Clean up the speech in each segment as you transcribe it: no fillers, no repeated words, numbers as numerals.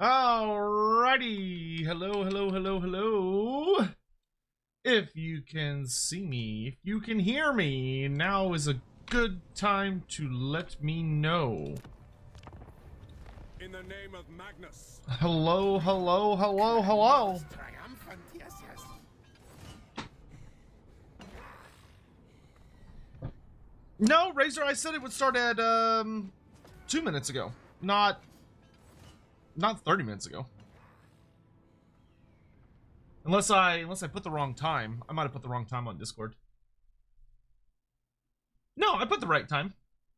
Alrighty, hello. If you can see me, if you can hear me, now is a good time to let me know. In the name of Magnus. Hello. Triumphant, yes. No, Razor, I said it would start at 2 minutes ago, not 30 minutes ago. Unless I put the wrong time. I might have put the wrong time on Discord. No, I put the right time.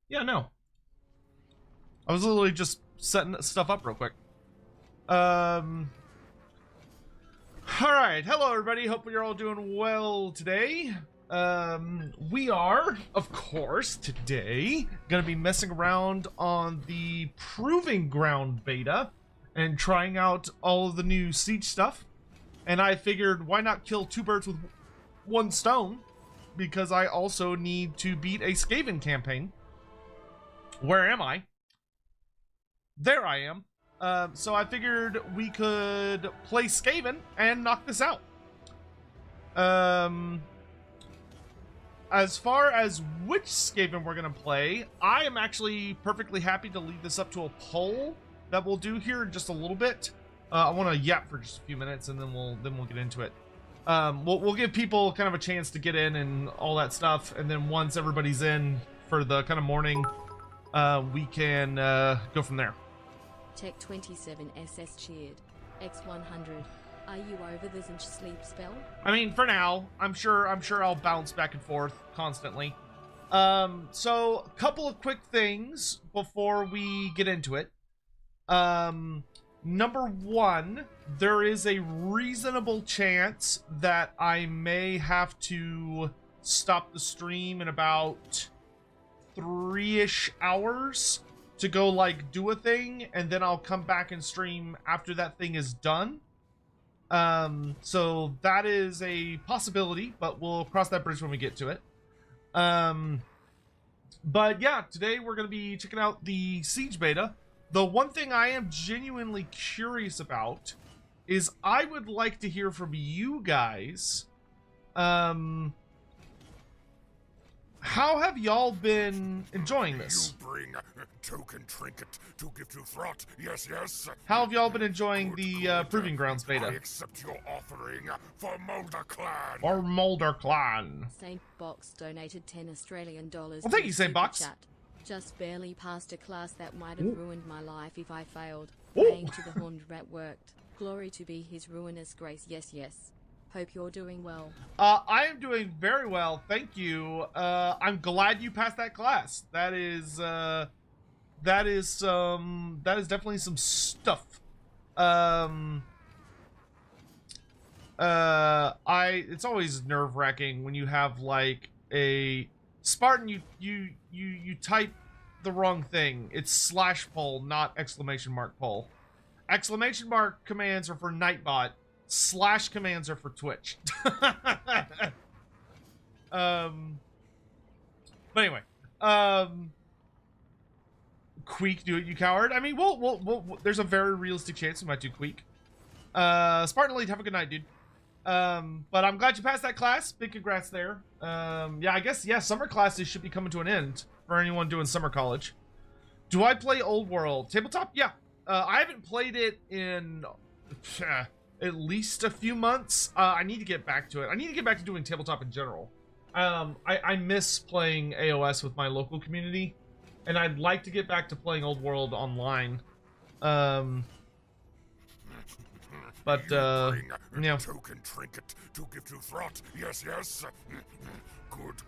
Yeah, no. I was literally just setting stuff up real quick. Alright, hello everybody, hope you're all doing well today. We are, of course, today gonna be messing around on the Proving Ground beta and trying out all of the new Siege stuff. And I figured, why not kill two birds with one stone? Because I also need to beat a Skavendom campaign. Where am I? There I am. So I figured we could play Skavendom and knock this out. As far as which Skavendom we're gonna play, I am actually perfectly happy to leave this up to a poll that we'll do here in just a little bit. I want to yap for just a few minutes and then we'll get into it. We'll give people kind of a chance to get in and all that stuff, and then once everybody's in for the kind of morning, we can go from there. Tech 27 SS cheered. X100. Are you over the Zinch sleep spell? I mean, for now, I'm sure I'll bounce back and forth constantly. So a couple of quick things before we get into it. Number one, there is a reasonable chance that I may have to stop the stream in about 3-ish hours to go like do a thing, and then I'll come back and stream after that thing is done. So that is a possibility, but we'll cross that bridge when we get to it. But yeah, today we're going to be checking out the Siege beta. The one thing I am genuinely curious about is I would like to hear from you guys. How have y'all been enjoying this? You bring token trinket to give to Throt. Yes. How have y'all been enjoying the Proving Grounds beta? I accept your offering for Mulder Clan. Or Mulder Clan. Saint Box donated 10 Australian dollars. Well, thank you, Saint Box. Chat. Just barely passed a class that might have ruined my life if I failed. Ooh. Praying to the horned rat worked. Glory to be his ruinous grace. Yes. Hope you're doing well. I am doing very well, thank you. I'm glad you passed that class. That is definitely some stuff. It's always nerve-wracking when you have like a Spartan, you type the wrong thing. It's /poll, not !poll. !! commands are for Nightbot. / commands are for Twitch. But anyway, Queek, do it, you coward. I mean, we'll there's a very realistic chance we might do Queek. Spartan Elite, have a good night, dude. But I'm glad you passed that class. Big congrats there. Yeah, I guess, yeah, summer classes should be coming to an end for anyone doing summer college. Do I play Old World tabletop? Yeah. I haven't played it in at least a few months. I need to get back to it. I need to get back to doing tabletop in general. I miss playing AOS with my local community, and I'd like to get back to playing Old World online. But yeah. Token trinket to give to Throt. Yes. Good.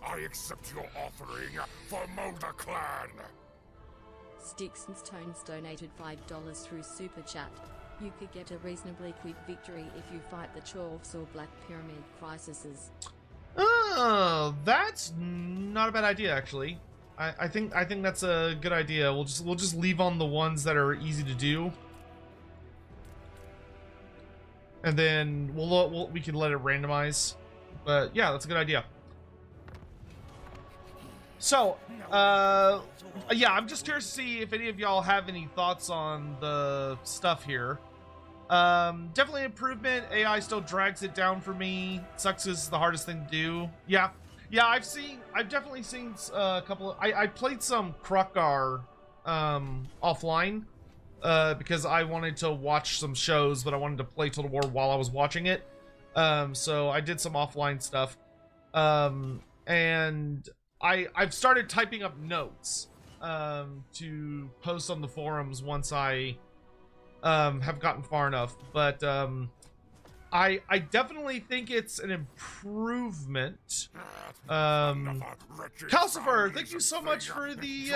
I accept your offering for Mulder Clan. Sticks and Stones donated $5 through Super Chat. You could get a reasonably quick victory if you fight the Chorfs or Black Pyramid Crises. Oh, that's not a bad idea, actually. I think that's a good idea. We'll just leave on the ones that are easy to do, and then we can let it randomize. But yeah, that's a good idea. So, yeah, I'm just curious to see if any of y'all have any thoughts on the stuff here. Definitely improvement. AI still drags it down for me. Sucks is the hardest thing to do. Yeah, I've definitely seen a couple of, I played some Krukar, offline, because I wanted to watch some shows, but I wanted to play Total War while I was watching it. So I did some offline stuff. And I've started typing up notes, to post on the forums once I, have gotten far enough, but I definitely think it's an improvement. Calcifer, thank you so much for the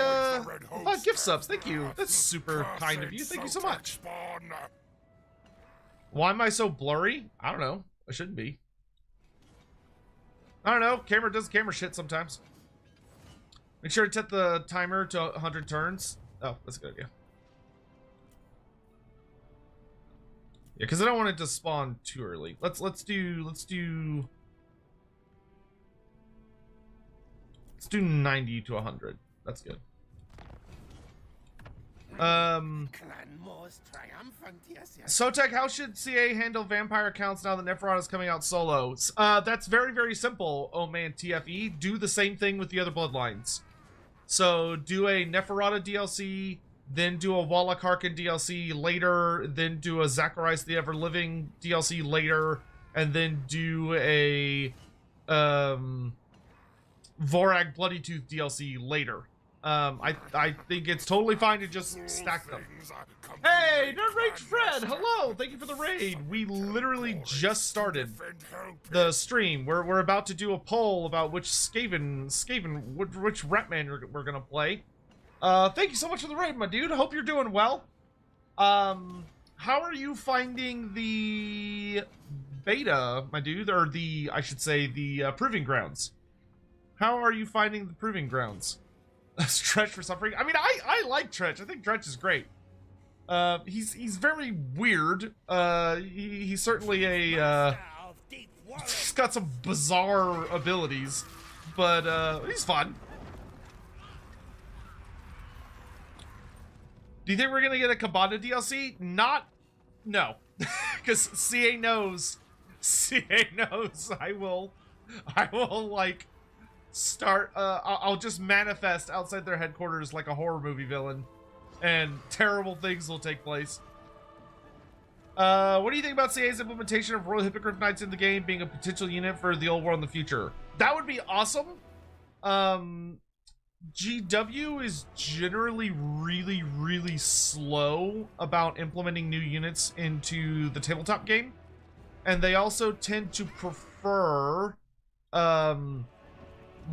5 gift subs. Thank you. That's super kind of you. Thank you so much. Why am I so blurry? I don't know. I shouldn't be. I don't know. Camera does camera shit sometimes. Make sure to set the timer to 100 turns. Oh, that's a good idea. Yeah, because I don't want it to spawn too early. Let's do 90 to 100. That's good. Sotek, how should CA handle vampire accounts now that Neferata is coming out solo? That's very, very simple, oh man, TFE. Do the same thing with the other bloodlines. So do a Neferata DLC, then do a Wallach Harkin DLC later, then do a Zacharias the Ever-Living DLC later, and then do a Vorag Bloody Tooth DLC later. I think it's totally fine to just stack them. Hey, Nerd Rage Fred, hello! Thank you for the raid. We literally just started the stream. We're about to do a poll about which Skaven, which Ratman we're gonna play. Thank you so much for the raid, my dude. Hope you're doing well. How are you finding the beta, my dude? Or the, I should say, the Proving Grounds. How are you finding the Proving Grounds? Tretch for suffering. I mean, I like Tretch. I think Tretch is great. He's very weird. He's certainly a, he's got some bizarre abilities, but, he's fun. Do you think we're gonna get a Cabana DLC? No. Because CA knows I will, like, start, I'll just manifest outside their headquarters like a horror movie villain, and terrible things will take place. What do you think about CA's implementation of Royal Hippogriff Knights in the game being a potential unit for the old world in the future? That would be awesome. GW is generally really, really slow about implementing new units into the tabletop game, and they also tend to prefer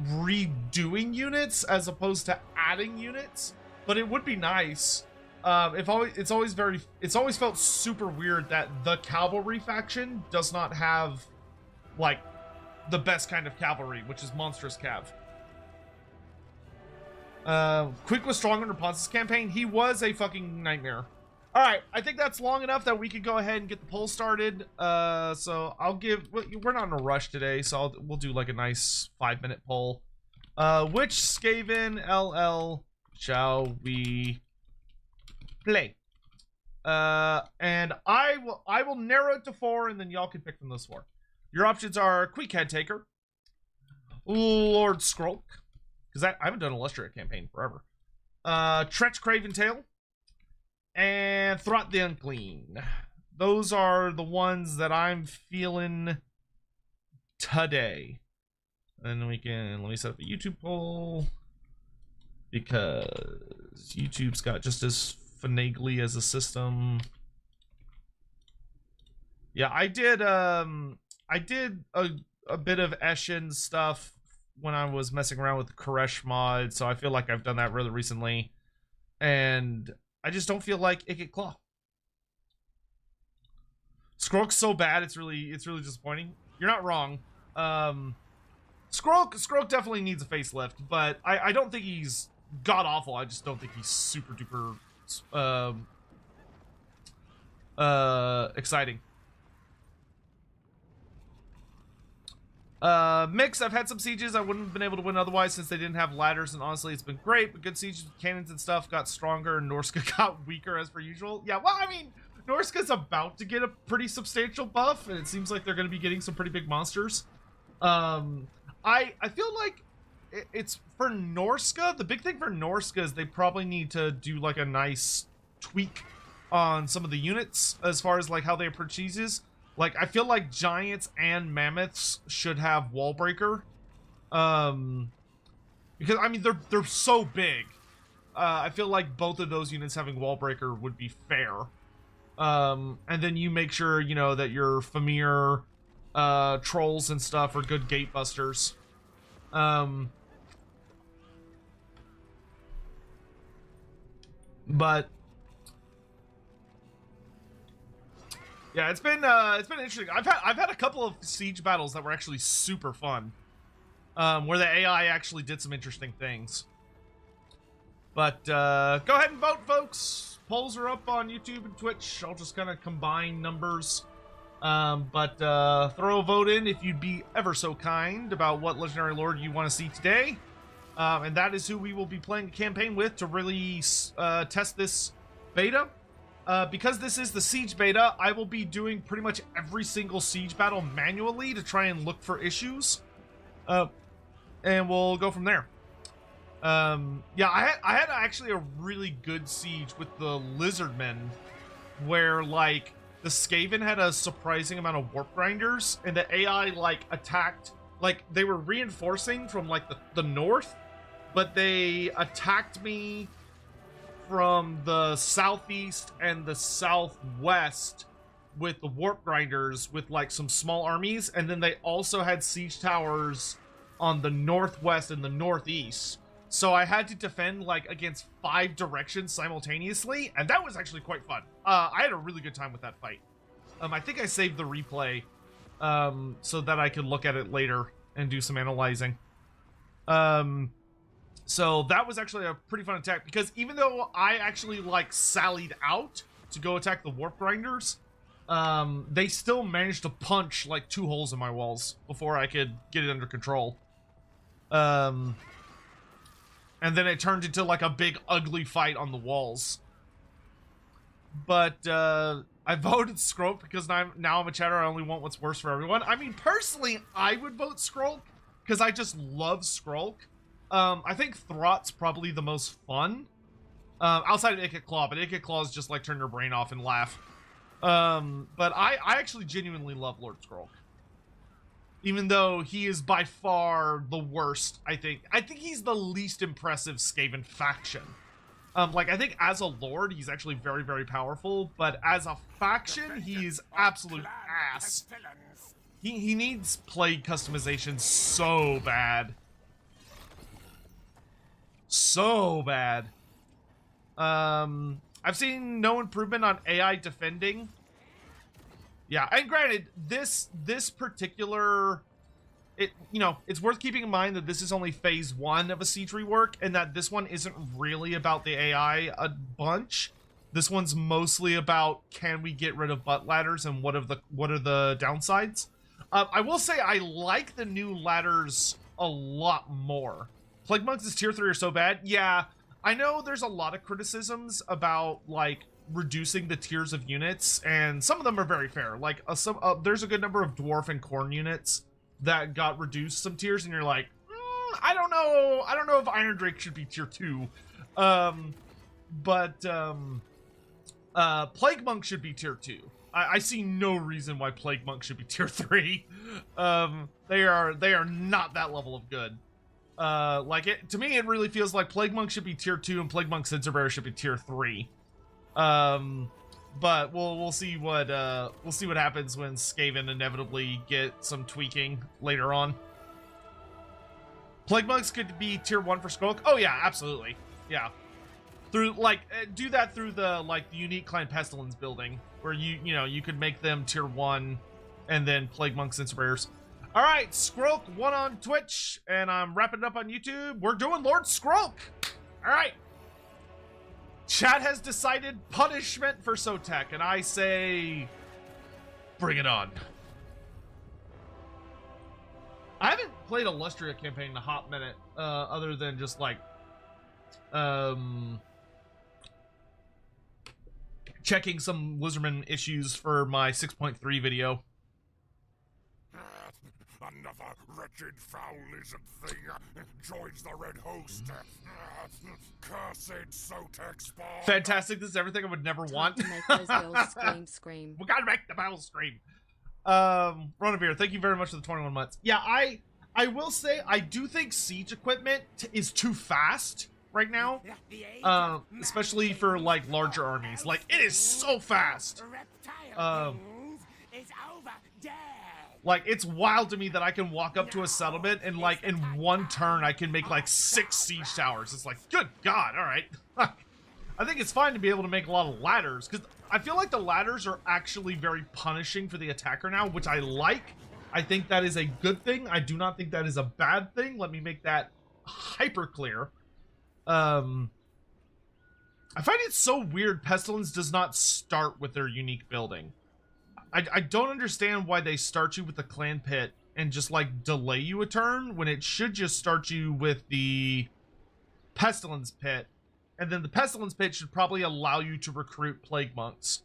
redoing units as opposed to adding units. But it would be nice. It's always felt super weird that the cavalry faction does not have, like, the best kind of cavalry, which is monstrous cav. Quick was strong under Ponce's campaign. He was a fucking nightmare. All right, I think that's long enough that we could go ahead and get the poll started. So I'll give, we're not in a rush today, so we'll do like a nice 5-minute poll. Which Skaven LL shall we play? And I will narrow it to 4, and then y'all can pick from those 4. Your options are Quick Head Taker, Lord Skrulk, because I haven't done a Lustria campaign forever. Tretch Craventail, and Throt the Unclean. Those are the ones that I'm feeling today. And let me set up a YouTube poll, because YouTube's got just as finagly as a system. Yeah, I did a bit of Eshin stuff when I was messing around with the Koresh mod, so I feel like I've done that rather recently, and I just don't feel like Ikit Claw. Skrulk's so bad, it's really disappointing. You're not wrong. Skrulk definitely needs a facelift, but I don't think he's god awful. I just don't think he's super duper exciting. Mix, I've had some sieges I wouldn't have been able to win otherwise since they didn't have ladders, and honestly it's been great, but good sieges with cannons and stuff got stronger and Norska got weaker as per usual. Yeah, well, I mean, Norska's about to get a pretty substantial buff, and it seems like they're going to be getting some pretty big monsters. I feel like it's for Norska, the big thing for Norska is they probably need to do like a nice tweak on some of the units as far as like how they approach sieges. Like, I feel like giants and mammoths should have wall breaker. Because, I mean, they're so big. I feel like both of those units having wall breaker would be fair. And then you make sure, you know, that your Famir trolls and stuff are good gate busters. But yeah, it's been interesting. I've had a couple of siege battles that were actually super fun, where the AI actually did some interesting things. But go ahead and vote, folks. Polls are up on YouTube and Twitch. I'll just kind of combine numbers. But throw a vote in if you'd be ever so kind about what Legendary Lord you want to see today. And that is who we will be playing a campaign with to really test this beta. Because this is the Siege beta, I will be doing pretty much every single Siege battle manually to try and look for issues. And we'll go from there. Yeah, I had actually a really good Siege with the Lizardmen, where, like, the Skaven had a surprising amount of warp grinders, and the AI, like, attacked, like, they were reinforcing from, like, the north, but they attacked me from the southeast and the southwest with the warp grinders with like some small armies, and then they also had siege towers on the northwest and the northeast, so I had to defend like against 5 directions simultaneously, and that was actually quite fun. I had a really good time with that fight. I think I saved the replay so that I could look at it later and do some analyzing. So that was actually a pretty fun attack, because even though I actually like sallied out to go attack the warp grinders, they still managed to punch like 2 holes in my walls before I could get it under control. And then it turned into like a big ugly fight on the walls. But I voted Skrulk because now I'm a chatter. I only want what's worse for everyone. I mean, personally, I would vote Skrulk because I just love Skrulk. I think Throt's probably the most fun, outside of Ikit Claw, but Ikit Claw is just like turn your brain off and laugh. But I actually genuinely love Lord Skrulk, even though he is by far the worst. I think he's the least impressive Skaven faction. Like, I think as a Lord, he's actually very, very powerful, but as a faction, he's absolute ass. He needs plague customization so bad. So bad. I've seen no improvement on AI defending. Yeah, and granted, this particular, it's worth keeping in mind that this is only phase 1 of a siege rework, and that this one isn't really about the AI a bunch. This one's mostly about, can we get rid of butt ladders and what are the downsides? I will say I like the new ladders a lot more. Plague Monks' tier 3 are so bad. Yeah, I know there's a lot of criticisms about, like, reducing the tiers of units, and some of them are very fair. Like, there's a good number of Dwarf and Khorne units that got reduced some tiers, and you're like, I don't know if Iron Drake should be tier 2. But Plague Monk should be tier 2. I see no reason why Plague Monk should be tier 3. They are not that level of good. To me, it really feels like Plague Monk should be tier 2 and Plague Monk Censer Bearer should be tier 3. But we'll see what happens when Skaven inevitably get some tweaking later on. Plague Monks could be tier 1 for Skrulk. Oh yeah, absolutely. Yeah. Through do that through the the unique Clan Pestilence building, where you could make them tier 1 and then Plague Monk Censer Bearers. All right, Skrulk 1 on Twitch, and I'm wrapping it up on YouTube. We're doing Lord Skrulk. All right. Chat has decided punishment for Sotek, and I say, bring it on. played a Lustria campaign in a hot minute, other than just like checking some Lizardmen issues for my 6.3 video. Another wretched foul lizard thing joins the red host. Cursed Sotek spawn. Fantastic. This is everything I would never want. To make those girls scream. We gotta make the bells scream. Ronabeer, thank you very much for the 21 months. Yeah, I will say I do think siege equipment is too fast right now, especially for like larger armies. Like, it is so fast. Like, it's wild to me that I can walk up to a settlement and like in one turn I can make like 6 siege towers. It's like, good God, all right. I think it's fine to be able to make a lot of ladders, because I feel like the ladders are actually very punishing for the attacker now, which I like. I think that is a good thing. I do not think that is a bad thing. Let me make that hyper clear. I find it so weird Pestilence does not start with their unique building. I don't understand why they start you with the clan pit and just like delay you a turn when it should just start you with the Pestilence pit, and then the Pestilence pit should probably allow you to recruit plague monks,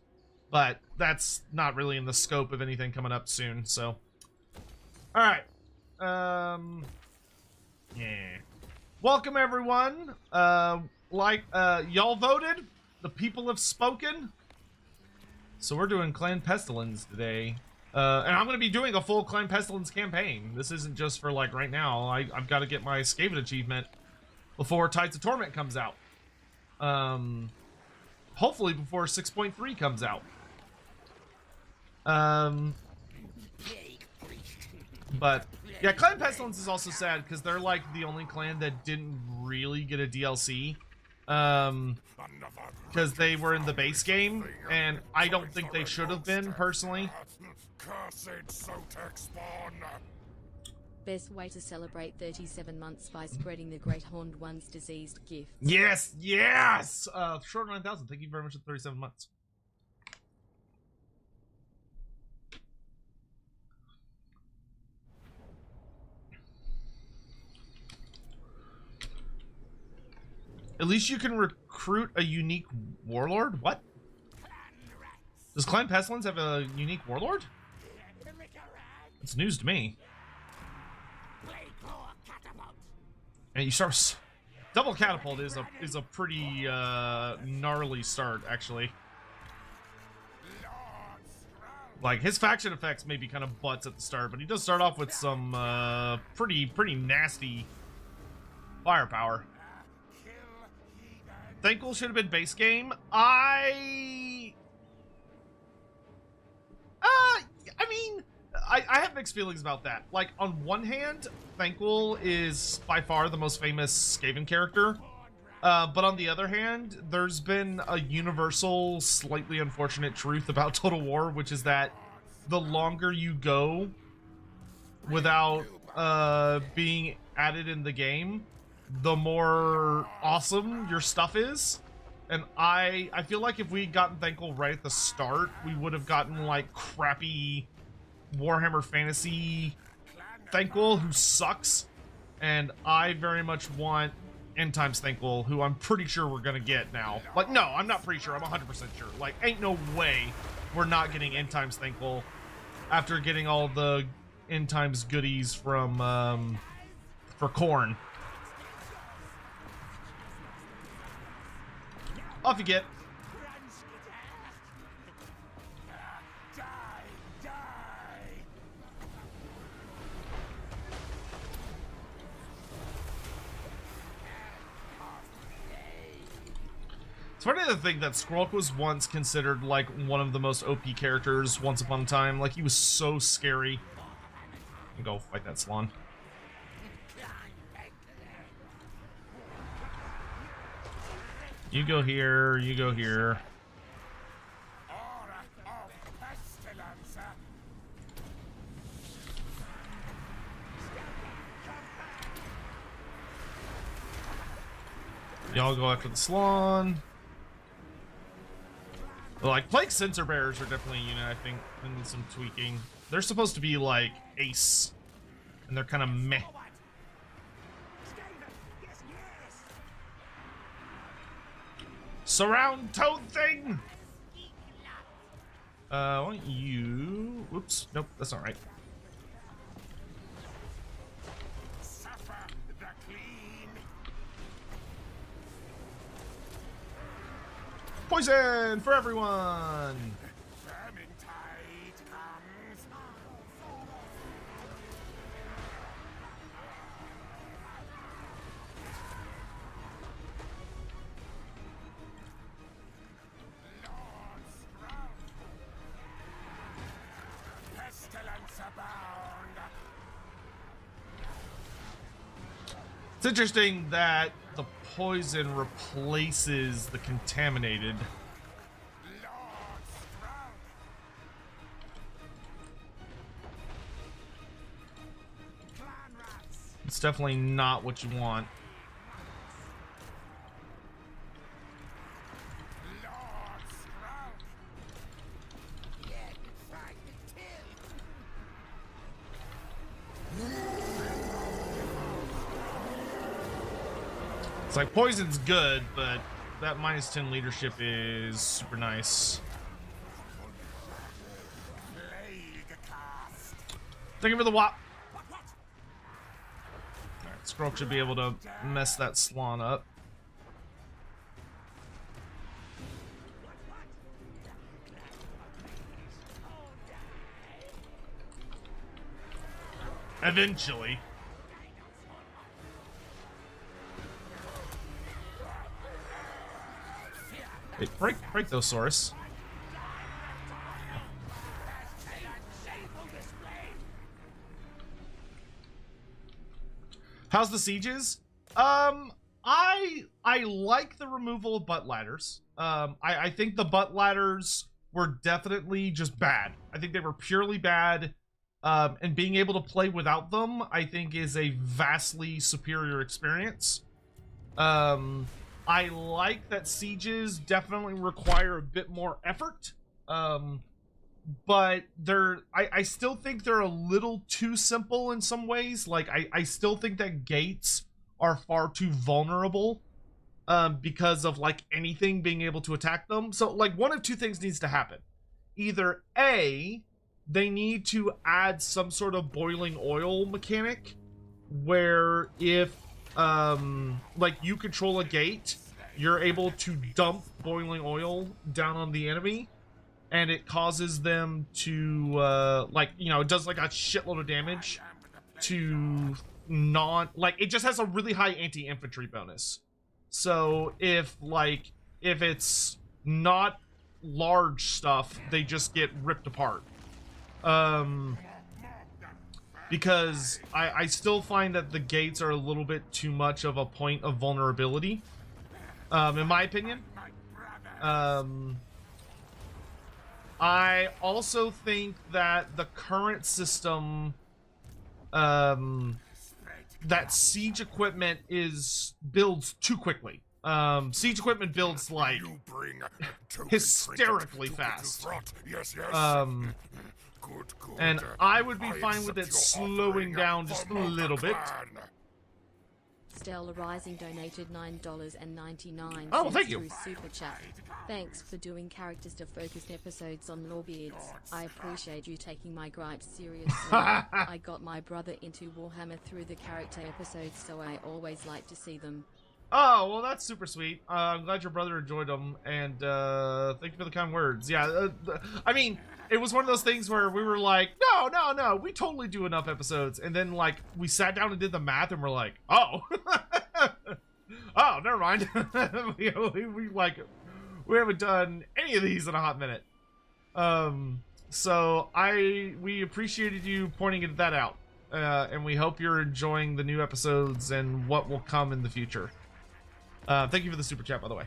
but that's not really in the scope of anything coming up soon. So all right, yeah, welcome everyone. Y'all voted, the people have spoken. So we're doing Clan Pestilence today. And I'm going to be doing a full Clan Pestilence campaign. This isn't just for, like, right now. I've got to get my Skavendom achievement before Tides of Torment comes out. Hopefully before 6.3 comes out. But, yeah, Clan Pestilence is also sad because they're, like, the only clan that didn't really get a DLC. Because they were in the base game, and I don't think they should have been, personally. Cursed Sotek spawn. Best way to celebrate 37 months by spreading the Great Horned One's diseased gifts. Yes, yes! Short 9000, thank you very much for 37 months. At least you can recruit a unique warlord? What? Does Clan Pestilence have a unique warlord? It's news to me. And you start... Double Catapult is a pretty gnarly start, actually. Like, his faction effects may be kind of butts at the start, but he does start off with some pretty nasty firepower. Thankful should have been base game. I mean, I have mixed feelings about that. Like, on one hand, Thankful is by far the most famous Skaven character. But on the other hand, there's been a universal, slightly unfortunate truth about Total War, which is that the longer you go without being added in the game, the more awesome your stuff is. And I feel like if we'd gotten Thankful right at the start, we would have gotten like crappy Warhammer Fantasy Thankful who sucks. And I very much want End Times Thankful, who I'm pretty sure we're gonna get now. Like, no, I'm not pretty sure, I'm 100% sure. Like, ain't no way we're not getting End Times Thankful after getting all the End Times goodies from for Khorne. Off you get. It's funny to think that Skrulk was once considered like one of the most OP characters once upon a time. Like, he was so scary. Go fight that Slon. You go here, you go here. Y'all go after the Slon. Like, Plague Sensor Bearers are definitely a unit, I think, that needs some tweaking. They're supposed to be, like, ace and they're kind of meh. Surround toad thing. Why don't you? Whoops. Nope, that's not right. Poison for everyone. It's interesting that the poison replaces the contaminated. It's definitely not what you want. It's like poison's good, but that -10 leadership is super nice. Thank you for the wop. Alright, Scroll should be able to mess that Slon up. Eventually. Hey, break those Saurus. How's the sieges? I like the removal of butt ladders. I think the butt ladders were definitely just bad. I think they were purely bad. And being able to play without them, I think, is a vastly superior experience. I like that sieges definitely require a bit more effort, but I still think they're a little too simple in some ways. Like, I still think that gates are far too vulnerable because of, like, anything being able to attack them. So, like, one of two things needs to happen. Either A, they need to add some sort of boiling oil mechanic where if like you control a gate, you're able to dump boiling oil down on the enemy and it causes them to like, you know, it does like a shitload of damage to like, it just has a really high anti-infantry bonus. So if it's not large stuff, they just get ripped apart. Because I still find that the gates are a little bit too much of a point of vulnerability, in my opinion. I also think that the current system, that siege equipment builds too quickly. Siege equipment builds like hysterically fast. Yes. Good. And I would be fine with it slowing down just a little bit. Stella Rising donated $9.99 Oh, thank you. through Super Chat. Thanks for doing character-focused episodes on Lorebeards. I appreciate you taking my gripes seriously. I got my brother into Warhammer through the character episodes, so I always like to see them. Oh, well, that's super sweet. I'm glad your brother enjoyed them, and thank you for the kind words. Yeah, I mean, it was one of those things where we were like, no, we totally do enough episodes, and then, like, we sat down and did the math, and we're like, oh. Oh, never mind. we haven't done any of these in a hot minute. So we appreciated you pointing that out, and we hope you're enjoying the new episodes and what will come in the future. Thank you for the super chat, by the way.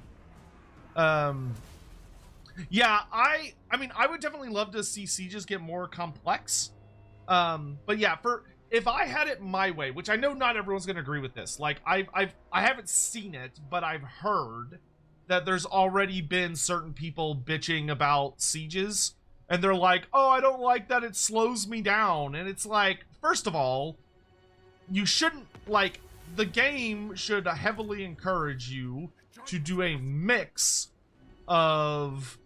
Yeah, I mean, I would definitely love to see sieges get more complex. But yeah, if I had it my way, which I know not everyone's going to agree with this. Like, I haven't seen it, but I've heard that there's already been certain people bitching about sieges, and they're like, oh, I don't like that it slows me down. And it's like, first of all, you shouldn't, like, the game should heavily encourage you to do a mix of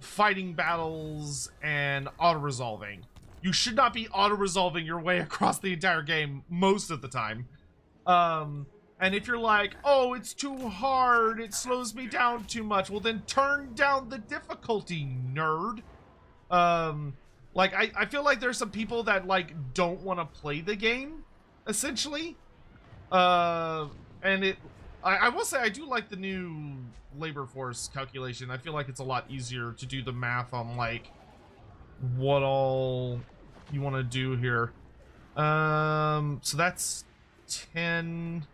fighting battles and auto-resolving. You should not be auto-resolving your way across the entire game most of the time. And if you're like, oh, it's too hard, it slows me down too much, well then turn down the difficulty, nerd. Like, I feel like there's some people that, like, don't want to play the game, essentially. And I will say I do like the new labor force calculation. I feel like it's a lot easier to do the math on, like, what all you want to do here. So that's 10.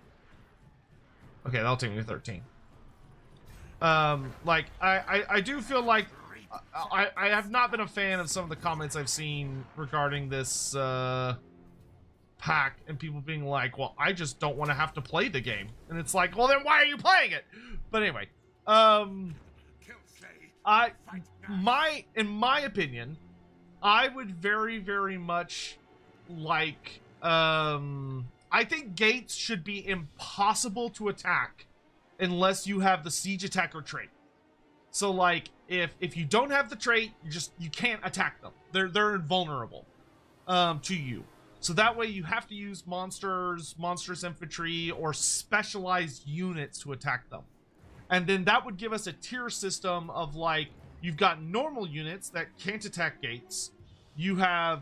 Okay, that'll take me to 13. Like, I do feel like I have not been a fan of some of the comments I've seen regarding this pack, and people being like, well, I just don't want to have to play the game. And it's like, well, then why are you playing it? But anyway, in my opinion, I would very, very much like, I think gates should be impossible to attack unless you have the siege attacker trait. So, like, if you don't have the trait, you can't attack them. They're invulnerable to you. So that way you have to use monsters, monstrous infantry, or specialized units to attack them. And then that would give us a tier system of, like, you've got normal units that can't attack gates. You have,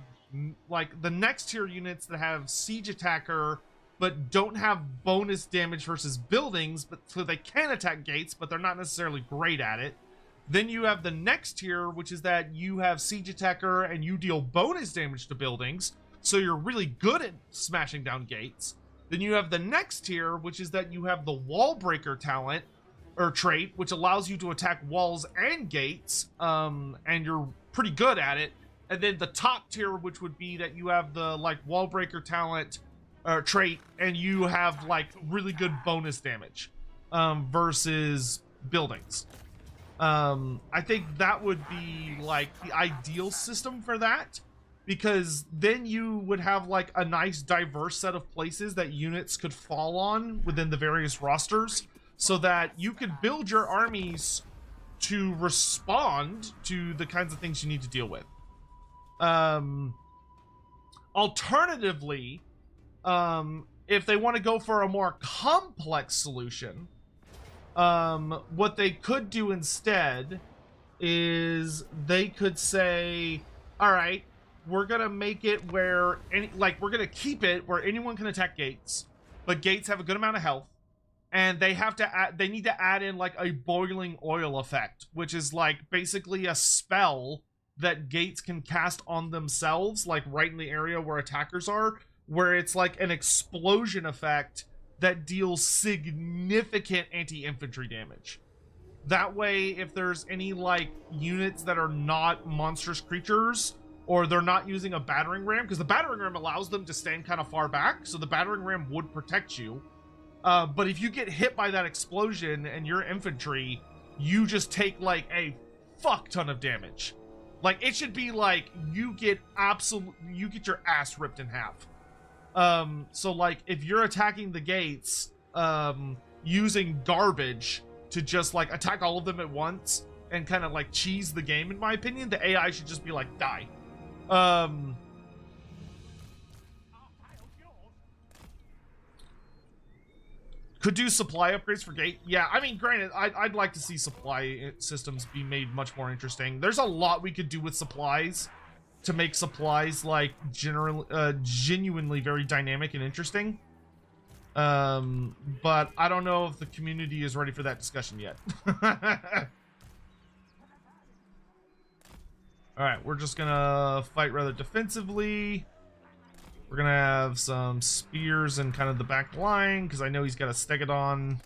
like, the next tier units that have siege attacker, but don't have bonus damage versus buildings, but so they can attack gates, but they're not necessarily great at it. Then you have the next tier, which is that you have siege attacker and you deal bonus damage to buildings, so you're really good at smashing down gates. Then you have the next tier, which is that you have the wall breaker talent or trait, which allows you to attack walls and gates, and you're pretty good at it. And then the top tier, which would be that you have the, like, wall breaker talent trait, and you have, like, really good bonus damage versus buildings. I think that would be, like, the ideal system for that, because then you would have, like, a nice diverse set of places that units could fall on within the various rosters, so that you could build your armies to respond to the kinds of things you need to deal with. Alternatively, if they want to go for a more complex solution, what they could do instead is they could say, all right, we're gonna make it where we're gonna keep it where anyone can attack gates, but gates have a good amount of health, and they need to add in, like, a boiling oil effect, which is, like, basically a spell that gates can cast on themselves, like, right in the area where attackers are, where it's like an explosion effect that deals significant anti-infantry damage. That way, if there's any, like, units that are not monstrous creatures, or they're not using a battering ram, because the battering ram allows them to stand kind of far back, so the battering ram would protect you. But if you get hit by that explosion and you're infantry, you just take, like, a fuck ton of damage. Like, it should be like you get your ass ripped in half. So, like, if you're attacking the gates, using garbage to just, like, attack all of them at once and kind of, like, cheese the game, in my opinion, the AI should just be like, die. Could do supply upgrades for gate. Yeah, I mean, granted, I'd like to see supply systems be made much more interesting. There's a lot we could do with supplies to make supplies, like, genuinely very dynamic and interesting. But I don't know if the community is ready for that discussion yet. Alright, we're just gonna fight rather defensively. We're gonna have some spears in kind of the back line, because I know he's got a Stegodon.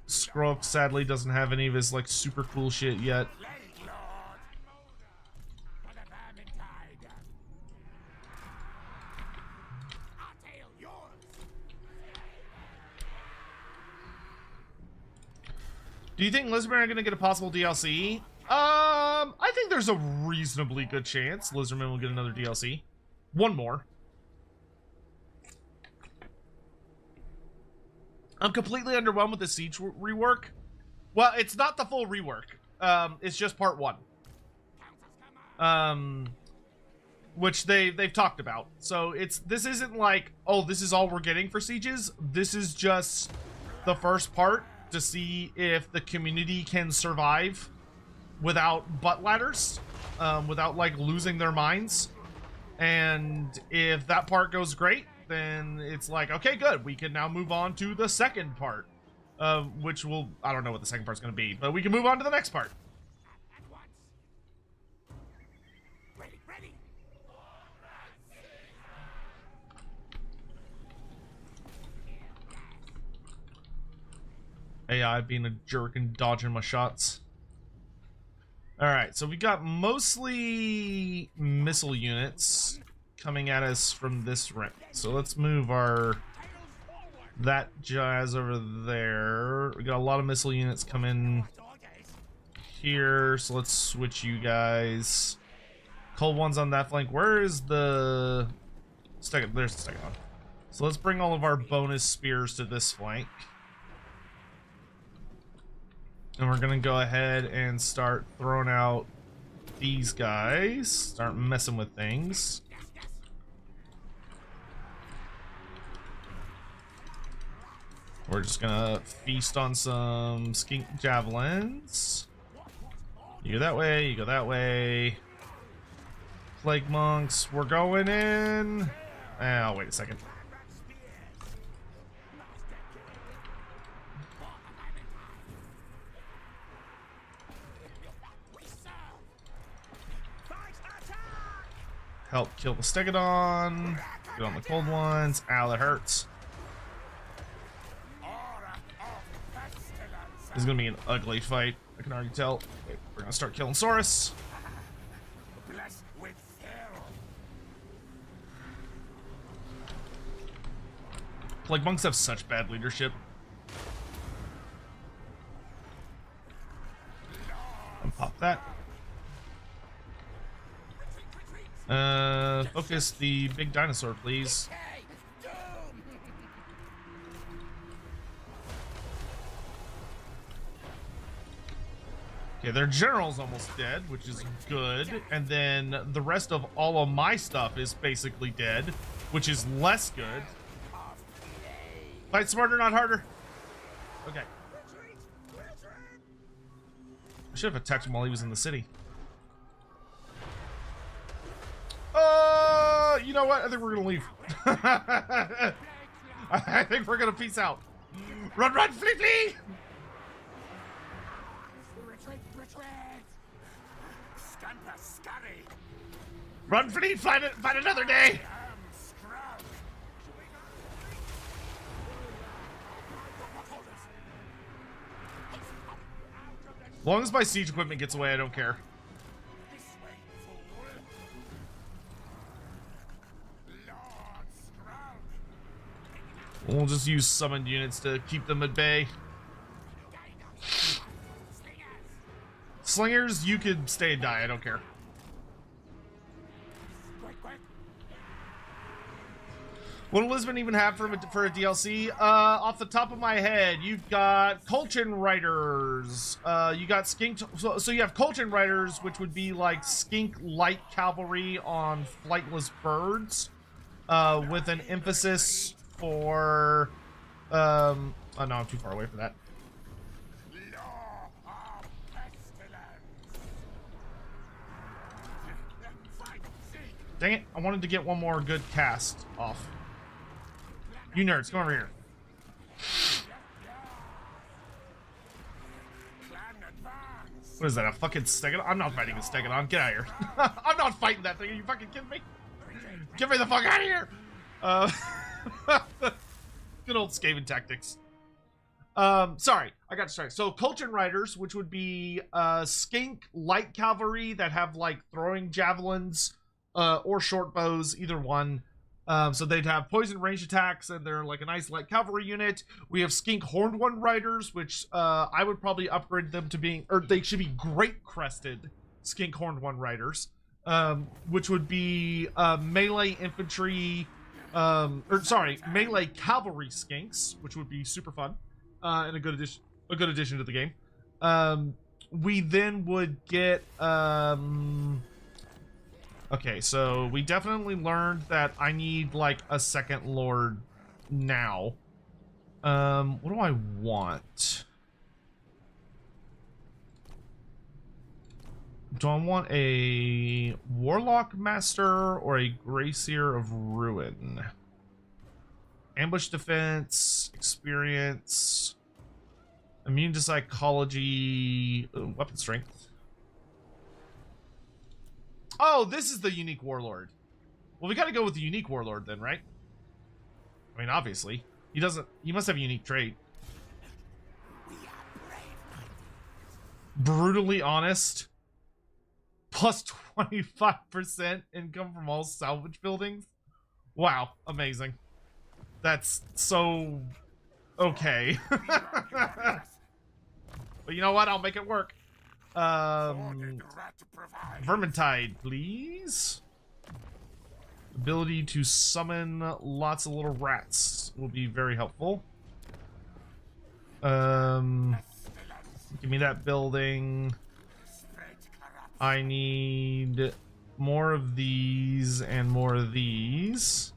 Skrulk sadly doesn't have any of his, like, super cool shit yet. Do you think Lizardmen are gonna get a possible DLC? I think there's a reasonably good chance Lizardmen will get another DLC. One more. I'm completely underwhelmed with the siege rework. Well, it's not the full rework. It's just part 1. Which they've talked about. So this isn't like, oh, this is all we're getting for sieges. This is just the first part to see if the community can survive without butt ladders, without like losing their minds. And if that part goes great, then it's like, okay, good. We can now move on to the second part, which will, I don't know what the second part's going to be, but we can move on to the next part. AI being a jerk and dodging my shots. Alright, so we got mostly missile units coming at us from this rim. So let's move that jazz over there. We got a lot of missile units coming here, so let's switch you guys. Cold one's on that flank. Where is the second? There's the second one. So let's bring all of our bonus spears to this flank. And we're gonna go ahead and start throwing out these guys. Start messing with things. We're just gonna feast on some skink javelins. You go that way, you go that way. Plague monks, we're going in. Oh, wait a second. Help kill the Stegodon. Get on the cold ones. Ow, that hurts. This is gonna be an ugly fight. I can already tell. Wait, we're gonna start killing Saurus. Plague monks have such bad leadership. Pop that. Focus the big dinosaur, please. Okay, their general's almost dead, which is good. And then the rest of all of my stuff is basically dead, which is less good. Fight smarter, not harder. Okay. I should have attacked him while he was in the city. You know what? I think we're gonna leave. I think we're gonna peace out. Run, run, flee, flee! Run, flee, find another day! As long as my siege equipment gets away, I don't care. We'll just use summoned units to keep them at bay. Slingers, you could stay and die, I don't care. What do Lizardmen even have for a DLC? Off the top of my head, you've got Colchin Riders. You got Skink. So you have Colchin Riders, which would be like Skink light cavalry on flightless birds, with an emphasis for. Oh no, I'm too far away for that. Dang it! I wanted to get one more good cast off. You nerds, come over here. What is that, a fucking Stegodon? I'm not fighting a Stegodon. Get out of here. I'm not fighting that thing. Are you fucking kidding me? Get me the fuck out of here. Good old Skaven tactics. Sorry, I got distracted. So, Colchin Riders, which would be skink light cavalry that have like throwing javelins or short bows, either one. So they'd have poison range attacks, and they're like a nice light cavalry unit. We have skink horned one riders, which I would probably upgrade them to being, or they should be great crested skink horned one riders, which would be melee infantry or sorry, melee cavalry skinks, which would be super fun, and a good addition to the game. We then would get, okay, so we definitely learned that I need, like, a second lord now. What do I want? Do I want a Warlock Master or a Gracier of Ruin? Ambush defense, experience, immune to psychology, weapon strength. Oh, this is the unique warlord. Well, we gotta go with the unique warlord then, right? I mean, obviously. He must have a unique trait. Brutally honest. Plus 25% income from all salvage buildings. Wow, amazing. That's so okay. But you know what? I'll make it work. Vermintide, please. Ability to summon lots of little rats will be very helpful. Give me that building. I need more of these and more of these.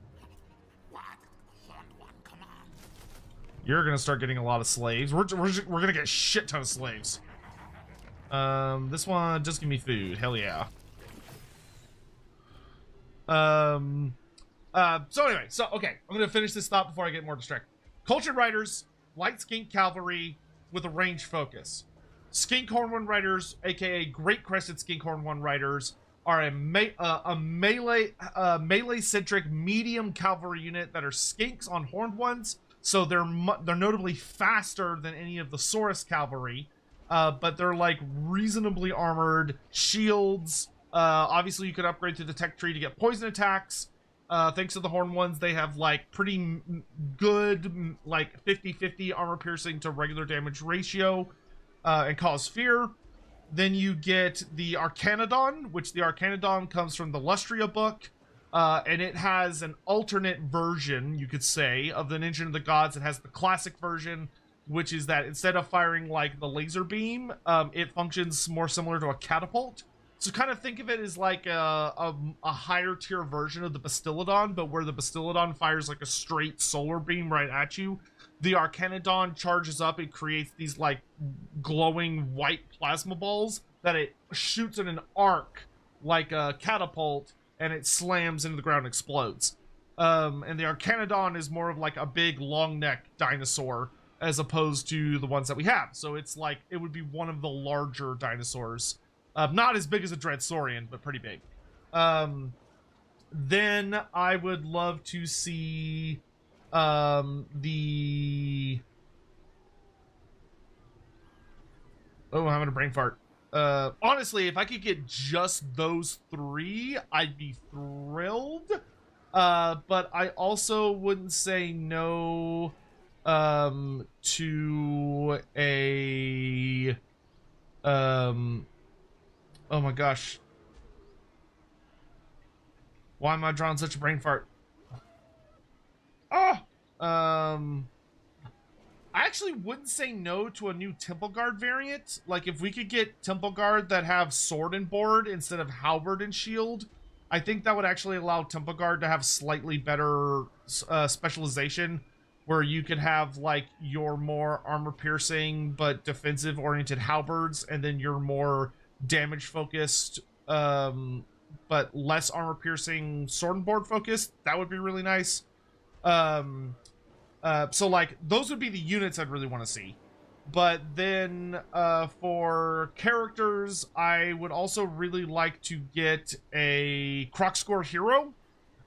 You're gonna start getting a lot of slaves. We're gonna get a shit ton of slaves. This one, just give me food. Hell yeah. So anyway, okay, I'm gonna finish this thought before I get more distracted. Cultured riders, light skink cavalry with a range focus. Skinkhorn One Riders, aka Great Crested Skinkhorn One Riders, are a melee-centric medium cavalry unit that are skinks on horned ones, so they're notably faster than any of the Saurus cavalry, but they're like reasonably armored, shields. Obviously, you could upgrade to the tech tree to get poison attacks. Thanks to the horned ones, they have like pretty good, like 50-50 armor piercing to regular damage ratio. And cause fear. Then you get the Arcanodon, which the Arcanodon comes from the Lustria book, and it has an alternate version, you could say, of the Engine of the Gods. It has the classic version, which is that instead of firing like the laser beam, it functions more similar to a catapult. So kind of think of it as like a higher tier version of the Bastillodon, but where the Bastillodon fires like a straight solar beam right at you. The Arcanodon charges up and creates these like glowing white plasma balls that it shoots in an arc like a catapult, and it slams into the ground and explodes. And the Arcanodon is more of like a big long neck dinosaur as opposed to the ones that we have. So it's like, it would be one of the larger dinosaurs. Not as big as a Dreadsaurian, but pretty big. Then I would love to see the... Oh, I'm having a brain fart. Honestly, if I could get just those three, I'd be thrilled. But I also wouldn't say no to a... oh my gosh. Why am I drawing such a brain fart? Oh! I actually wouldn't say no to a new Temple Guard variant. Like, if we could get Temple Guard that have sword and board instead of halberd and shield, I think that would actually allow Temple Guard to have slightly better specialization, where you could have, like, your more armor-piercing but defensive-oriented halberds, and then your more damage-focused but less armor-piercing sword and board focused. That would be really nice. So like those would be the units I'd really want to see. But then for characters, I would also really like to get a Crocscore hero.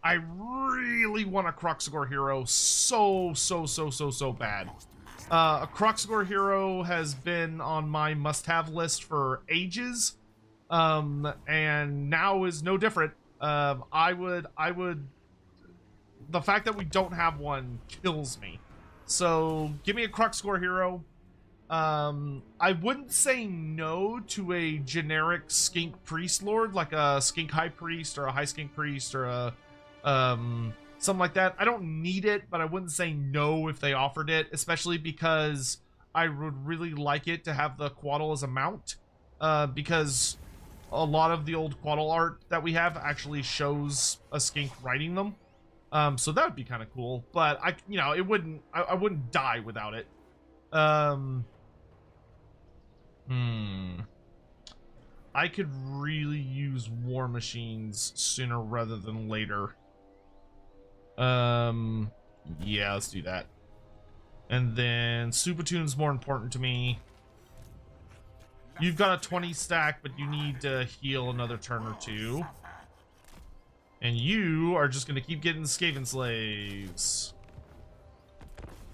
I really want a Crocscore hero so bad. A Crocscore hero has been on my must-have list for ages, and now is no different. I would. The fact that we don't have one kills me. So give me a Crocscore hero. I wouldn't say no to a generic skink priest lord, like a skink high priest or a high skink priest or a something like that. I don't need it, but I wouldn't say no if they offered it, especially because I would really like it to have the Quaddle as a mount, because a lot of the old Quaddle art that we have actually shows a skink riding them. So that would be kind of cool, but I wouldn't die without it. I could really use war machines sooner rather than later. Yeah, let's do that. And then Supatune's more important to me. You've got a 20 stack, but you need to heal another turn or two. And you are just gonna keep getting Skaven slaves.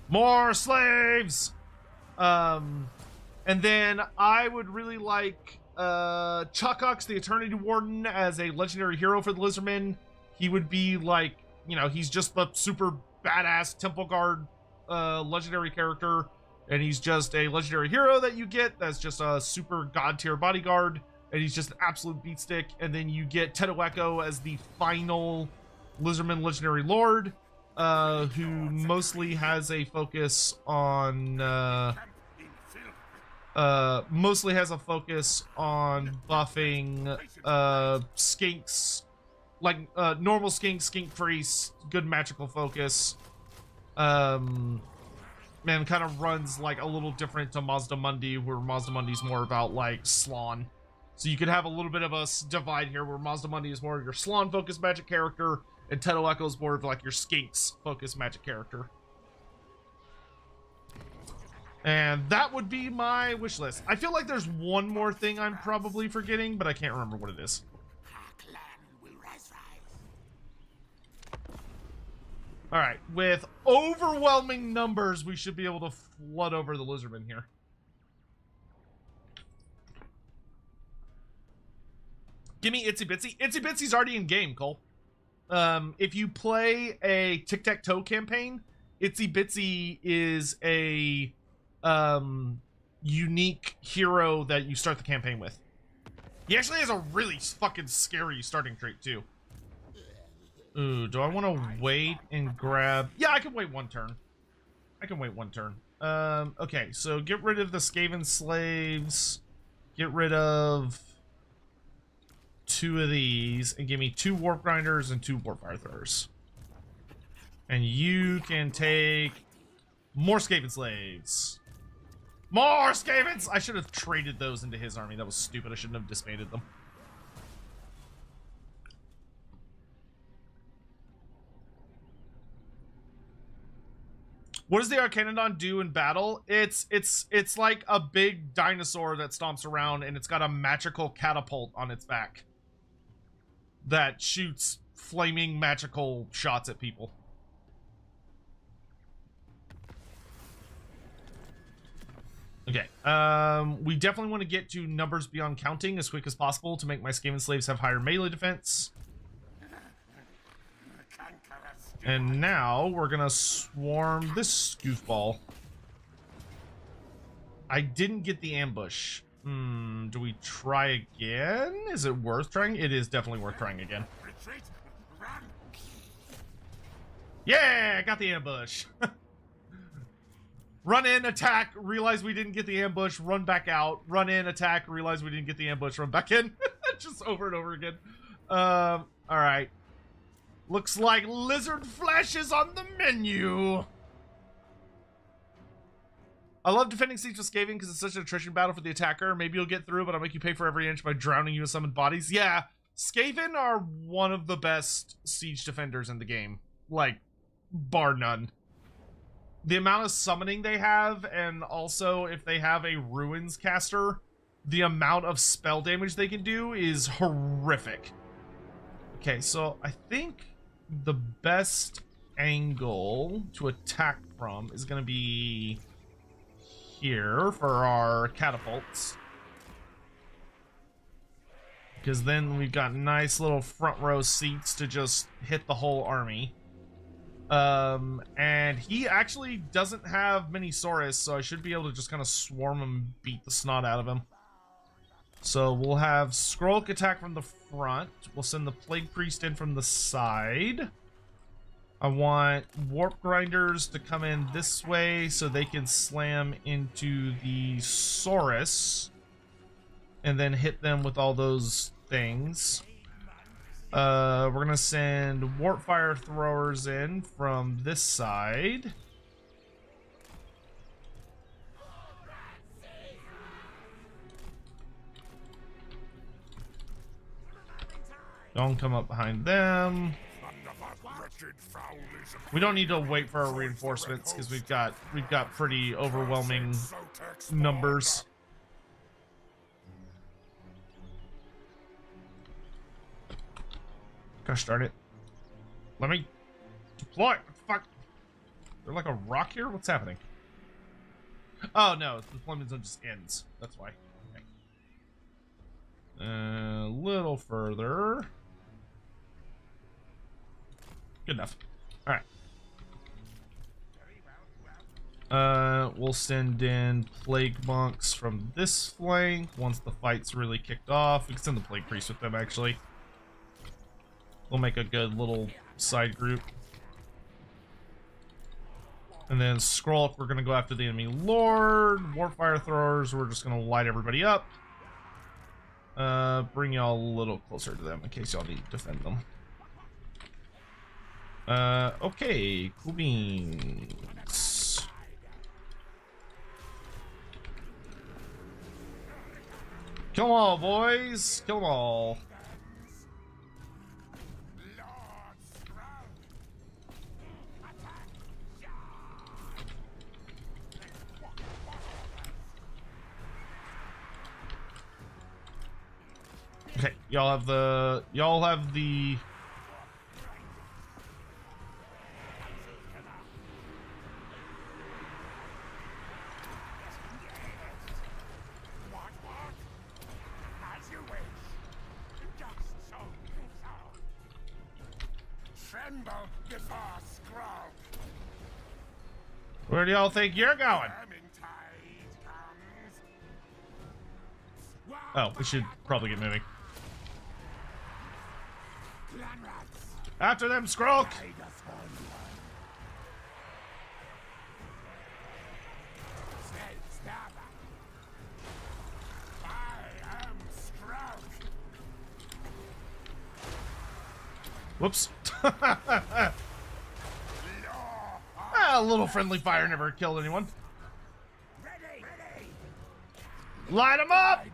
More slaves! And then I would really like Chuckux, the Eternity Warden, as a legendary hero for the Lizardmen. He would be like, you know, he's just the super badass Temple Guard legendary character, and he's just a legendary hero that you get that's just a super god tier bodyguard, and he's just an absolute beatstick. And then you get Tedoecho as the final Lizardman legendary lord, who mostly has a focus on buffing skinks, like normal skink, skink priest, good magical focus. Man, kind of runs like a little different to Mazdamundi, where Mazdamundi's more about like Slawn. So you could have a little bit of a divide here, where Mazdamundi is more of your Slawn focused magic character, and Tedoecho is more of like your skinks focused magic character. And that would be my wish list. I feel like there's one more thing I'm probably forgetting, but I can't remember what it is. All right, with overwhelming numbers, we should be able to flood over the Lizardmen here. Give me Itsy Bitsy. Itsy Bitsy's already in game, Cole. If you play a tic-tac-toe campaign, Itsy Bitsy is a unique hero that you start the campaign with. He actually has a really fucking scary starting trait, too. Ooh, do I want to wait and grab... Yeah, I can wait one turn. I can wait one turn. Okay, so get rid of the Skaven slaves. Get rid of 2 of these. And give me 2 warp grinders and 2 warp fire throwers. And you can take more Skaven slaves. More Skavens! I should have traded those into his army. That was stupid. I shouldn't have disbanded them. What does the Arcanodon do in battle? It's like a big dinosaur that stomps around, and it's got a magical catapult on its back that shoots flaming magical shots at people. Okay, we definitely want to get to numbers beyond counting as quick as possible to make my Skaven slaves have higher melee defense. And now we're gonna swarm this goofball. I didn't get the ambush. Do we try again? Is it worth trying? It is definitely worth trying again. Yeah, I got the ambush. Run in, attack, realize we didn't get the ambush, run back out. Run in, attack, realize we didn't get the ambush, run back in. Just over and over again. All right. Looks like lizard flesh is on the menu. I love defending Siege with Skaven because it's such an attrition battle for the attacker. Maybe you'll get through, but I'll make you pay for every inch by drowning you with summoned bodies. Yeah, Skaven are one of the best siege defenders in the game. Like, bar none. The amount of summoning they have, and also if they have a Ruins caster, the amount of spell damage they can do is horrific. Okay, so I think the best angle to attack from is going to be here for our catapults. Because then we've got nice little front row seats to just hit the whole army. And he actually doesn't have many Saurus, so I should be able to just kind of swarm him, beat the snot out of him. So we'll have Skrulk attack from the front. We'll send the Plague Priest in from the side. I want warp grinders to come in this way so they can slam into the Saurus and then hit them with all those things. We're gonna send warp fire throwers in from this side. Don't come up behind them. We don't need to wait for our reinforcements because we've got pretty overwhelming numbers. Gosh darn it. Let me deploy. Fuck. They're like a rock here? What's happening? Oh no, the deployment zone just ends. That's why. Okay. A little further. Good enough. Alright. We'll send in plague monks from this flank once the fight's really kicked off. We can send the plague priest with them actually. We'll make a good little side group. And then Skrull, we're gonna go after the enemy lord. Warfire throwers, we're just gonna light everybody up. Bring y'all a little closer to them in case y'all need to defend them. Okay, cool beans. Kill them all, boys. Kill them all. Okay, y'all have the Where do y'all think you're going? Oh, we should probably get moving. After them, Skrull! Whoops. A little friendly fire never killed anyone. Light them up!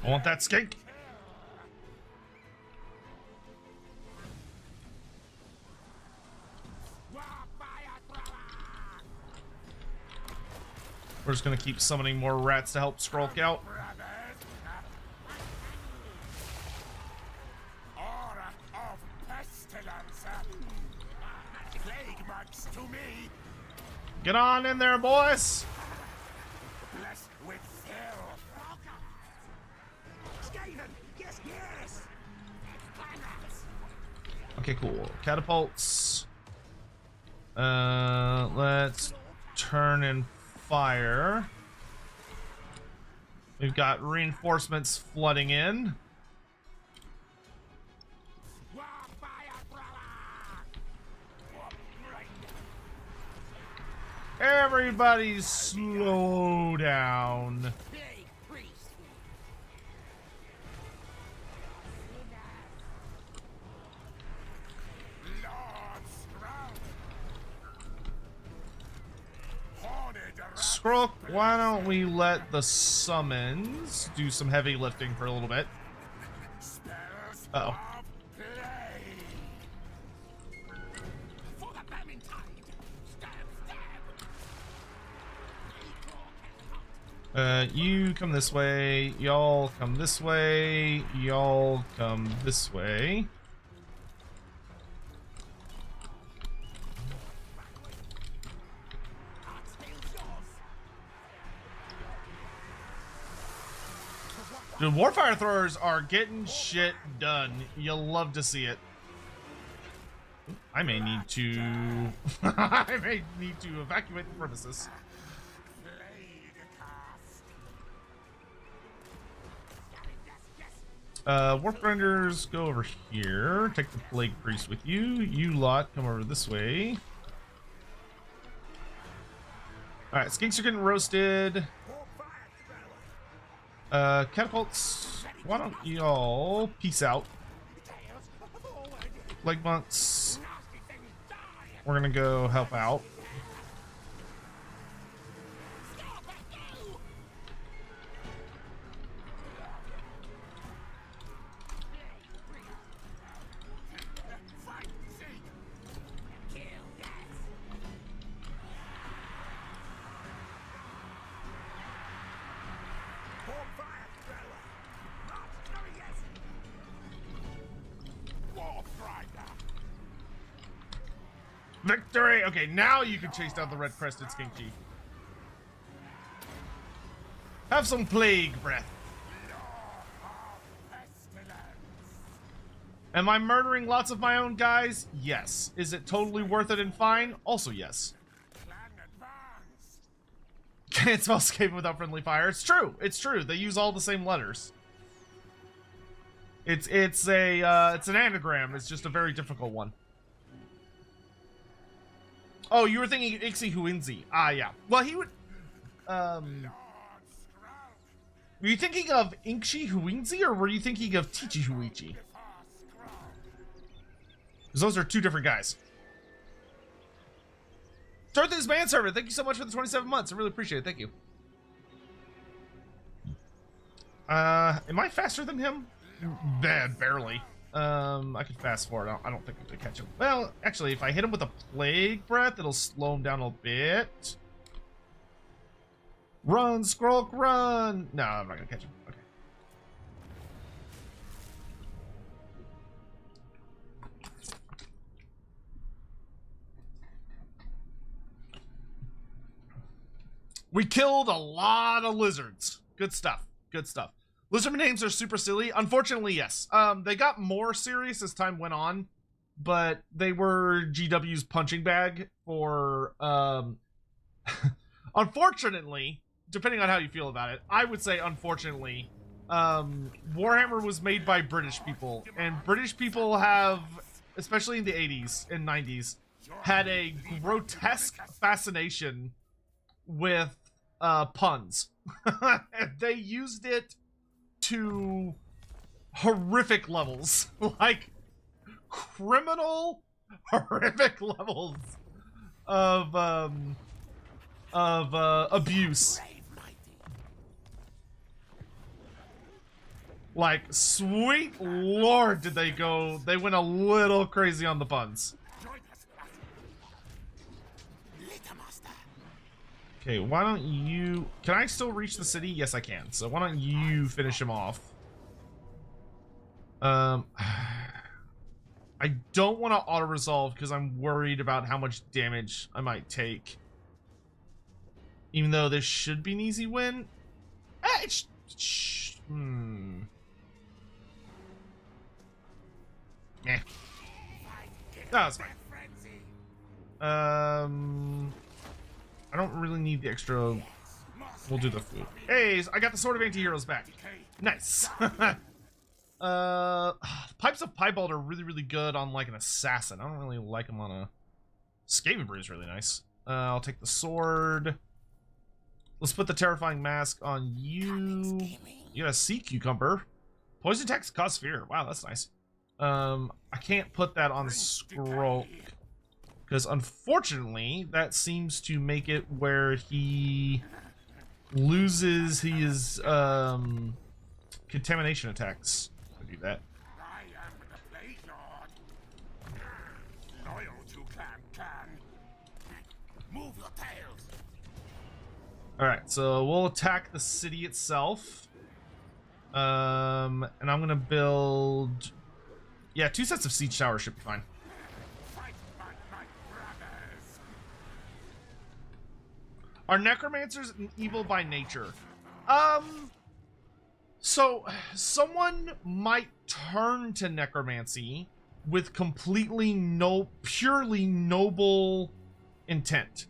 I want that skink. We're just gonna keep summoning more rats to help Skrull out. Get on in there, boys. Okay, cool. Catapults. Let's turn and fire. We've got reinforcements flooding in. Everybody slow down. Skrull, why don't we let the summons do some heavy lifting for a little bit? Uh-oh. You come this way, y'all come this way, y'all come this way. Dude, Warfire throwers are getting shit done. You'll love to see it. I may need to I may need to evacuate the premises. Warp grinders, go over here. Take the plague priest with you. You lot come over this way. Alright, skinks are getting roasted. Catapults, why don't y'all peace out? Plague monks, we're gonna go help out. Victory! Okay, now you can chase down the red-crested skink chief. Have some plague breath. Am I murdering lots of my own guys? Yes. Is it totally worth it and fine? Also yes. Can't spell Skaven without friendly fire. It's true. It's true. They use all the same letters. It's an anagram. It's just a very difficult one. Oh, you were thinking Ixi Huinzi. Ah, yeah. Well, he would... Were you thinking of Inkshi Huinzi, or were you thinking of Tichi Huichi? Because those are two different guys. Dorothy's manservant, thank you so much for the 27 months. I really appreciate it. Thank you. Am I faster than him? Barely. I can fast forward. I don't think I can catch him. Well, actually, if I hit him with a plague breath, it'll slow him down a bit. Run, Skrulk, run! No, I'm not gonna catch him. Okay. We killed a lot of lizards. Good stuff. Good stuff. Lizardmen names are super silly. Unfortunately, yes. They got more serious as time went on, but they were GW's punching bag for, unfortunately, depending on how you feel about it, I would say, unfortunately, Warhammer was made by British people, and British people have, especially in the 80s and 90s, had a grotesque fascination with puns. They used it to horrific levels, like criminal horrific levels of abuse. Like, sweet lord, did they go, they went a little crazy on the puns. Okay, why don't you... Can I still reach the city? Yes, I can. So why don't you finish him off? I don't want to auto-resolve because I'm worried about how much damage I might take. Even though this should be an easy win. Eh. That's fine. I don't really need the extra. We'll do the food. Hey, I got the Sword of Anti-Heroes back. Nice. Pipes of Piebald are really, really good on like an assassin. I don't really like them on a... Skavendom is really nice. I'll take the sword. Let's put the Terrifying Mask on you. You got a sea cucumber. Poison attacks cause fear. Wow, that's nice. I can't put that on Skrulk, because unfortunately, that seems to make it where he loses his contamination attacks. I do that. Alright, so we'll attack the city itself. And I'm gonna build... Yeah, 2 sets of siege towers should be fine. Are necromancers evil by nature? So someone might turn to necromancy with completely purely noble intent.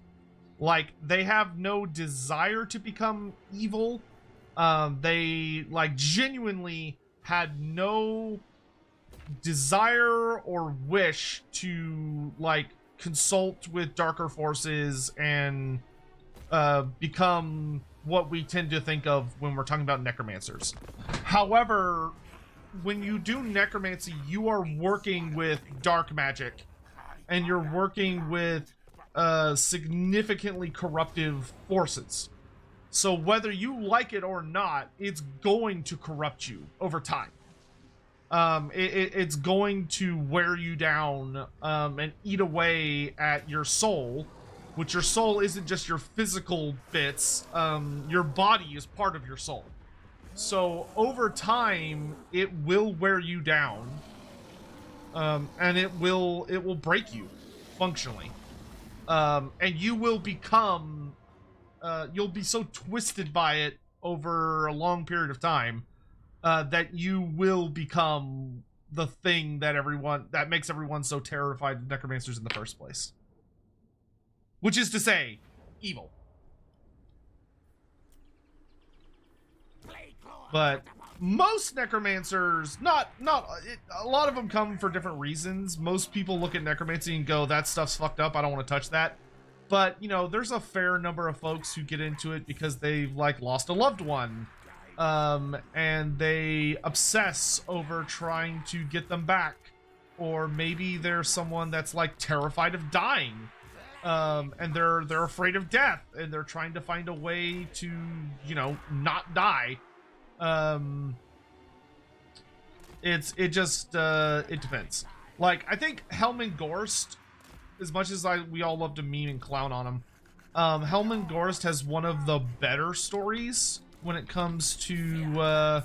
Like, they have no desire to become evil. They, like, genuinely had no desire or wish to, like, consult with darker forces and become what we tend to think of when we're talking about necromancers. However, when you do necromancy, you are working with dark magic, and you're working with significantly corruptive forces. So whether you like it or not, it's going to corrupt you over time. It's going to wear you down and eat away at your soul, which your soul isn't just your physical bits. Your body is part of your soul. So over time, it will wear you down, and it will break you functionally, and you will become. You'll be so twisted by it over a long period of time that you will become the thing that makes everyone so terrified of necromancers in the first place. Which is to say, evil. But most necromancers, a lot of them come for different reasons. Most people look at necromancy and go, that stuff's fucked up, I don't want to touch that. But, you know, there's a fair number of folks who get into it because they've, like, lost a loved one. And they obsess over trying to get them back. Or maybe there's someone that's, like, terrified of dying. And they're afraid of death. And they're trying to find a way to, you know, not die. It depends. Like, I think Helman Gorst, as much as we all love to meme and clown on him, Helman Gorst has one of the better stories when it comes to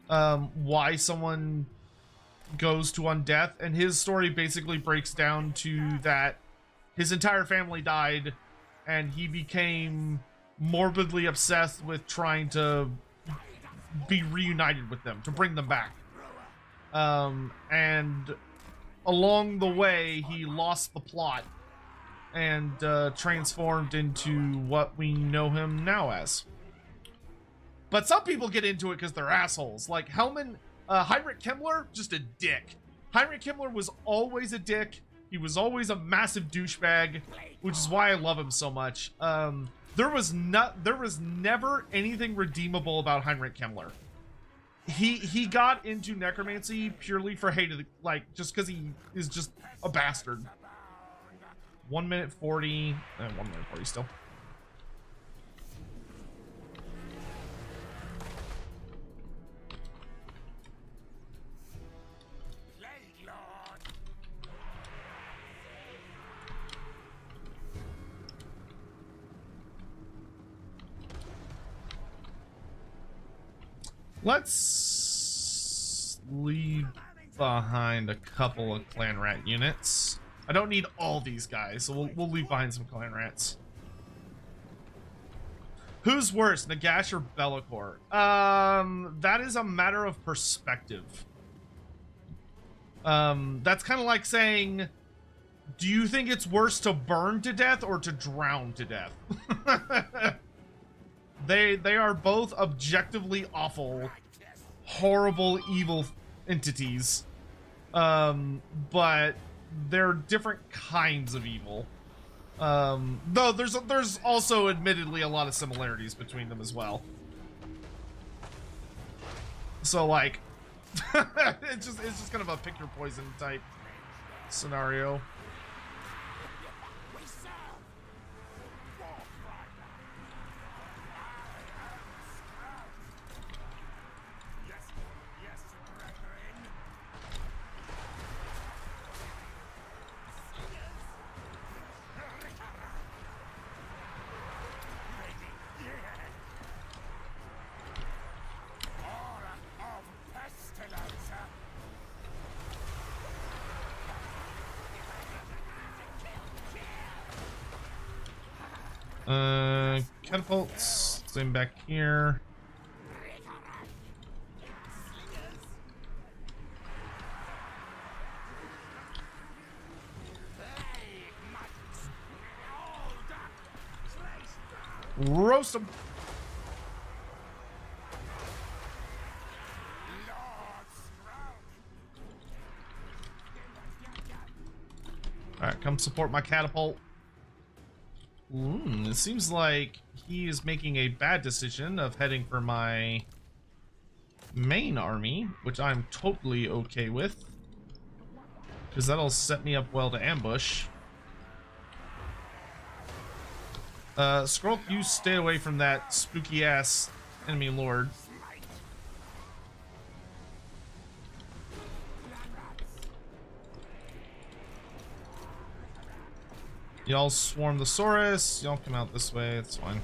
why someone goes to undeath, and his story basically breaks down to that his entire family died, and he became morbidly obsessed with trying to be reunited with them, to bring them back. And along the way, he lost the plot and transformed into what we know him now as. But some people get into it because they're assholes. Like Heinrich Himmler, just a dick. Heinrich Himmler was always a dick. He was always a massive douchebag, which is why I love him so much. There was never anything redeemable about Heinrich Himmler. He got into necromancy purely for hate, like, just because he is just a bastard. 1 minute 40, 1 minute 40 still. Let's leave behind a couple of clan rat units. I don't need all these guys, so we'll leave behind some clan rats. Who's worse, Nagash or Be'lakor? That is a matter of perspective. That's kind of like saying, do you think it's worse to burn to death or to drown to death? They are both objectively awful, horrible, evil entities. But they're different kinds of evil. Though there's also admittedly a lot of similarities between them as well. So like, it's just kind of a pick your poison type scenario. Catapults, same back here. Roast them. Alright, come support my catapult. It seems like he is making a bad decision of heading for my main army, which I'm totally okay with, because that'll set me up well to ambush. Skrull, you stay away from that spooky ass enemy lord. Y'all swarm the Saurus. Y'all come out this way. It's fine.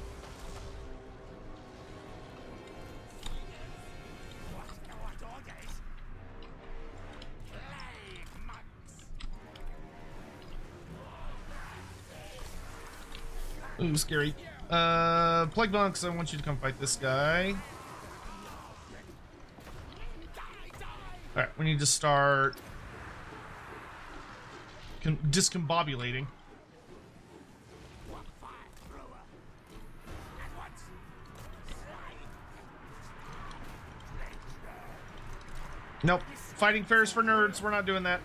Ooh, scary. Plague Monks, I want you to come fight this guy. Alright, we need to start discombobulating. Nope. Fighting fair is for nerds. We're not doing that.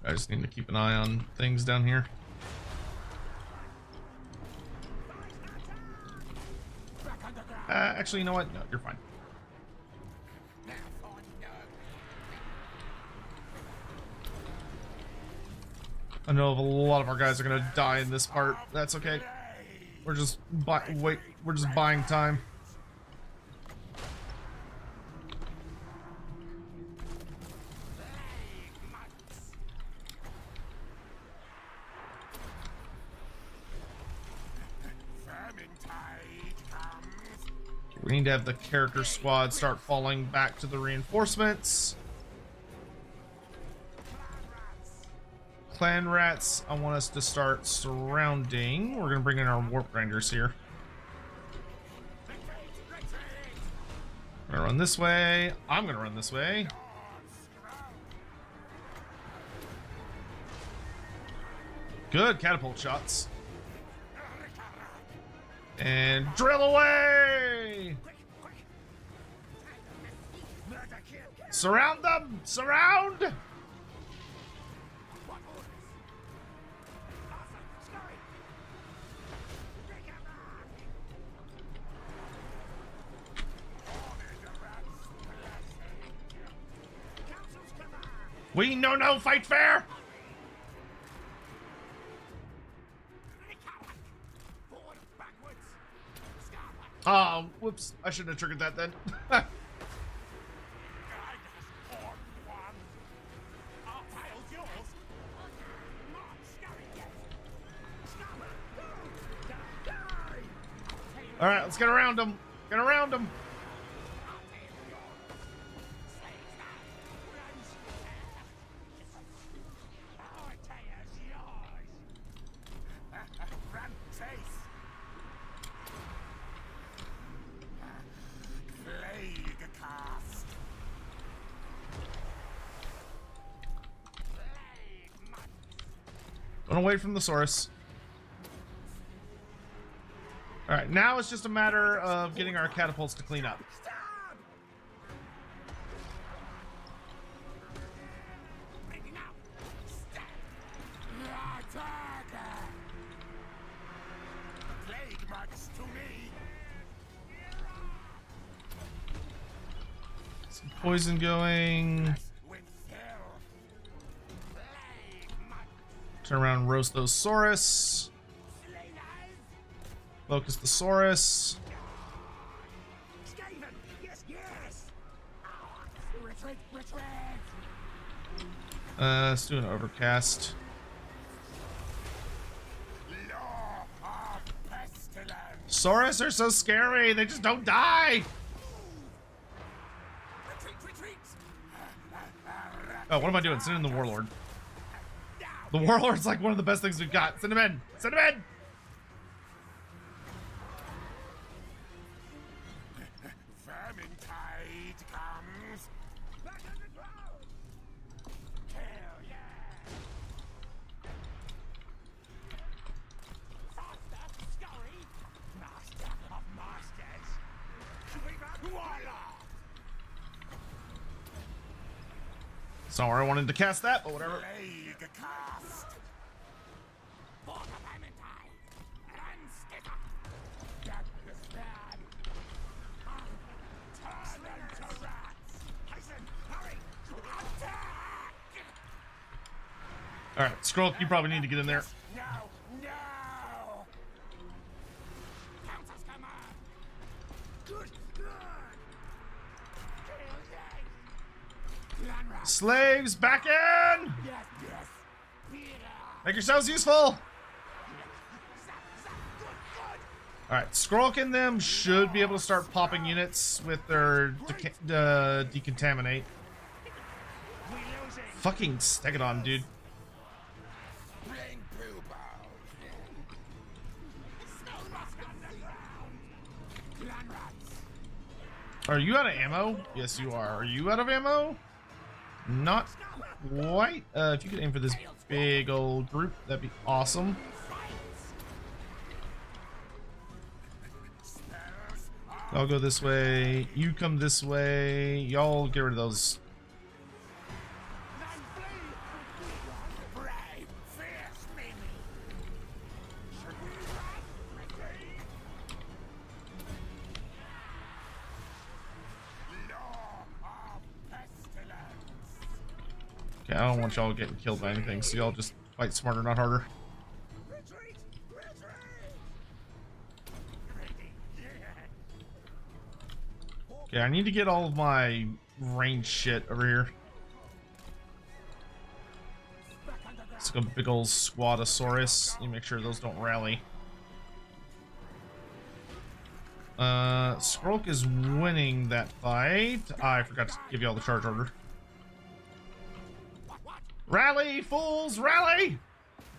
I just need to keep an eye on things down here. Actually, you know what? No, you're fine. I know a lot of our guys are gonna die in this part. That's okay. We're just we're just buying time. We need to have the character squad start falling back to the reinforcements. Clan rats, I want us to start surrounding. We're gonna bring in our warp grinders here. We're gonna run this way. I'm gonna run this way. Good catapult shots. And drill away! Surround them! Surround! We no fight fair! Oh, whoops. I shouldn't have triggered that then. Alright, let's get around them. Get around them. Run away from the Saurus. Alright, now it's just a matter of getting our catapults to clean up. Some poison going. Turn around and roast those Saurus. Focus the Saurus. Let's do an overcast. Saurus are so scary. They just don't die. Oh, what am I doing? Send in the Warlord. The Warlord's like one of the best things we've got. Send him in. Send him in. Sorry, I wanted to cast that, but whatever. Plague cast. Get this man. Turn them to rats. Hasten, hurry, attack! All right, Skrull, you probably need to get in there. No, no! Countess command! Good, good! Plan right. Slaves, back in! Yes, yes! Peter! Make yourselves useful! Alright, Skrulk and them should be able to start popping units with their decontaminate. We losing! Fucking Skavendom, dude. Bring poo-balls! Plan rats! Are you out of ammo? Yes, you are. Are you out of ammo? Not quite. If you could aim for this big old group, that'd be awesome. I'll go this way. You come this way. Y'all get rid of those. Brave, fierce Mimi! Should we run? Retreat! Law of pestilence! Okay, I don't want y'all getting killed by anything, so y'all just fight smarter, not harder. Retreat! Retreat! Ready? Yeah! Okay, I need to get all of my range shit over here. It's like a big old Squadosaurus. You make sure those don't rally. Skrulk is winning that fight. I forgot to give you all the charge order. What? Rally, fools, rally!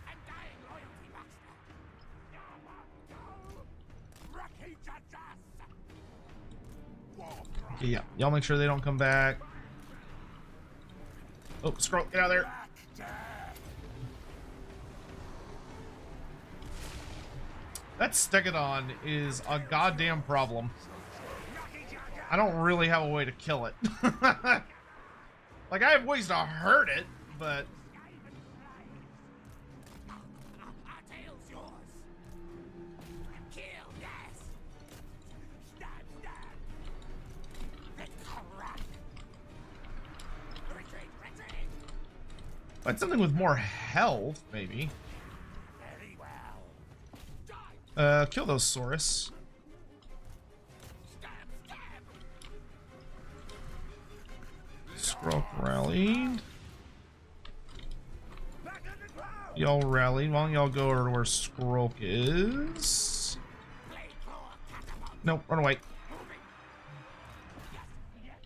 I'm dying, loyalty master! Rocky Jajas! War Okay, yeah, y'all make sure they don't come back. Oh, Skrulk, get out of there. That Skavendom is a goddamn problem. I don't really have a way to kill it. Like, I have ways to hurt it, but... Our tail's yours! Kill, yes! Stab, stab! Let's crack! Retreat, retreat! Find something with more health, maybe. Very well. Die! Kill those Saurus. Stab, stab! Skrulk rallied. Back underground! Y'all rallied. Why don't y'all go over to where Skrulk is? Blade claw, catapult! Nope, run away. Moving! Yes, yes!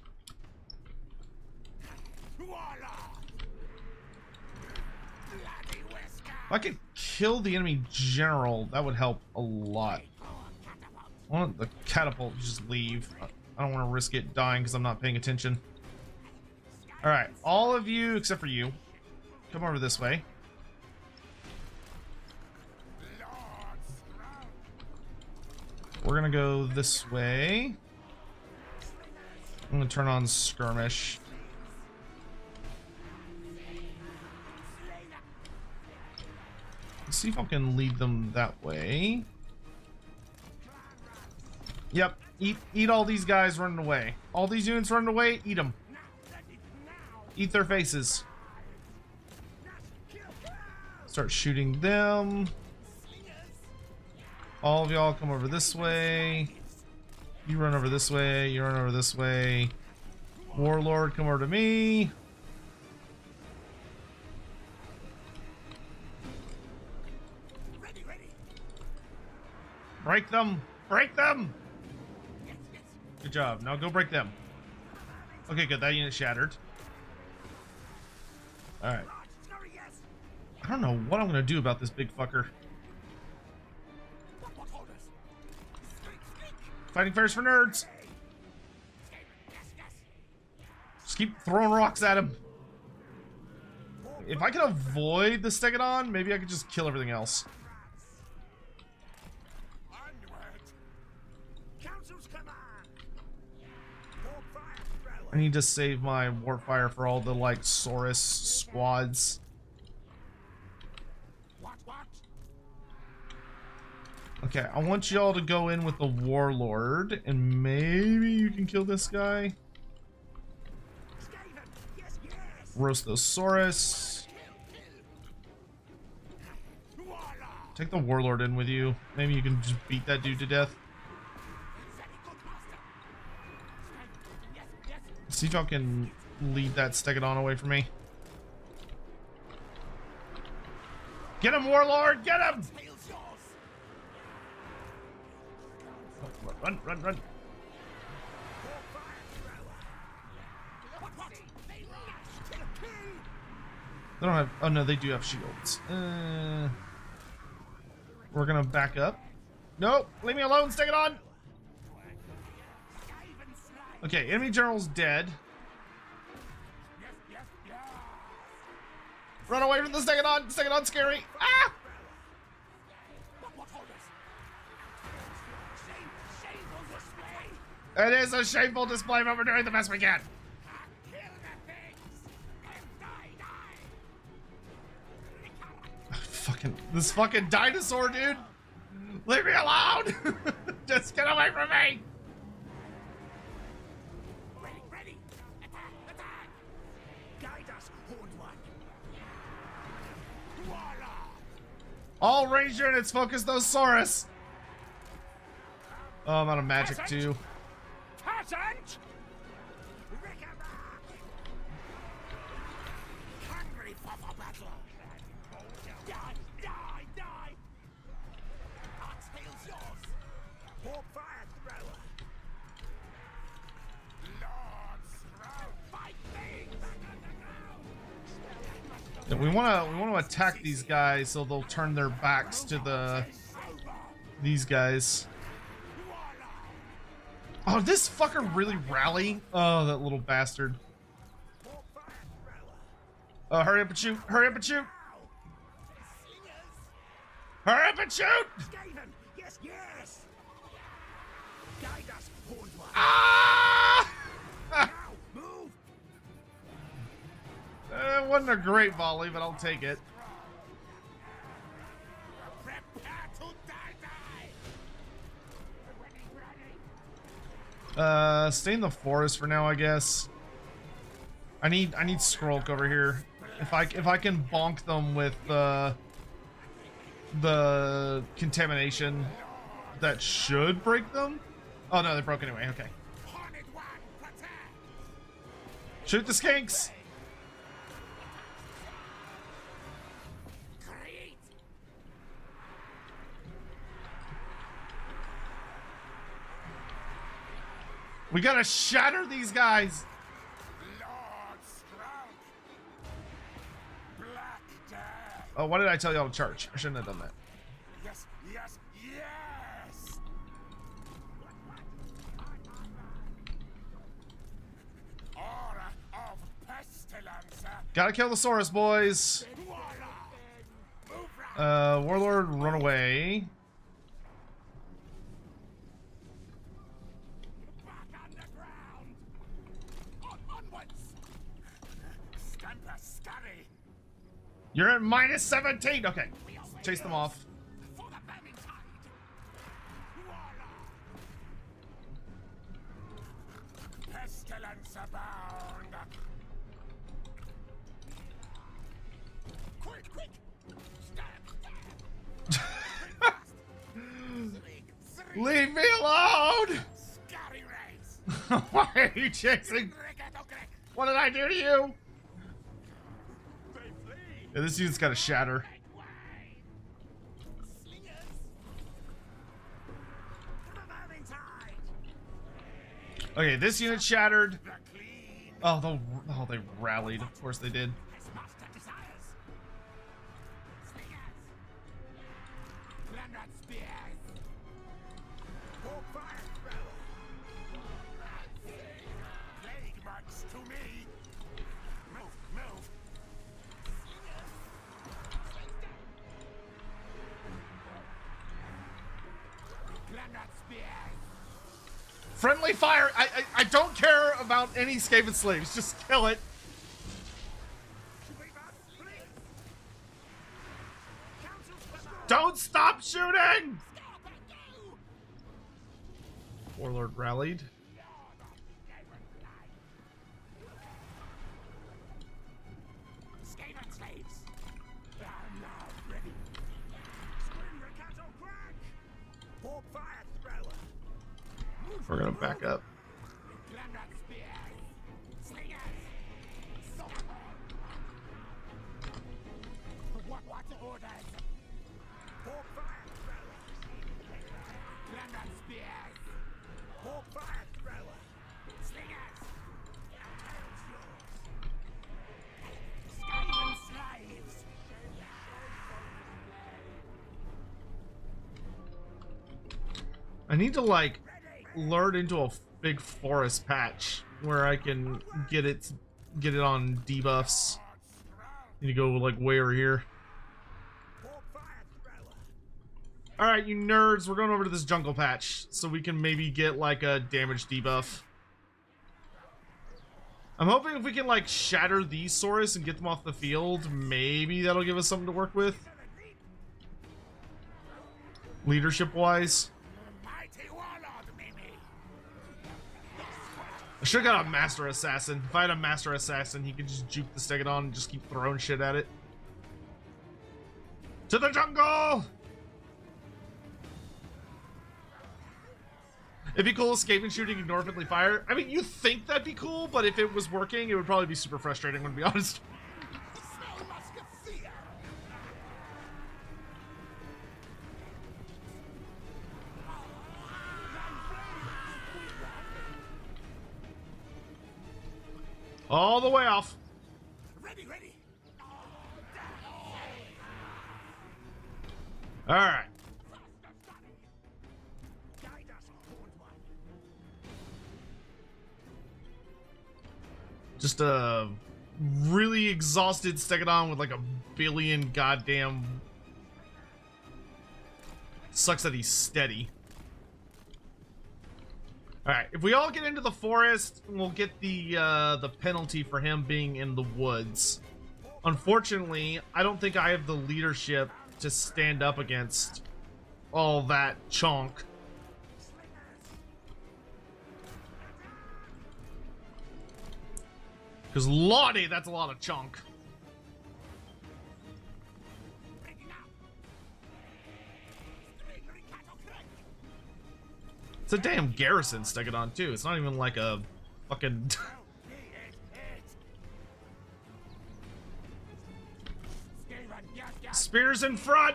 Voila! Bloody whisker! If I could kill the enemy general, that would help a lot. Blade claw, catapult! I want the catapult to just leave. I don't want to risk it dying because I'm not paying attention. Alright, all of you, except for you, come over this way. Lords! We're gonna go this way. I'm gonna turn on skirmish. Let's see if I can lead them that way. Yep, eat all these guys running away. All these units running away, eat them. Eat their faces. Start shooting them. All of y'all come over this way. You run over this way. You run over this way. Warlord, come over to me. Ready, ready! Break them. Break them. Yes, yes! Good job. Now go break them. Okay, good. That unit shattered. Alright. Lord, sorry, yes! I don't know what I'm going to do about this big fucker. What orders? Sneak, sneak! Fighting fairs for nerds. Yes, yes! Just keep throwing rocks at him. If I can avoid the Skavendom, maybe I could just kill everything else. Onward! Council's command! I need to save my warfire for all the like Saurus squads. Okay, I want y'all to go in with the warlord, and maybe you can kill this guy. Roast those Saurus. Take the warlord in with you. Maybe you can just beat that dude to death. See if y'all can lead that Skavendom away from me. Get him, warlord! Get him! Oh, run, run, run. They don't have... Oh, no, they do have shields. We're gonna back up. Nope! Leave me alone, Skavendom! Okay, enemy general's dead. Run away from the Skavendom! Skavendom scary! Ah! It is a shameful display, but we're doing the best we can. This fucking dinosaur, dude! Leave me alone! Just get away from me! Ready! Attack! Guide us, Horned One! Voila! All range units, focus those Saurus! Oh, I'm out of magic too. Peasant! Hungry for battle! Die! Our tail's yours! Warp fire thrower! Lord Stroud, fight me! Yeah, we want to attack these guys so they'll turn their backs to these guys. Oh, this fucker really rally? Oh, that little bastard. Oh, hurry up and shoot! Hurry up and shoot! Hurry up and shoot! Skaven! Yes! Guide us, Horned One! Ah! Now, move! It wasn't a great volley, but I'll take it. Prepare to die! Stay in the forest for now, I guess. I need Skrulk over here. If I can bonk them with the contamination, that should break them. Oh no, they're broke anyway. Okay. Horned One, protect! Shoot the skinks. Great! We gotta shatter these guys. Lord Stroud! Black Death! Oh, why did I tell y'all to charge? I shouldn't have done that. Yes! Aura of pestilence! Gotta kill the Saurus, boys. Voila! Move round! Warlord, run away. Back on the ground! Onwards! Scamper scurry! You're at minus 17. Okay, chase them off. For the burning tide! Voila! Pestilence abound! Quick! Leave me alone. Scurry race! Why are you chasing? What did I do to you? Yeah, this unit's gotta shatter. Okay, this unit shattered. Oh, they rallied. Of course they did. Friendly fire. I don't care about any Skaven slaves. Just kill it. Don't stop shooting! Warlord rallied. We're gonna back up. I need to like lure it into a big forest patch where I can get it on debuffs. Need to go like way over here. All right, you nerds, we're going over to this jungle patch so we can maybe get like a damage debuff. I'm hoping if we can like shatter these Saurus and get them off the field, maybe that'll give us something to work with. Leadership wise. I should have got a Master Assassin. If I had a Master Assassin, he could just juke the Stegodon and just keep throwing shit at it. To the jungle! It'd be cool escaping, shooting, ignore friendly fire. I mean, you think that'd be cool, but if it was working, it would probably be super frustrating, I'm gonna be honest. All the way off. Ready. All right. Just a really exhausted Stegodon with like a billion goddamn. Sucks that he's steady. All right, if we all get into the forest, we'll get the penalty for him being in the woods. Unfortunately, I don't think I have the leadership to stand up against all that chonk. Because Lottie, that's a lot of chunk. It's a damn garrison Stegodon too. It's not even like a fucking spears in front.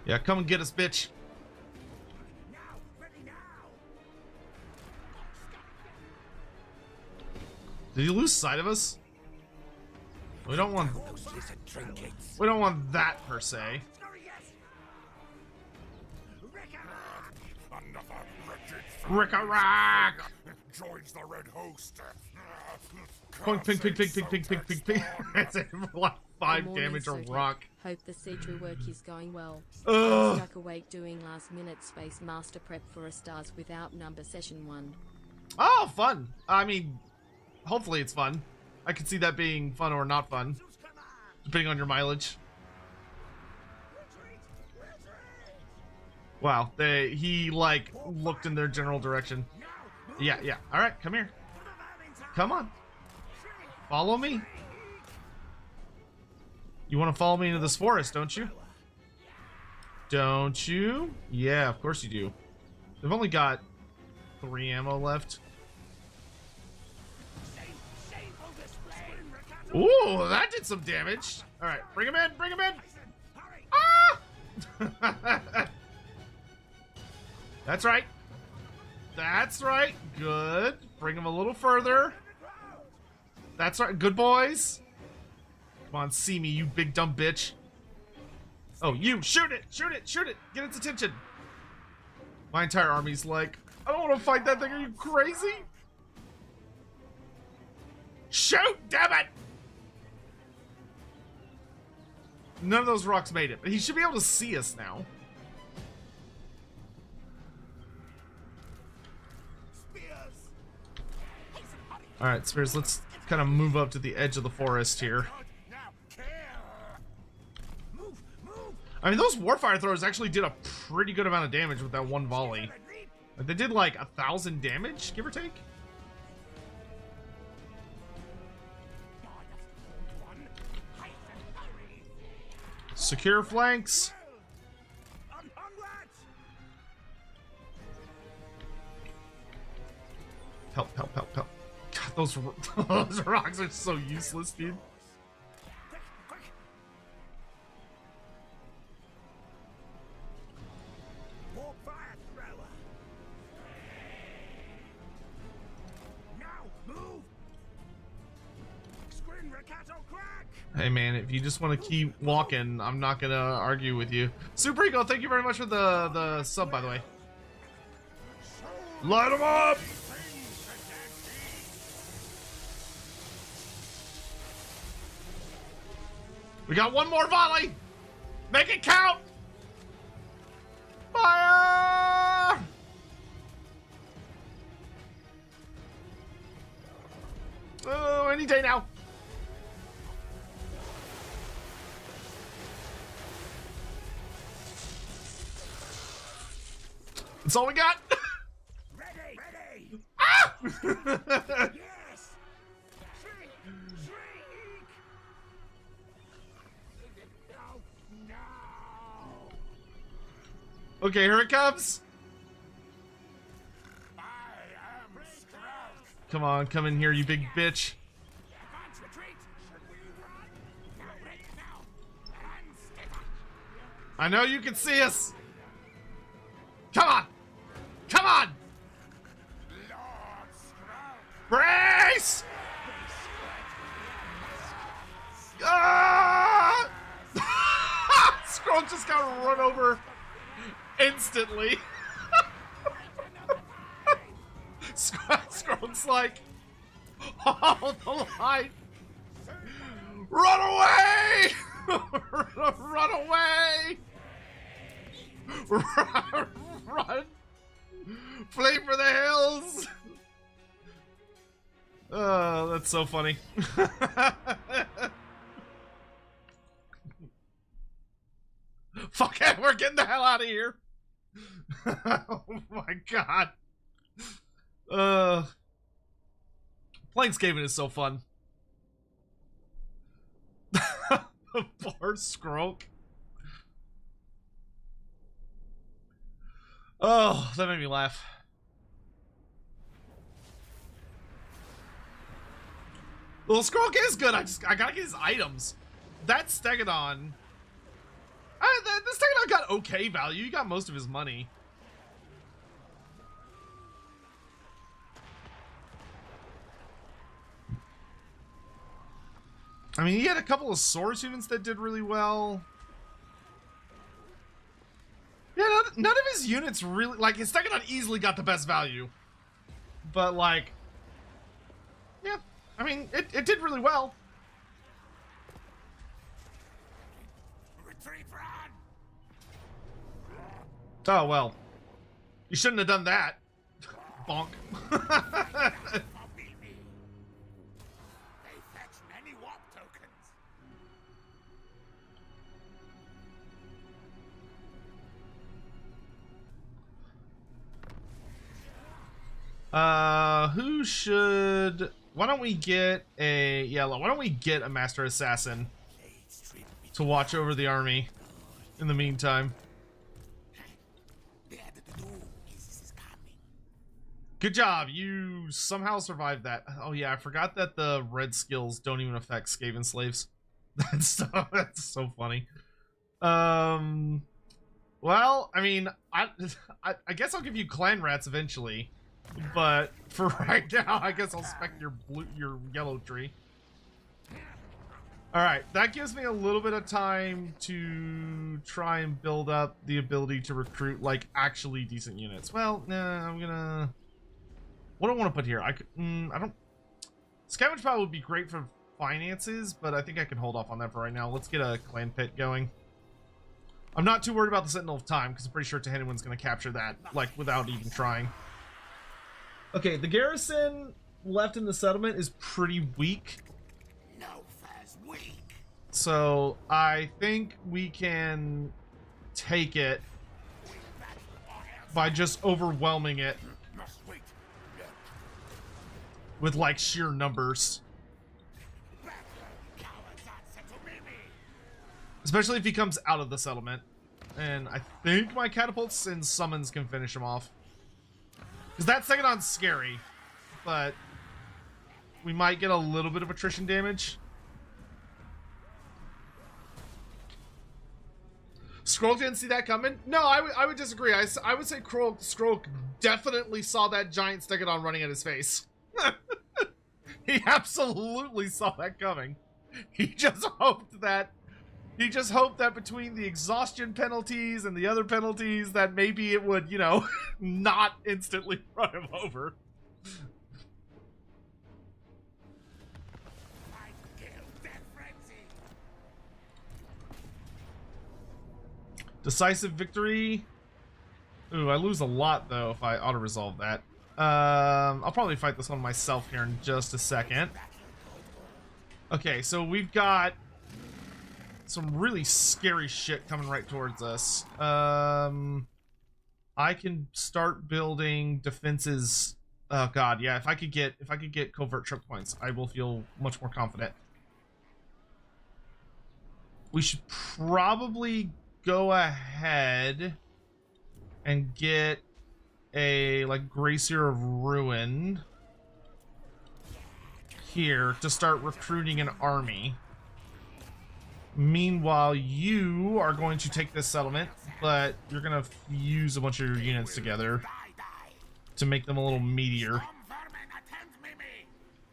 Yeah, come and get us, bitch. Did you lose sight of us? We don't want that per se. Rick-a-rack! Joins the red host. Pink. That's it for like 5 damage or rock. Hope the siege rework is going well. Ugh. I'm stuck awake doing last minute Space Master prep for a Stars Without Number Session 1. Oh, fun. I mean, hopefully it's fun. I could see that being fun or not fun, depending on your mileage. Wow, he like looked in their general direction. Yeah. All right, come here. Come on. Follow me. You want to follow me into this forest, don't you? Don't you? Yeah, of course you do. They've only got 3 ammo left. Ooh, that did some damage. All right, bring him in. Ah! That's right. Good. Bring him a little further. That's right. Good boys. Come on, see me, you big dumb bitch. Oh, you. Shoot it. Get its attention. My entire army's like, I don't want to fight that thing. Are you crazy? Shoot, damn it! None of those rocks made it, but he should be able to see us now. Alright, Spears, let's kind of move up to the edge of the forest here. I mean, those Warfire throwers actually did a pretty good amount of damage with that one volley. Like, they did like 1,000 damage, give or take. Secure flanks. Help, help, help, help. God, those rocks are so useless, dude. Hey man, if you just want to keep walking, I'm not gonna argue with you. Super Ego, thank you very much for the sub, by the way. Light them up! We got one more volley! Make it count! Fire! Oh, any day now. That's all we got. Ready, ready. Ah! Yes. Shriek, shriek. No, no. Okay, here it comes. I am Scout. Come on, come in here, you big bitch. Advance retreat. Should we run? Now, ready now. And step up. I know you can see us. Come on. Come on. Lord Scout. Brace! Ah! Scroll just got run over instantly. Scroll's like, hold the line. Run away! Run away! Run! Run! Flee for the hills! Oh, that's so funny. Fuck it, we're getting the hell out of here. Oh my god. Playing Skaven is so fun. Poor Skroak. Oh, that made me laugh. Well, Skroak is good. I gotta get his items. That Stegodon. The Stegodon got okay value. You got most of his money. I mean, he had a couple of sword students that did really well. Yeah, none of his units really, like, his Stegodon easily got the best value. But, like, yeah, I mean, it did really well. Retreat, run. Oh, well. You shouldn't have done that. Bonk. Copy me. They fetch many warp tokens. Who should... Why don't we get a... Yeah, why don't we get a Master Assassin to watch over the army in the meantime? Good job, you somehow survived that. Oh yeah, I forgot that the red skills don't even affect Skaven slaves. That's so funny. Well, I mean, I guess I'll give you clan rats eventually, but for right now, I guess I'll spec your yellow tree. All right, that gives me a little bit of time to try and build up the ability to recruit like actually decent units. Well, nah, I'm gonna. What do I want to put here? I could. I don't. Scavenge power would be great for finances, but I think I can hold off on that for right now. Let's get a clan pit going. I'm not too worried about the Sentinel of Time because I'm pretty sure Tehenwen's going to capture that like without even trying. Okay, the garrison left in the settlement is pretty weak. So I think we can take it by just overwhelming it with like sheer numbers. Especially if he comes out of the settlement. And I think my catapults and summons can finish him off. Because that second on's scary. But we might get a little bit of attrition damage. Skroak didn't see that coming? No, I would disagree. I would say Skroak definitely saw that giant Stegodon running at his face. He absolutely saw that coming. He just hoped that between the exhaustion penalties and the other penalties that maybe it would, you know, not instantly run him over. Decisive victory. Ooh, I lose a lot though if I auto-resolve that. I'll probably fight this one myself here in just a second. Okay, so we've got some really scary shit coming right towards us. I can start building defenses. Oh god, yeah, if I could get covert trip points, I will feel much more confident. We should probably go ahead and get a like Gracier of Ruin here to start recruiting an army. Meanwhile, you are going to take this settlement, but you're gonna fuse a bunch of your units together to make them a little meatier.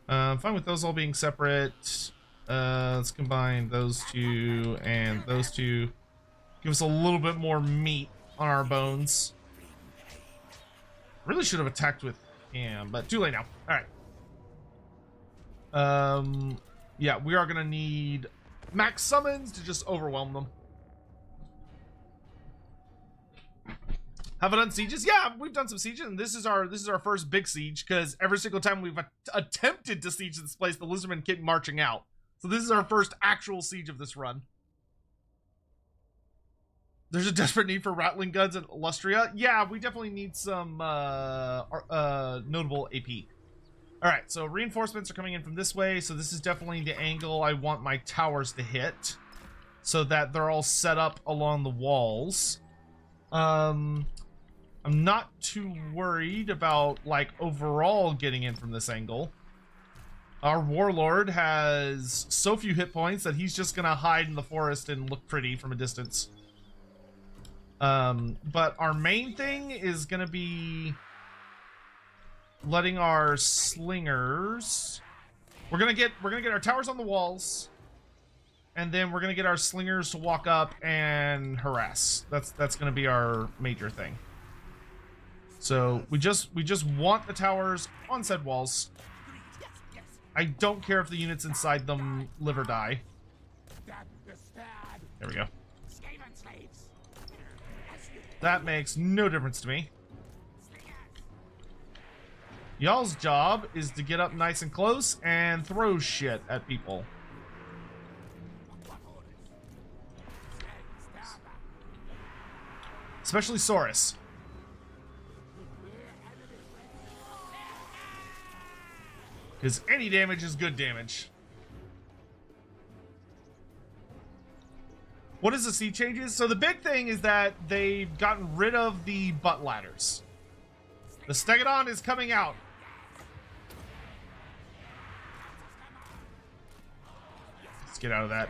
I'm fine with those all being separate. Let's combine those two and those two. Give us a little bit more meat on our bones. Really should have attacked with him, but too late now. All right. Yeah, we are gonna need max summons to just overwhelm them. Have I done sieges? Yeah, we've done some sieges, and this is our first big siege because every single time we've attempted to siege this place, the Lizardmen keep marching out. So this is our first actual siege of this run. There's a desperate need for rattling guns in Illustria. Yeah, we definitely need some notable AP. All right, so reinforcements are coming in from this way. So this is definitely the angle I want my towers to hit so that they're all set up along the walls. I'm not too worried about like overall getting in from this angle. Our warlord has so few hit points that he's just gonna hide in the forest and look pretty from a distance. But our main thing is gonna be letting our slingers. We're gonna get our towers on the walls, and then we're gonna get our slingers to walk up and harass. That's gonna be our major thing. So we just want the towers on said walls. I don't care if the units inside them live or die. There we go. That makes no difference to me. Y'all's job is to get up nice and close and throw shit at people. Especially Saurus. Because any damage is good damage. What is the siege changes? So the big thing is that they've gotten rid of the butt ladders. The Stegodon is coming out. Let's get out of that.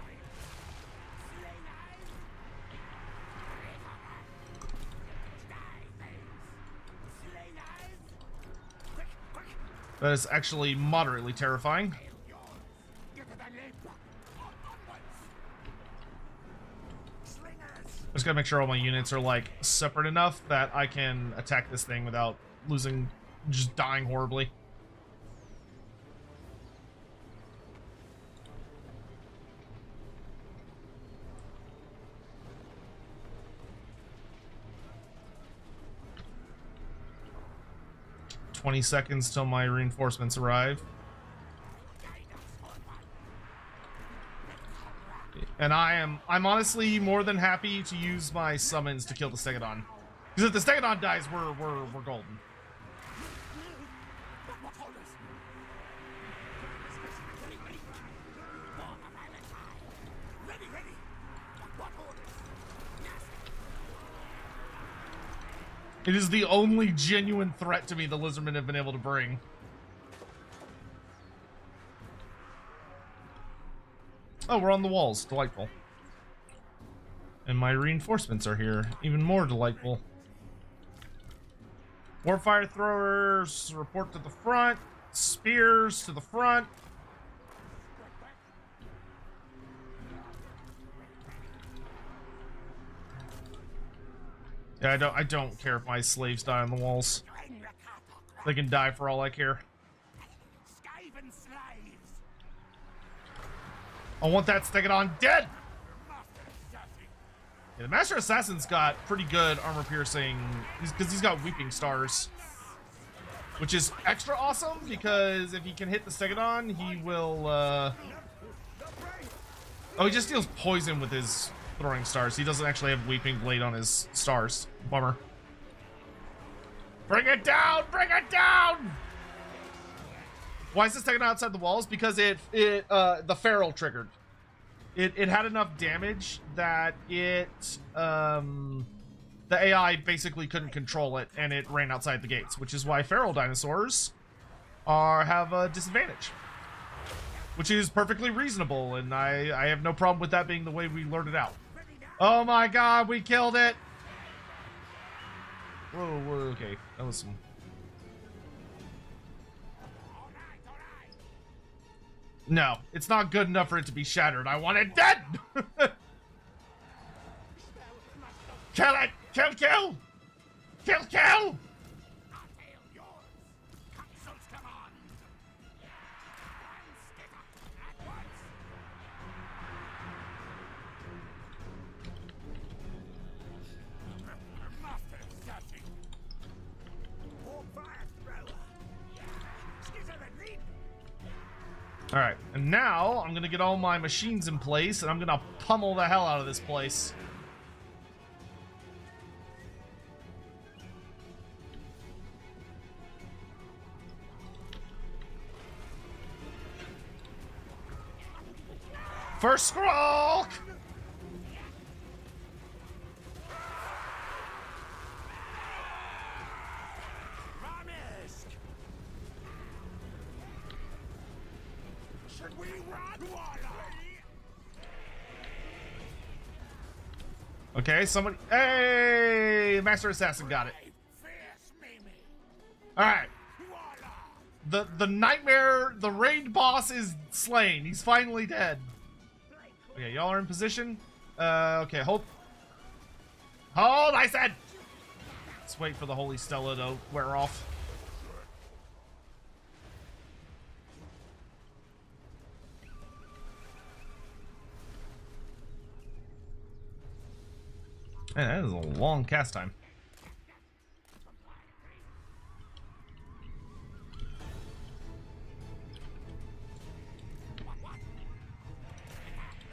That is actually moderately terrifying. Just gotta make sure all my units are like separate enough that I can attack this thing without losing, just dying horribly. "20 seconds till my reinforcements arrive." And I'm honestly more than happy to use my summons to kill the Skavendom. Because if the Skavendom dies, we're golden. It is the only genuine threat to me the Lizardmen have been able to bring. Oh, we're on the walls. Delightful. And my reinforcements are here. Even more delightful. Warfire throwers report to the front. Spears to the front. Yeah, I don't care if my slaves die on the walls. They can die for all I care. I want that Skavendom dead! Yeah, the Master Assassin's got pretty good armor piercing, because he's got Weeping Stars. Which is extra awesome, because if he can hit the Skavendom, he will, Oh, he just deals poison with his throwing stars. He doesn't actually have Weeping Blade on his stars. Bummer. Bring it down! Bring it down! Why is this taken outside the walls? Because the feral triggered. It had enough damage that the AI basically couldn't control it, and it ran outside the gates, which is why feral dinosaurs have a disadvantage. Which is perfectly reasonable, and I have no problem with that being the way we learned it out. Oh my god, we killed it! Whoa, okay. That was some... No, it's not good enough for it to be shattered. I want it dead! Kill it! Kill, kill! Kill, kill! Alright, and now I'm gonna get all my machines in place, and I'm gonna pummel the hell out of this place. First scroll! Okay, somebody... Hey! Master Assassin got it. Alright. The nightmare, the raid boss is slain. He's finally dead. Okay, y'all are in position. Okay, hold. Hold, I said! Let's wait for the Holy Stella to wear off. Man, that is a long cast time.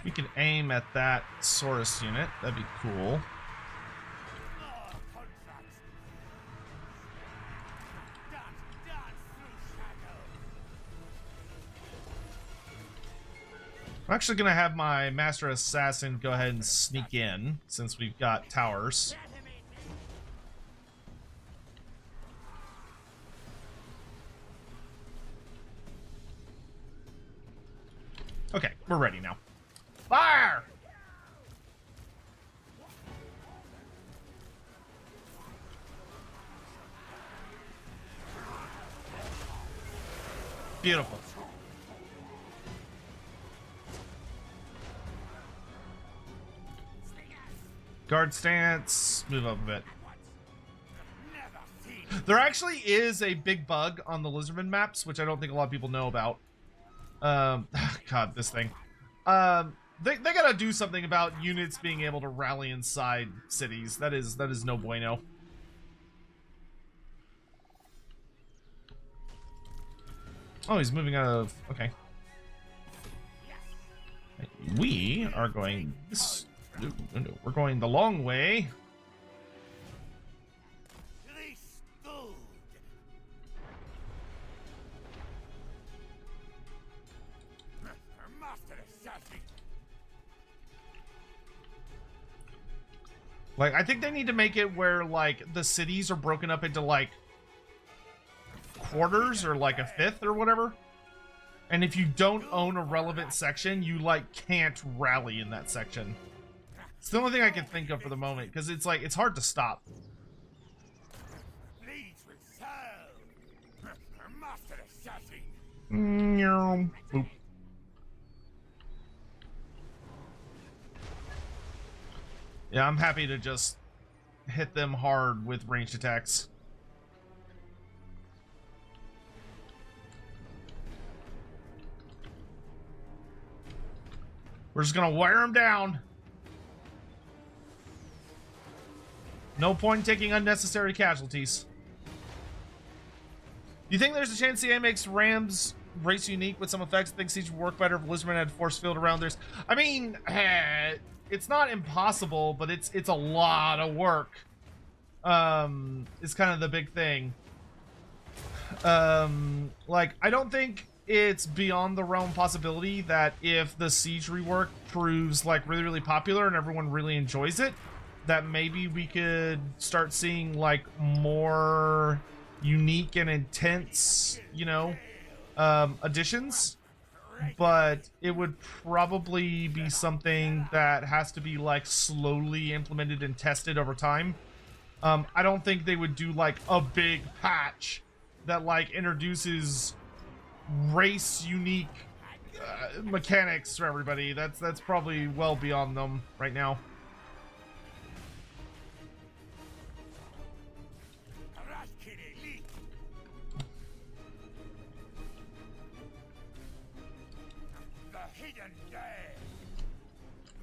We can aim at that Saurus unit. That'd be cool. I'm actually gonna have my Master Assassin go ahead and sneak in, since we've got towers. Okay, we're ready now. Fire! Beautiful. Guard stance. Move up a bit. There actually is a big bug on the Lizardmen maps, which I don't think a lot of people know about. God, this thing. They gotta do something about units being able to rally inside cities. That is no bueno. Oh, he's moving out of... Okay. We are going this... No, we're going the long way. Like, I think they need to make it where, like, the cities are broken up into, like, quarters or, like, a fifth or whatever. And if you don't own a relevant section, you, like, can't rally in that section. It's the only thing I can think of for the moment, because it's, like, it's hard to stop. Boop. Yeah, I'm happy to just hit them hard with ranged attacks. We're just gonna wear them down. No point taking unnecessary casualties. Do you think there's a chance CA makes Rams race unique with some effects? I think Siege would work better if Lizardmen had force field around theirs. I mean, it's not impossible, but it's a lot of work. Is kind of the big thing. Like, I don't think it's beyond the realm possibility that if the Siege rework proves like really, really popular and everyone really enjoys it, that maybe we could start seeing like more unique and intense, you know, additions. But it would probably be something that has to be like slowly implemented and tested over time. I don't think they would do like a big patch that like introduces race unique mechanics for everybody. That's probably well beyond them right now.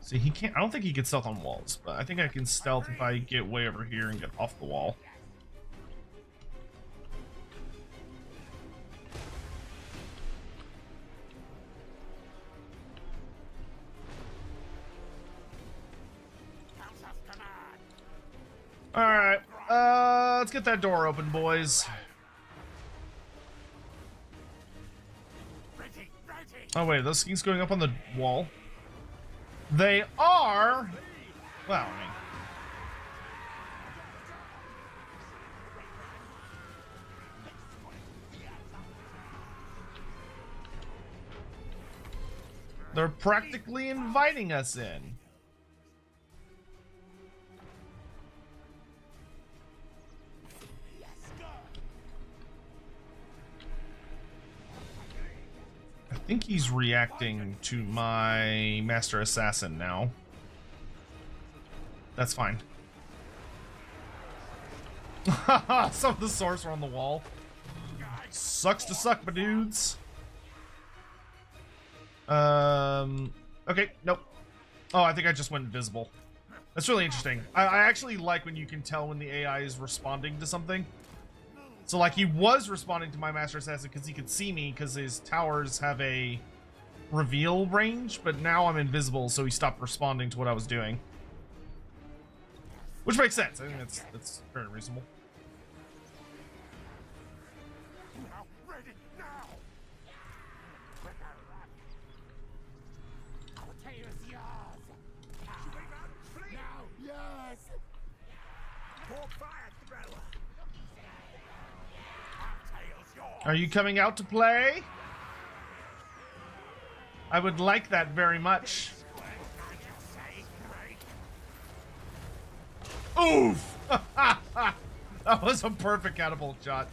See, he can't... I don't think he can stealth on walls, but I think I can stealth if I get way over here and get off the wall. Alright, let's get that door open, boys. Oh wait, those skinks going up on the wall? They are... Well, I mean... They're practically inviting us in. I think he's reacting to my Master Assassin now. That's fine. Some of the swords are on the wall. Sucks to suck, my dudes. Okay, nope. Oh, I think I just went invisible. That's really interesting. I actually like when you can tell when the AI is responding to something. So, like, he was responding to my Master Assassin because he could see me because his towers have a reveal range, but now I'm invisible, so he stopped responding to what I was doing. Which makes sense. I think that's very reasonable. Are you coming out to play? I would like that very much. Oof! That was a perfect catapult shot.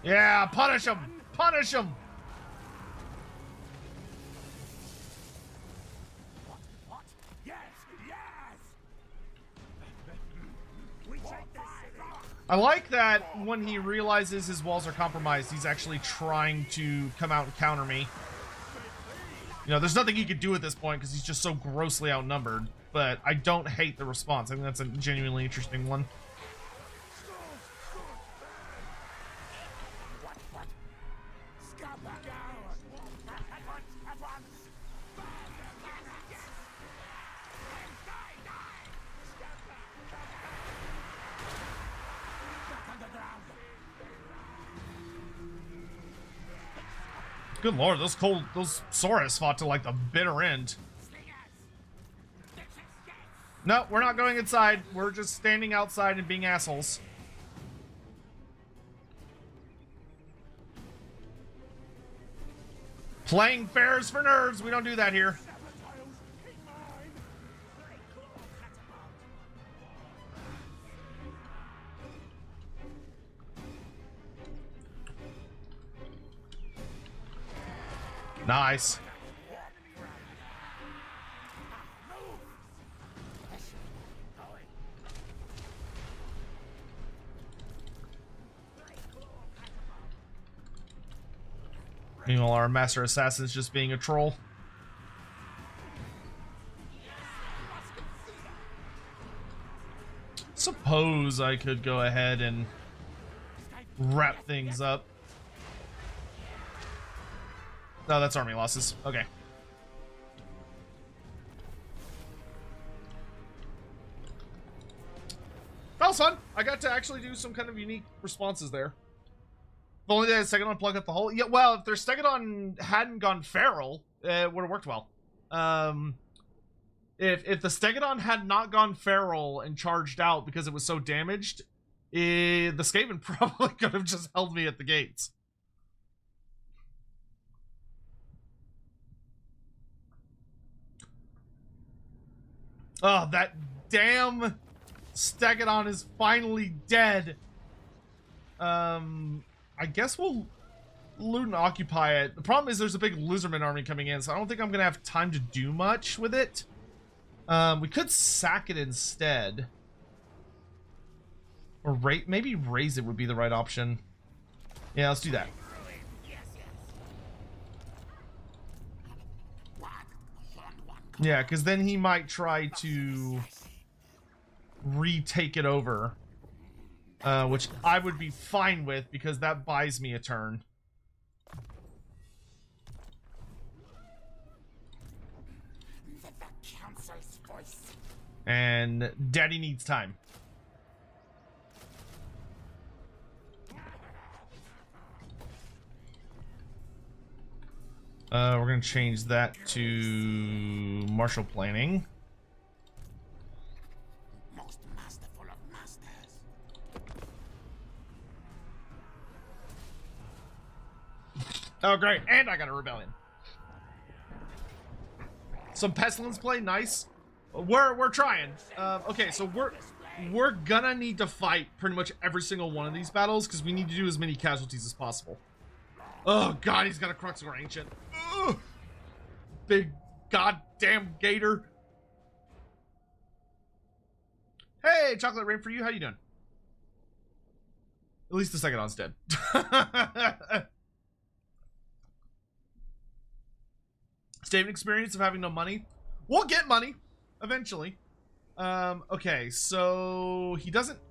Yeah, punish him! Punish him! I like that when he realizes his walls are compromised, he's actually trying to come out and counter me. You know, there's nothing he could do at this point because he's just so grossly outnumbered. But I don't hate the response. I think that's a genuinely interesting one. Good lord, those Saurus fought to like the bitter end. No, we're not going inside. We're just standing outside and being assholes. Playing fair is for nerds. We don't do that here. Nice. Meanwhile, our master assassin's just being a troll. Suppose I could go ahead and wrap things up. No, that's army losses. Okay. That was fun. I got to actually do some kind of unique responses there. If only they had Stegadon plug up the hole. Yeah, well, if their Stegadon hadn't gone feral, it would have worked well. If the Stegadon had not gone feral and charged out because it was so damaged, the Skaven probably could have just held me at the gates. Oh, that damn Stegadon is finally dead. I guess we'll loot and occupy it. The problem is there's a big Lizardmen army coming in, so I don't think I'm gonna have time to do much with it. We could sack it instead. Or maybe raise it would be the right option. Yeah, let's do that. Yeah, because then he might try to retake it over. Which I would be fine with because that buys me a turn. And Daddy needs time. We're gonna change that to martial planning. Most masterful of masters. Oh great, and I got a rebellion. Some pestilence play, nice. We're trying. Okay, so we're gonna need to fight pretty much every single one of these battles because we need to do as many casualties as possible. Oh god, he's got a Cruxor Ancient. Ugh. Big goddamn gator. Hey, Chocolate Rain for you. How you doing? At least the Stegadon's dead. Statement experience of having no money. We'll get money eventually. Okay, so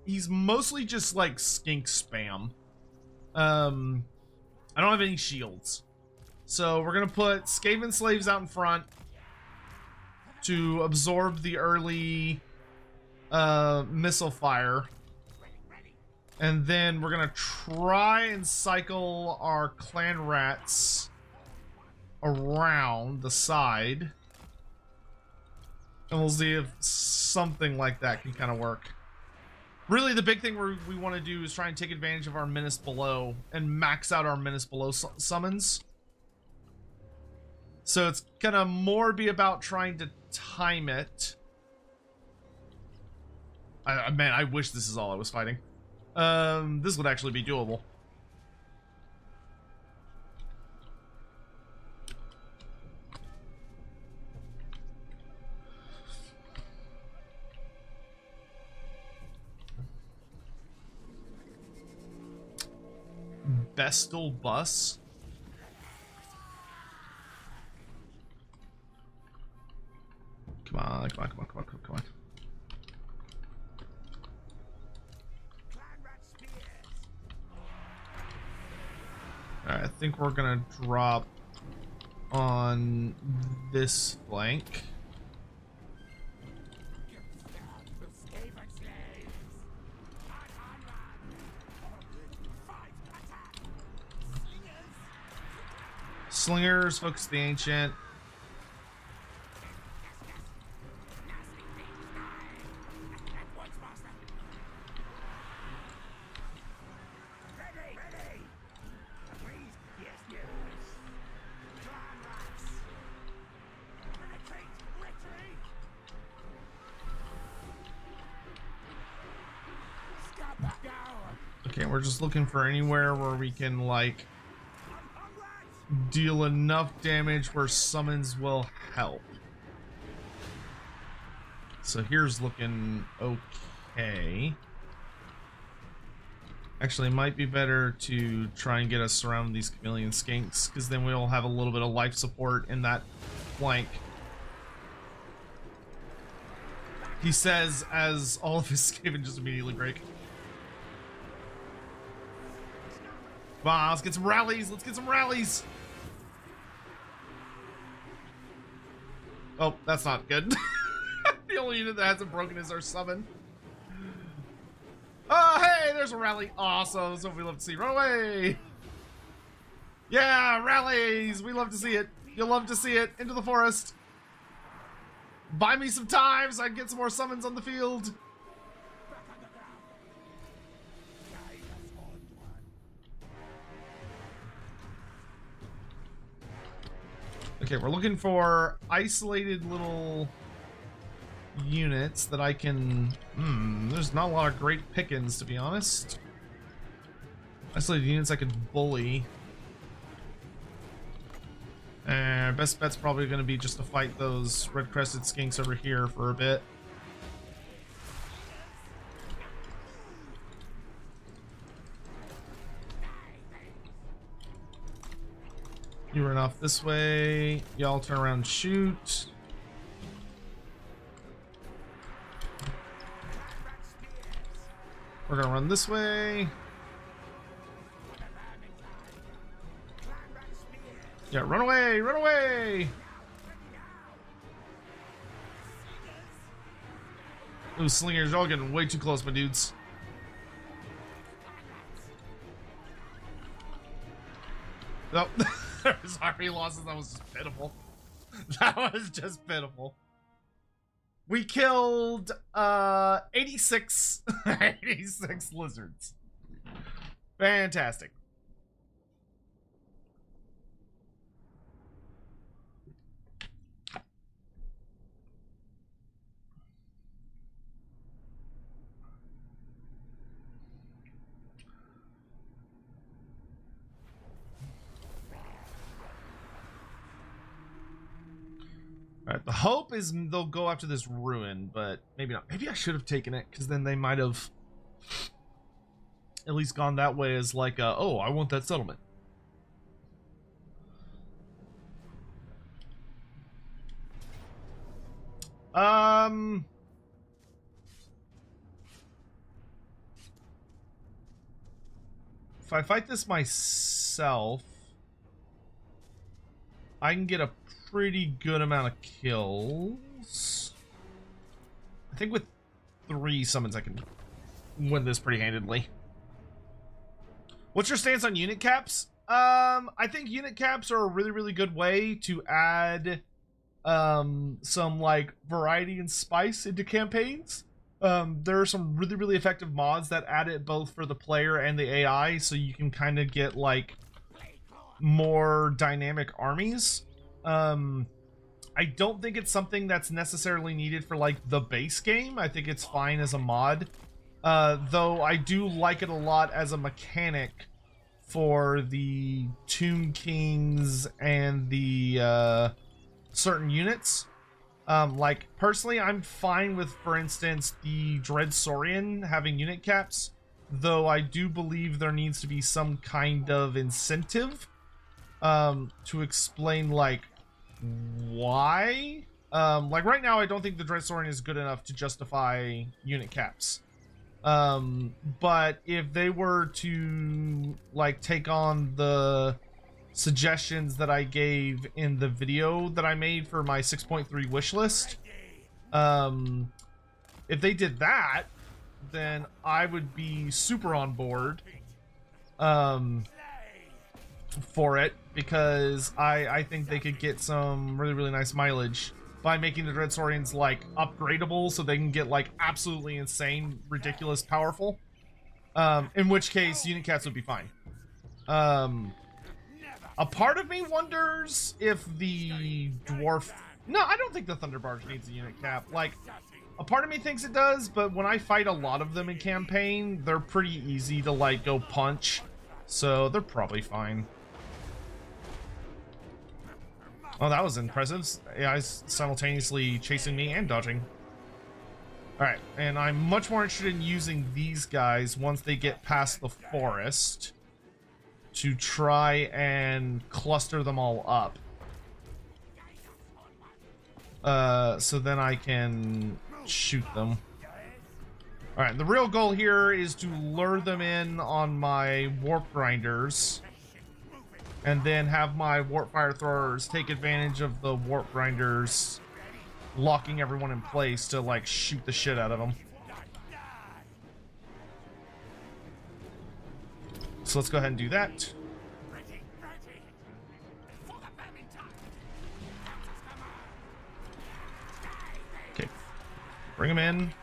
he's mostly just like skink spam. I don't have any shields. So we're gonna put Skaven slaves out in front to absorb the early missile fire. And then we're gonna try and cycle our clan rats around the side. And we'll see if something like that can kind of work. Really, the big thing we want to do is try and take advantage of our Menace Below and max out our Menace Below summons. So it's gonna more be about trying to time it. Man, I wish this is all I was fighting. This would actually be doable. Vestal Bus. Come on, come on, come on, come on, come on. Alright, I think we're gonna drop on this flank. Slingers, focus the ancient. Okay, we're just looking for anywhere where we can, like, deal enough damage where summons will help. So here's looking okay. Actually, it might be better to try and get us around these chameleon skinks, because then we'll have a little bit of life support in that flank. He says as all of his Skaven just immediately break. Come on, let's get some rallies. Let's get some rallies. Oh, that's not good. The only unit that hasn't broken is our summon. Oh, hey, there's a rally. Awesome. That's what we love to see. Run away. Yeah, rallies. We love to see it. You'll love to see it. Into the forest. Buy me some time so I can get some more summons on the field. Okay, we're looking for isolated little units that I can... there's not a lot of great pickings, to be honest. Isolated units I could bully. Best bet's probably going to be just to fight those red-crested skinks over here for a bit. You run off this way. Y'all turn around and shoot. We're gonna run this way. Yeah, run away! Run away! Ooh, slingers, y'all getting way too close, my dudes. Nope. Sorry, losses. That was just pitiful. That was just pitiful. We killed 86 86 lizards. Fantastic. Alright, the hope is they'll go after this ruin, but maybe not. Maybe I should have taken it, because then they might have at least gone that way as like, oh, I want that settlement. If I fight this myself, I can get a pretty good amount of kills. I think with 3 summons I can win this pretty handedly. What's your stance on unit caps? I think unit caps are a really, really good way to add some like variety and spice into campaigns. There are some really, really effective mods that add it both for the player and the AI, so you can kind of get like more dynamic armies. I don't think it's something that's necessarily needed for like the base game. I think it's fine as a mod, though I do like it a lot as a mechanic for the Tomb Kings and the certain units. Like personally, I'm fine with, for instance, the Dread Saurian having unit caps, though I do believe there needs to be some kind of incentive to explain, like, why. Like, right now, I don't think the Dreadsaurian is good enough to justify unit caps. But if they were to, like, take on the suggestions that I gave in the video that I made for my 6.3 wish list, if they did that, then I would be super on board for it, because I think they could get some really, really nice mileage by making the Dreadsaurians, like, upgradable so they can get, like, absolutely insane, ridiculous powerful. In which case, unit caps would be fine. A part of me wonders if the dwarf... No, I don't think the Thunderbarge needs a unit cap. Like, a part of me thinks it does, but when I fight a lot of them in campaign, they're pretty easy to, like, go punch. So they're probably fine. Oh, that was impressive. AI's simultaneously chasing me and dodging. Alright, and I'm much more interested in using these guys once they get past the forest to try and cluster them all up. So then I can shoot them. Alright, the real goal here is to lure them in on my warp grinders, and then have my warp fire throwers take advantage of the warp grinders locking everyone in place to, like, shoot the shit out of them. So let's go ahead and do that. Okay, bring them in.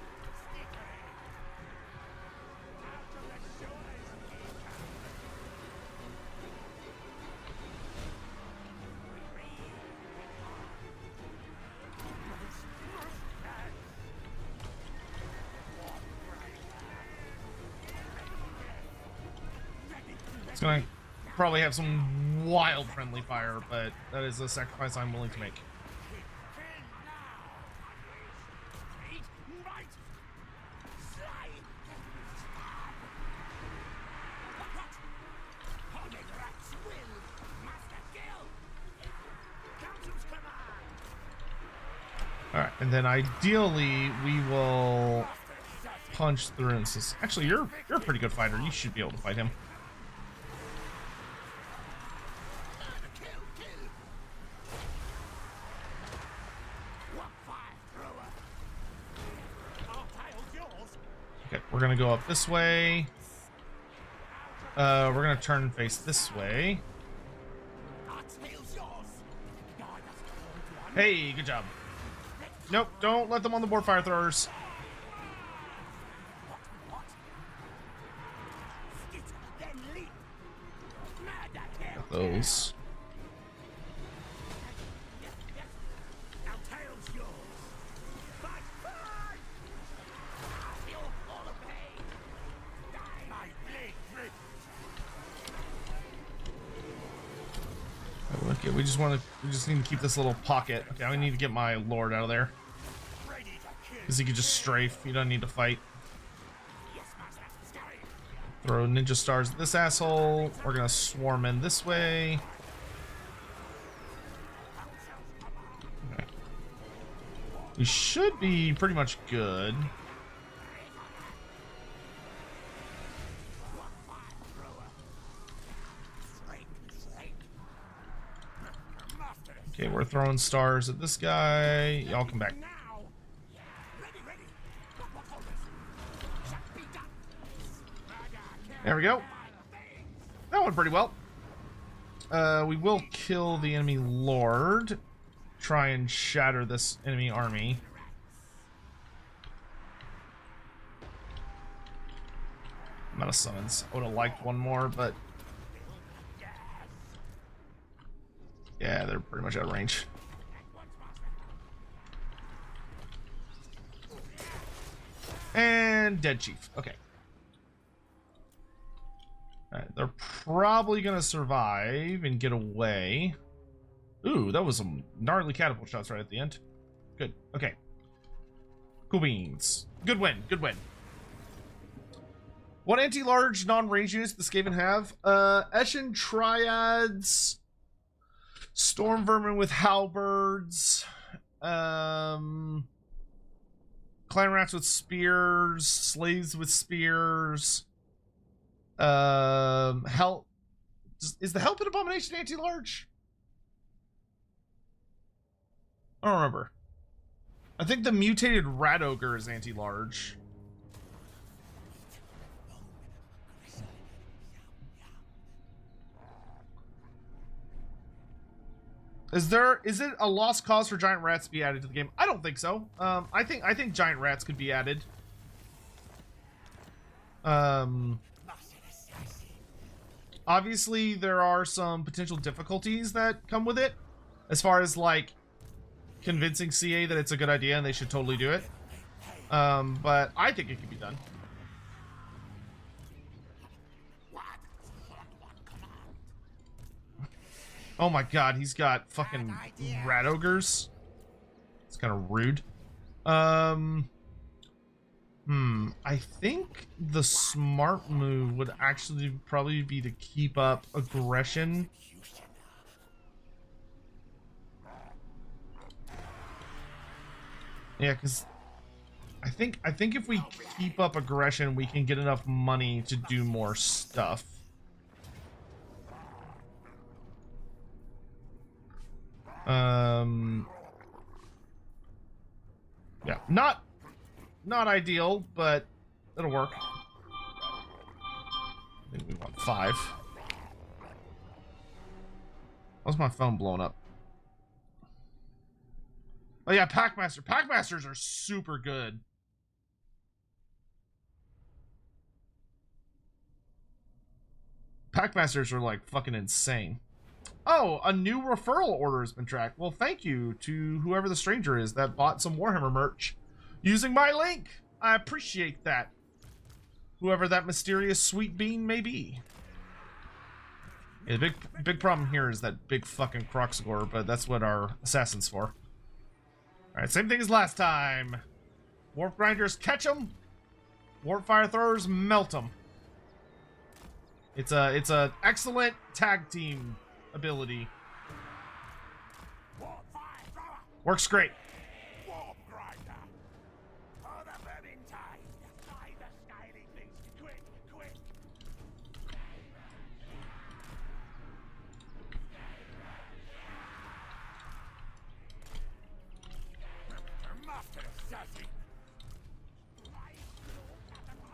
It's gonna probably have some wild friendly fire, but that is a sacrifice I'm willing to make. Alright, and then ideally we will punch through and actually you're a pretty good fighter. You should be able to fight him. Okay, we're gonna go up this way. We're gonna turn and face this way. Hey, good job. Nope, don't let them on the board fire throwers. Got those. Okay, we just need to keep this little pocket. Okay, I need to get my lord out of there, because he could just strafe. You don't need to fight. Throw ninja stars at this asshole. We're gonna swarm in this way. Okay. We should be pretty much good. Okay, we're throwing stars at this guy. Y'all come back. There we go. That went pretty well. We will kill the enemy lord. Try and shatter this enemy army. I'm out of summons. I would have liked one more, but yeah, they're pretty much out of range. And dead chief. Okay. Alright, they're probably gonna survive and get away. Ooh, that was some gnarly catapult shots right at the end. Good. Okay. Cool beans. Good win. Good win. What anti-large non-range units does Skaven have? Eshin Triads, Storm Vermin with Halberds, Clan Rats with Spears, Slaves with Spears, Hell... Is the Hell Pit Abomination anti-large? I don't remember. I think the Mutated Rat Ogre is anti-large. Is it a lost cause for giant rats to be added to the game? I don't think so. I think giant rats could be added. Obviously there are some potential difficulties that come with it, as far as like convincing CA that it's a good idea and they should totally do it. But I think it could be done. Oh my god, he's got fucking rat ogres. It's kind of rude. I think the smart move would actually probably be to keep up aggression. Yeah, because I think if we keep up aggression, we can get enough money to do more stuff. Yeah, not ideal, but it'll work. I think we want 5. Why's my phone blowing up? Oh yeah, Packmaster. Packmasters are super good. Packmasters are like fucking insane. Oh, a new referral order has been tracked. Well, thank you to whoever the stranger is that bought some Warhammer merch using my link. I appreciate that. Whoever that mysterious sweet bean may be. Yeah, the big problem here is that big fucking Croxgore, but that's what our assassin's for. Alright, same thing as last time. Warp grinders catch them. Warp fire throwers melt them. It's a excellent tag team ability. Works great.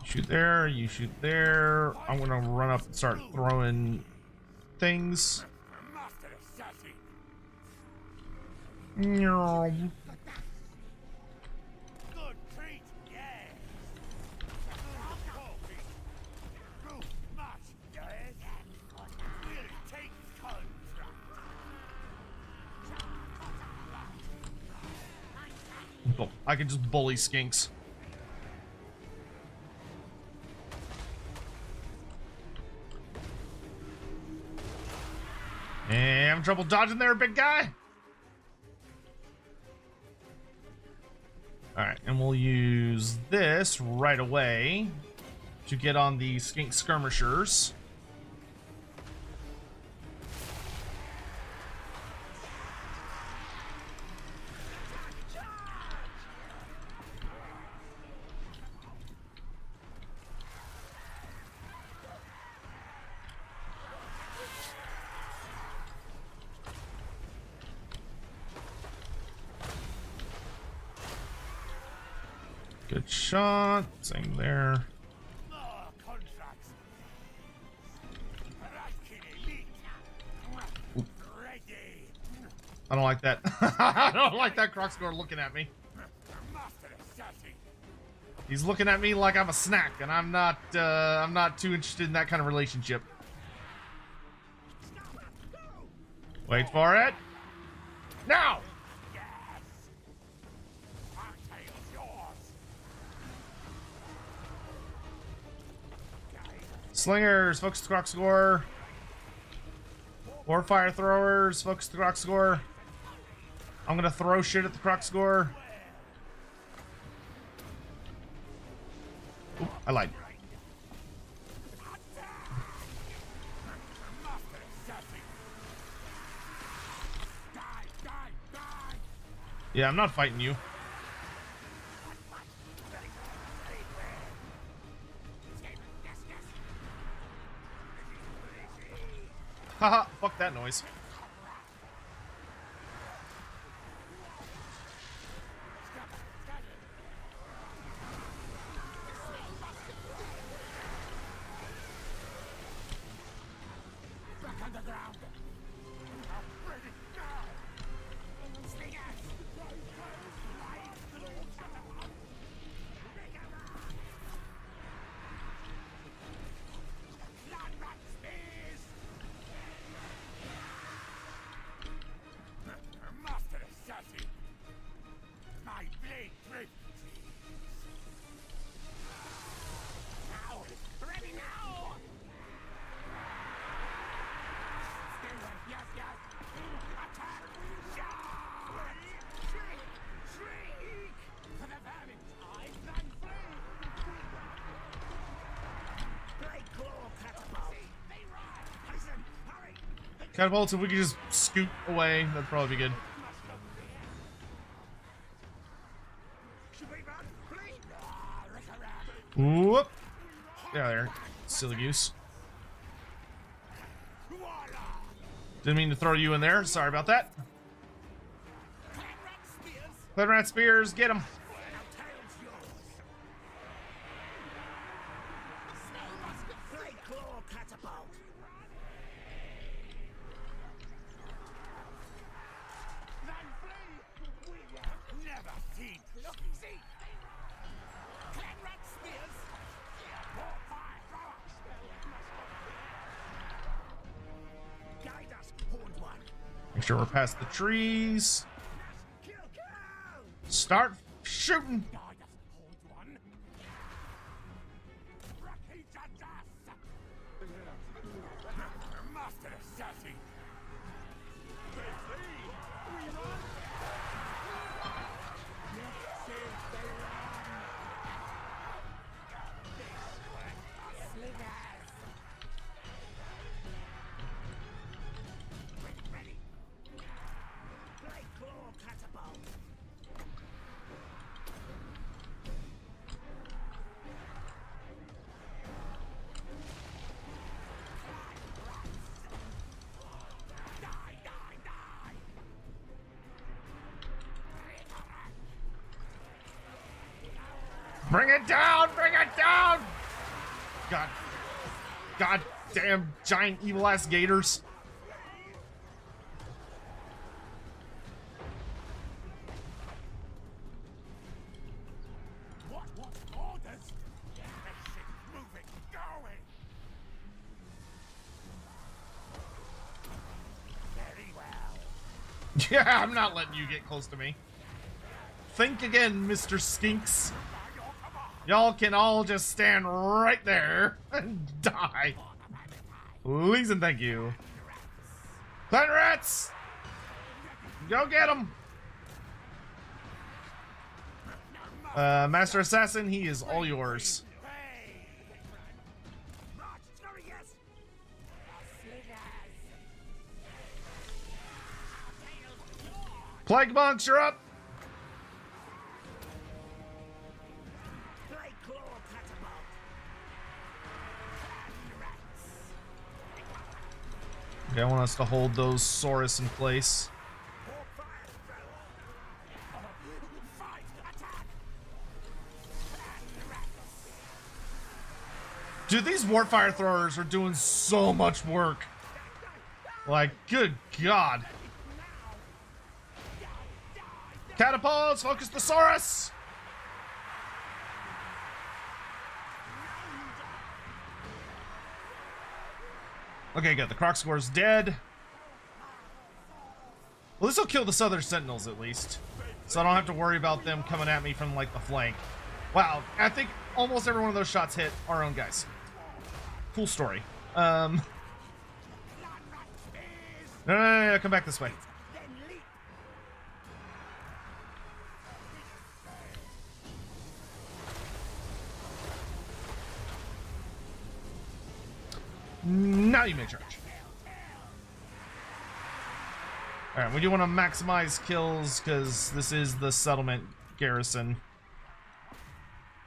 Shoot there, you shoot there. I'm gonna run up and start throwing things. No. I can just bully skinks. Hey, having trouble dodging there, big guy? Alright, and we'll use this right away to get on the skink skirmishers. Good shot. Same there. Oop. I don't like that. I don't like that Croxgore looking at me. He's looking at me like I'm a snack, and I'm not too interested in that kind of relationship. Wait for it. Now! Slingers, focus the Croxgore. Or fire throwers, focus the Croxgore. I'm gonna throw shit at the Croxgore. Oop, I lied. Yeah, I'm not fighting you. Haha, fuck that noise. Catapults, if we could just scoot away, that'd probably be good. Whoop! Yeah, there. Silly goose. Didn't mean to throw you in there. Sorry about that. Clan spears, get him. Make sure we're past the trees. Start shooting. Bring it down! Bring it down! God damn giant evil ass gators. What orders? Moving, going. Very well. Yeah, I'm not letting you get close to me. Think again, Mr. Skinks. Y'all can all just stand right there and die. Please and thank you. Clan rats! Go get them! Master Assassin, he is all yours. Plague monks, you're up! Okay, I want us to hold those Saurus in place. Dude, these warfire throwers are doing so much work. Like, good God. Catapults, focus the Saurus! Okay, good. The Crocscore's dead. Well, this will kill the Southern Sentinels at least. So I don't have to worry about them coming at me from, like, the flank. Wow, I think almost every one of those shots hit our own guys. Cool story. No, come back this way. Now you may charge. All right, we do want to maximize kills because this is the settlement garrison.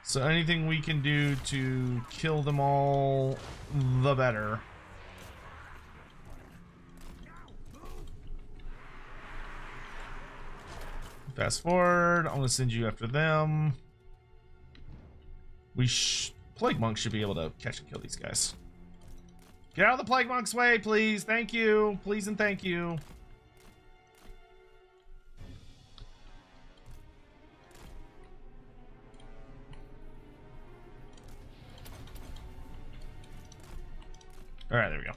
So anything we can do to kill them all, the better. Fast forward. I'm going to send you after them. Plague Monk should be able to catch and kill these guys. Get out of the Plague Monk's way, please. Thank you. Please and thank you. All right, there we go.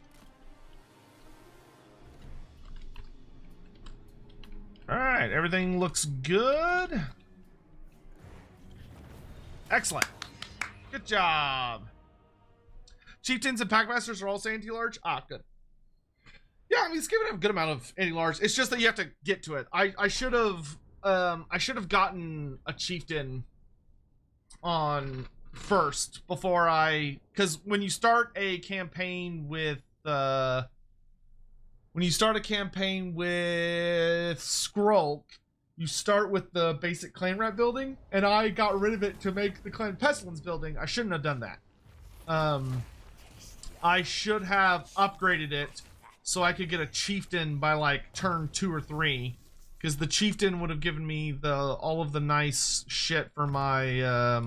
All right, everything looks good. Excellent. Good job. Chieftains and Packmasters are also anti-large. Ah, good. Yeah, I mean, it's giving a good amount of anti-large. It's just that you have to get to it. I should have gotten a chieftain on first before because when you start a campaign with Skrulk, you start with the basic clan rat building, and I got rid of it to make the clan pestilence building. I shouldn't have done that. I should have upgraded it so I could get a chieftain by like turn 2 or 3, because the chieftain would have given me all of the nice shit for my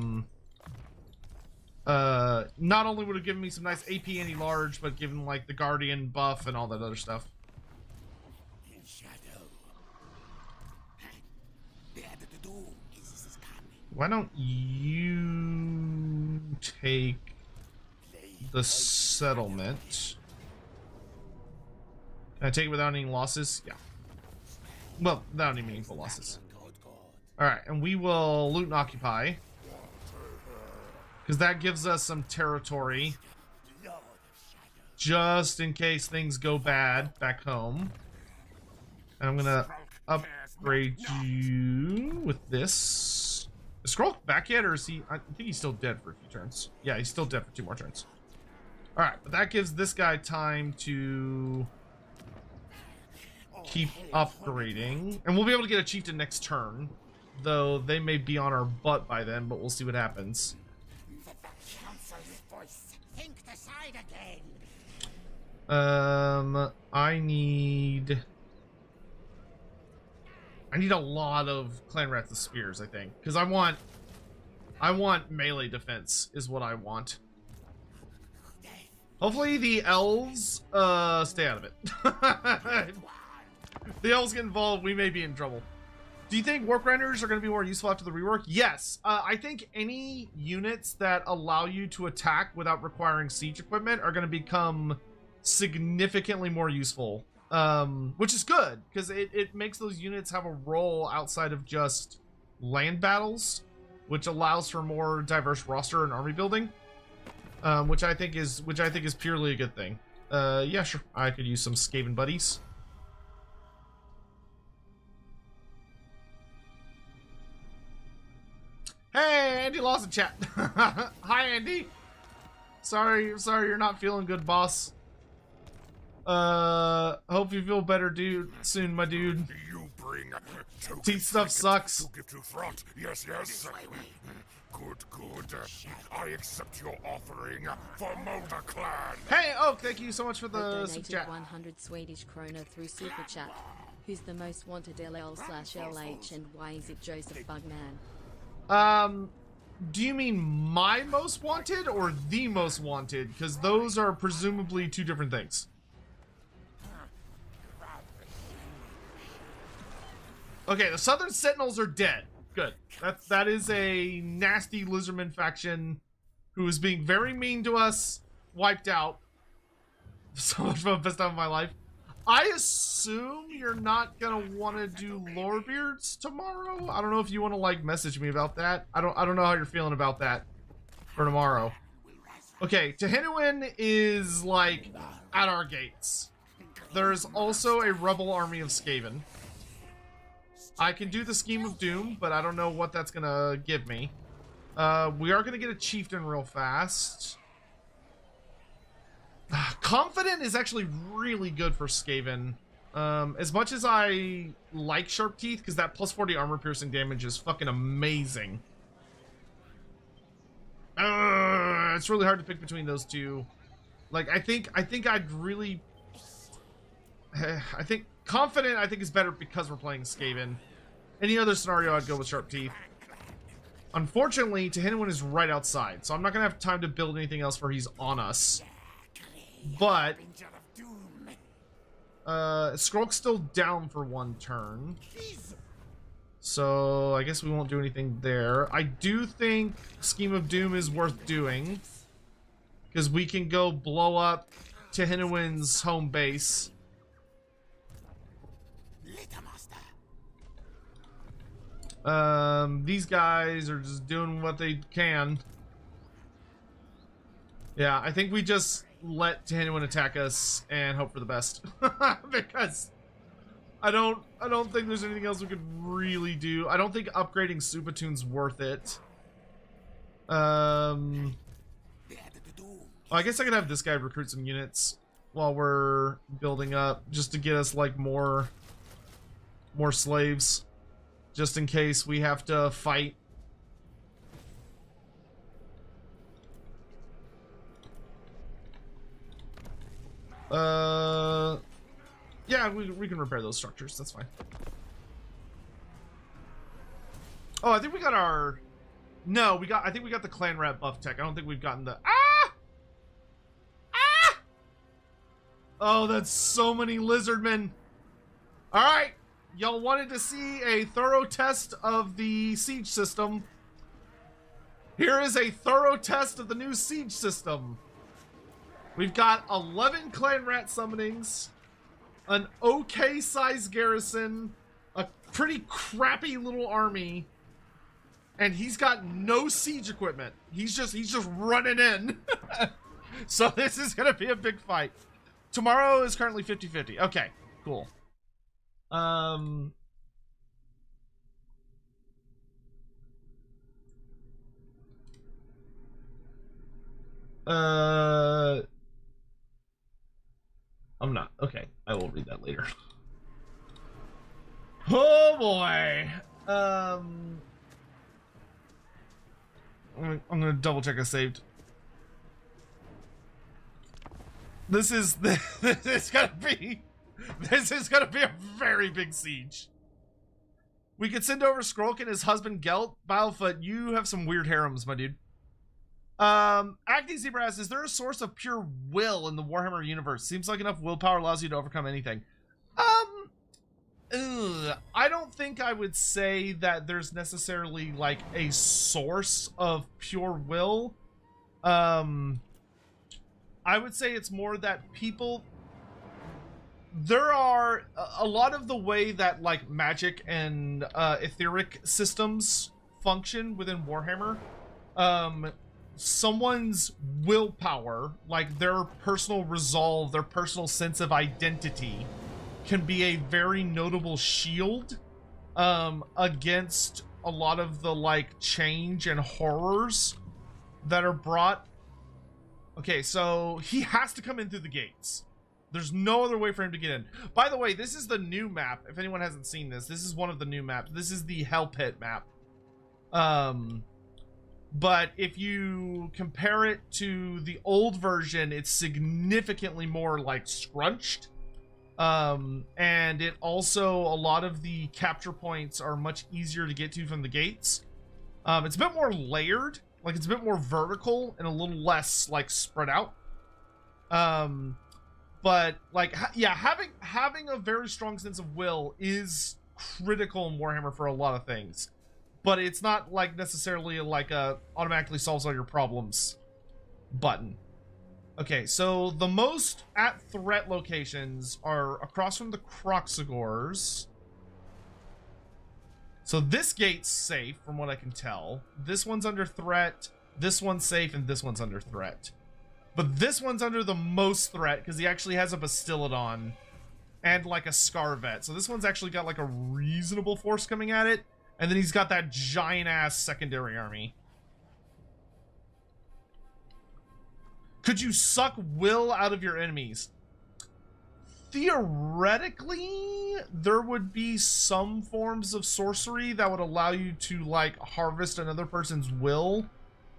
not only would have given me some nice AP anti-large, but given like the guardian buff and all that other stuff. Why don't you take the settlement? Can I take it without any losses? Yeah. Well, without any meaningful losses. Alright, and we will loot and occupy, because that gives us some territory just in case things go bad back home. And I'm gonna upgrade you with this. Is Skrull back yet, or is he? I think he's still dead for a few turns. Yeah, he's still dead for 2 more turns. All right, but that gives this guy time to keep upgrading, and we'll be able to get a chieftain next turn. Though they may be on our butt by then, but we'll see what happens. I need a lot of clan rats and spears, I think, because I want melee defense is what I want. Hopefully the elves stay out of it. If the elves get involved, we may be in trouble. Do you think warp grinders are going to be more useful after the rework? Yes. I think any units that allow you to attack without requiring siege equipment are going to become significantly more useful. Which is good, because it makes those units have a role outside of just land battles, which allows for more diverse roster and army building, which I think is purely a good thing. Yeah, sure, I could use some Skaven buddies. Hey, Andy Lawson chat. Hi, Andy. Sorry you're not feeling good, boss. Hope you feel better, dude. Soon, my dude. You bring Teeth stuff sucks. Yes. Good. I accept your offering for Molder Clan. Hey, Oak, thank you so much for the super donated chat. 100 Swedish krona through super chat. Who's the most wanted LL/LH, and why is it Joseph Bugman? Do you mean my most wanted or the most wanted? Because those are presumably 2 different things. Okay, the Southern Sentinels are dead. Good. That is a nasty Lizardmen faction who is being very mean to us. Wiped out. So much fun, best time of my life. I assume you're not gonna want to do Lorebeards tomorrow. I don't know if you want to like message me about that. I don't know how you're feeling about that for tomorrow. Okay, Tehinuin is like at our gates. There's also a rebel army of Skaven. I can do the Scheme of Doom, but I don't know what that's gonna give me. We are gonna get a chieftain real fast. Confident is actually really good for Skaven. As much as I like Sharp Teeth, because that plus 40 armor piercing damage is fucking amazing. It's really hard to pick between those two. Like, I think I'd really... I think Confident, I think, is better because we're playing Skaven. Any other scenario, I'd go with Sharp Teeth. Unfortunately, Tehiniwin is right outside, so I'm not going to have time to build anything else where he's on us. But... Skrulk's still down for one turn. So, I guess we won't do anything there. I do think Scheme of Doom is worth doing. Because we can go blow up Tehiniwin's home base. These guys are just doing what they can. Yeah, I think we just let Tehiniwin attack us and hope for the best. Because I don't think there's anything else we could really do. I don't think upgrading Supatoon's worth it. I guess I could have this guy recruit some units while we're building up, just to get us like more slaves, just in case we have to fight. Yeah, we can repair those structures. That's fine. Oh, I think we got our... No, I think we got the clan rat buff tech. I don't think we've gotten the... Ah! Ah! Oh, that's so many lizardmen. All right. Y'all wanted to see a thorough test of the siege system. Here is a thorough test of the new siege system. We've got 11 clan rat summonings, an okay sized garrison, a pretty crappy little army, and he's got no siege equipment. He's just running in. So this is gonna be a big fight. Tomorrow is currently 50-50. Okay, cool. I'm not. Okay, I will read that later. Oh boy. I'm gonna double check I saved. This is gonna be a very big siege. We could send over Skrulk and his husband Gelt. Bilefoot, you have some weird harems, my dude. Acne Zebra asks, is there a source of pure will in the Warhammer universe? Seems like enough willpower allows you to overcome anything. I don't think I would say that there's necessarily like a source of pure will. I would say it's more that people... There are a lot of the way that like magic and etheric systems function within Warhammer. Someone's willpower, like their personal resolve, their personal sense of identity, can be a very notable shield against a lot of the like change and horrors that are brought. Okay, so he has to come in through the gates. There's no other way for him to get in. By the way, this is the new map. If anyone hasn't seen this, this is one of the new maps. This is the Hell Pit map. But if you compare it to the old version, it's significantly more like scrunched. And it also, a lot of the capture points are much easier to get to from the gates. It's a bit more layered, like it's a bit more vertical and a little less like spread out. But like, yeah, having a very strong sense of will is critical in Warhammer for a lot of things. But it's not like necessarily like a automatically solves all your problems button. Okay, so the most at threat locations are across from the Croxagors. So this gate's safe from what I can tell. This one's under threat, this one's safe, and this one's under threat. But this one's under the most threat because he actually has a Bastillodon and like a Scarvet. So this one's actually got like a reasonable force coming at it. And then he's got that giant-ass secondary army. Could you suck will out of your enemies? theoretically, there would be some forms of sorcery that would allow you to like harvest another person's will.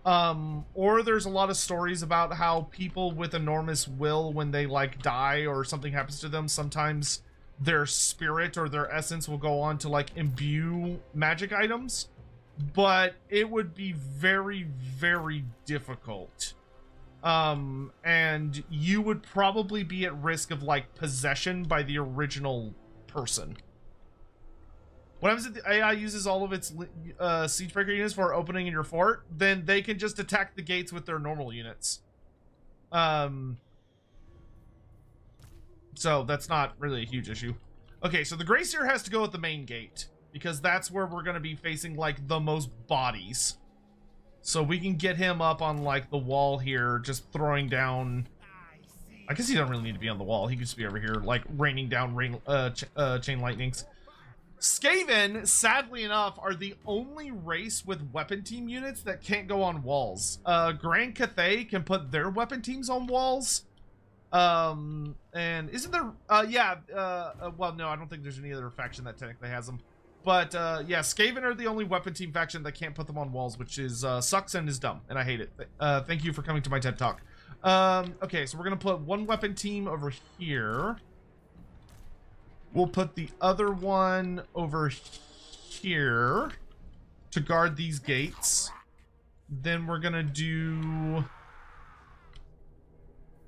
Or there's a lot of stories about how people with enormous will, when they like die or something happens to them, sometimes their spirit or their essence will go on to like imbue magic items. But it would be very, very difficult. And you would probably be at risk of like possession by the original person. What happens if the AI uses all of its siegebreaker units for opening in your fort? Then they can just attack the gates with their normal units. So that's not really a huge issue. Okay, so the Gracier has to go at the main gate, because that's where we're going to be facing like the most bodies. So we can get him up on like the wall here, just throwing down. I guess he doesn't really need to be on the wall. He could just be over here, like raining down chain lightnings. Skaven, sadly enough, are the only race with weapon team units that can't go on walls. Grand Cathay can put their weapon teams on walls. And isn't there? Well, no, I don't think there's any other faction that technically has them. But yeah, Skaven are the only weapon team faction that can't put them on walls, which is sucks and is dumb, and I hate it. Thank you for coming to my TED Talk. Okay, so we're gonna put one weapon team over here. We'll put the other one over here to guard these gates. Then we're gonna do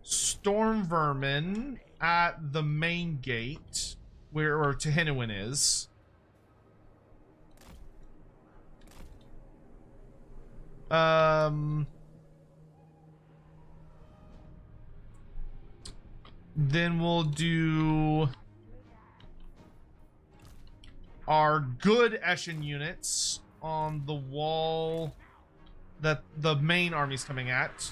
Storm Vermin at the main gate, where Tehinuin is. Then we'll do our good Eshin units on the wall that the main army's coming at.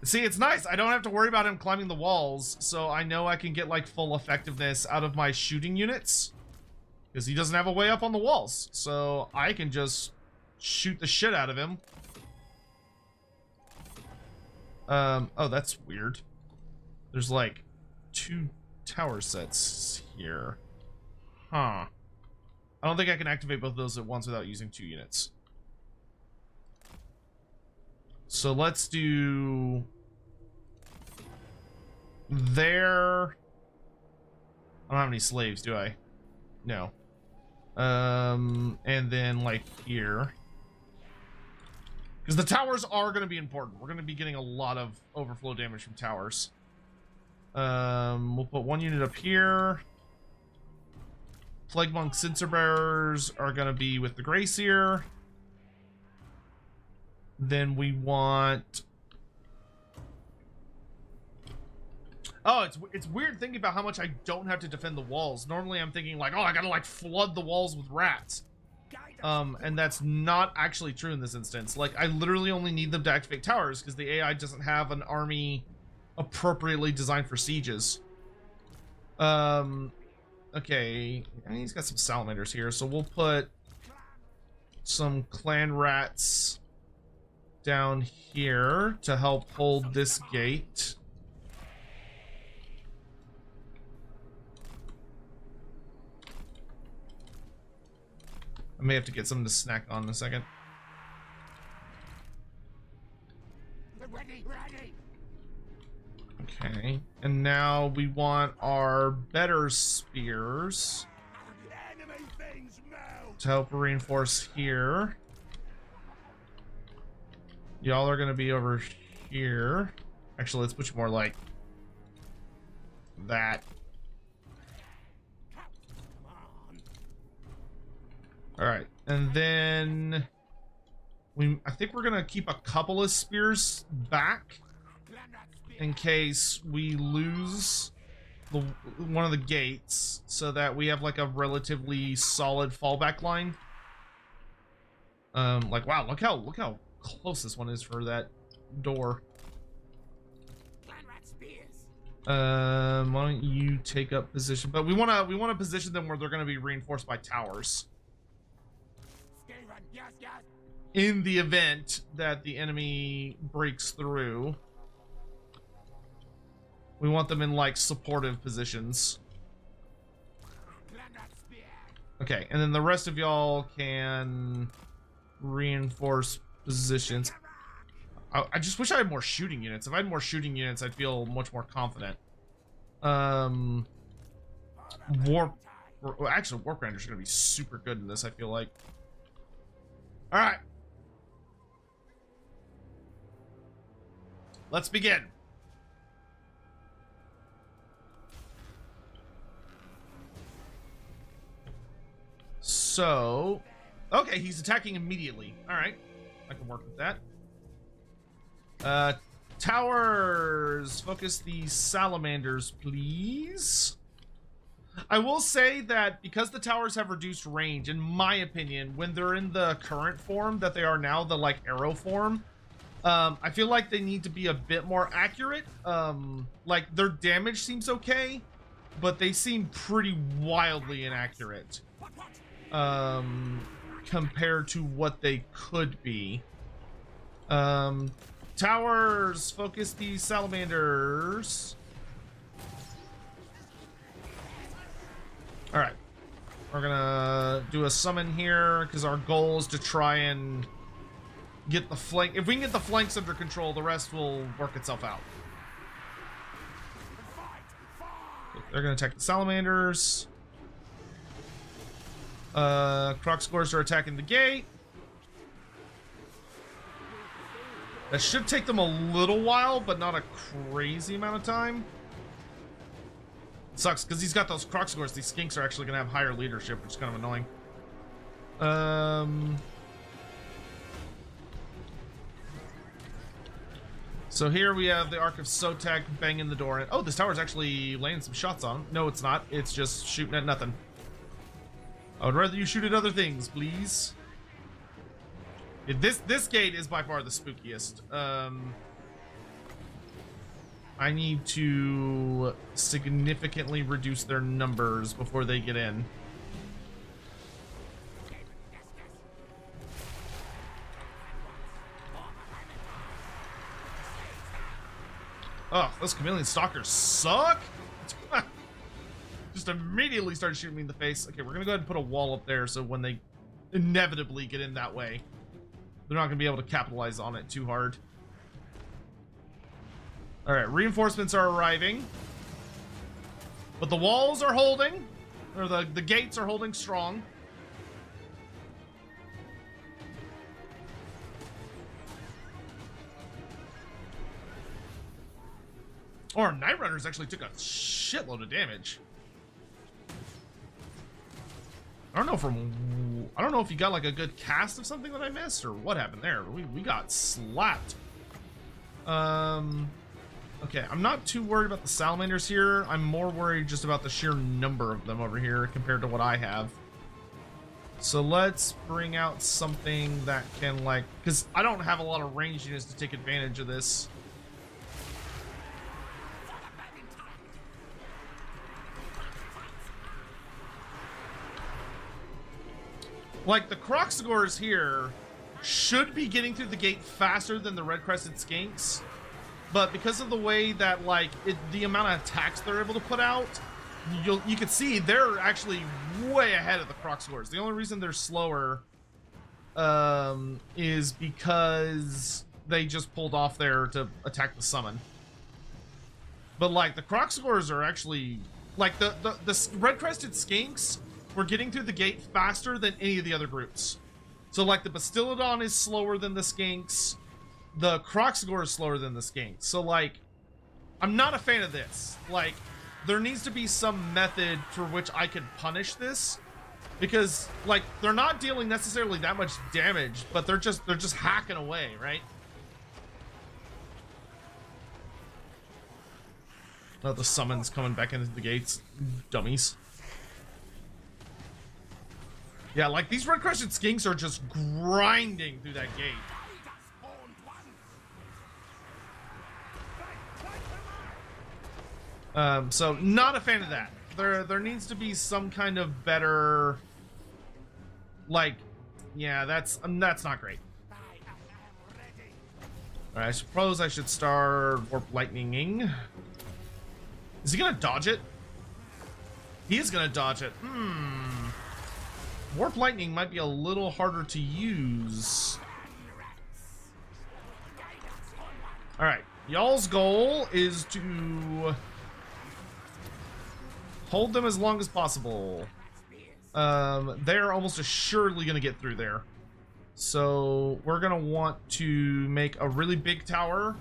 See, it's nice. I don't have to worry about him climbing the walls, so I know I can get like full effectiveness out of my shooting units, because he doesn't have a way up on the walls, so I can just shoot the shit out of him. Oh, that's weird. There's like 2 tower sets here. Huh. I don't think I can activate both of those at once without using 2 units. So let's do there. I don't have any slaves, do I? No. And then like here. Because the towers are going to be important. We're going to be getting a lot of overflow damage from towers. We'll put 1 unit up here. Plague Monk Censer Bearers are going to be with the Gracier. Then we want... Oh, it's weird thinking about how much I don't have to defend the walls. Normally I'm thinking like, oh, I gotta like flood the walls with rats. And that's not actually true in this instance. Like, I literally only need them to activate towers because the AI doesn't have an army appropriately designed for sieges. Okay, and he's got some salamanders here, so we'll put some clan rats down here to help hold this gate. I may have to get something to snack on in a second. Ready. Okay, and now we want our better spears Enemy things melt. to help reinforce here. Y'all are gonna be over here. Actually, let's put you more like that. All right, and then I think we're gonna keep a couple of spears back in case we lose one of the gates, so that we have like a relatively solid fallback line. Like, wow, look how close this one is for that door. Why don't you take up position? But we wanna position them where they're gonna be reinforced by towers. Yes. In the event that the enemy breaks through. We want them in like supportive positions. Okay, and then the rest of y'all can reinforce positions. I just wish I had more shooting units. If I had more shooting units, I'd feel much more confident. Actually, Warp Grinders are gonna be super good in this, I feel like. All right, let's begin. So, okay, he's attacking immediately. All right, I can work with that. Towers, focus the salamanders, please. I will say that because the towers have reduced range, in my opinion, when they're in the current form that they are now, the like arrow form, I feel like they need to be a bit more accurate. Like their damage seems okay, but they seem pretty wildly inaccurate compared to what they could be. Towers, focus the salamanders. All right, we're gonna do a summon here because our goal is to try and get the flank. If we can get the flanks under control, the rest will work itself out. They're gonna attack the salamanders. Crocsgores are attacking the gate. That should take them a little while, but not a crazy amount of time. It sucks, because he's got those Crocsgores. These skinks are actually going to have higher leadership, which is kind of annoying. So here we have the Ark of Sotek banging the door in. Oh, this tower's actually laying some shots on him. No, it's not. It's just shooting at nothing. I would rather you shoot at other things, please. Yeah, this gate is by far the spookiest. I need to significantly reduce their numbers before they get in. Oh, those chameleon stalkers suck. Just immediately started shooting me in the face. Okay, we're gonna go ahead and put a wall up there so when they inevitably get in that way, they're not gonna be able to capitalize on it too hard. All right, reinforcements are arriving, but the walls are holding, or the gates are holding strong. Or Night Runners actually took a shitload of damage. I don't know if you got like a good cast of something that I missed or what happened there. We got slapped. Okay, I'm not too worried about the salamanders here. I'm more worried just about the sheer number of them over here compared to what I have. So let's bring out something that can like, because I don't have a lot of range units to take advantage of this. Like, the Crocsgores here should be getting through the gate faster than the red-crested skinks, but because of the way that, like, the amount of attacks they're able to put out, you can see they're actually way ahead of the Crocsgores. The only reason they're slower is because they just pulled off there to attack the summon. But, like, the Crocsgores are actually... Like, the red-crested skinks were getting through the gate faster than any of the other groups. So, like, the Bastillodon is slower than the skinks. The Crocsgore is slower than the skinks. So, like, I'm not a fan of this. Like, there needs to be some method for which I could punish this. Because, like, they're not dealing necessarily that much damage, but they're just hacking away, right? Oh, the summon's coming back into the gates. Dummies. Yeah, like, these red-crested skinks are just grinding through that gate. So, not a fan of that. There needs to be some kind of better... Like, yeah, that's not great. Alright, I suppose I should start Warp Lightninging. Is he gonna dodge it? He is gonna dodge it. Warp lightning might be a little harder to use. All right, y'all's goal is to hold them as long as possible. They're almost assuredly gonna get through there. So we're gonna want to make a really big tower,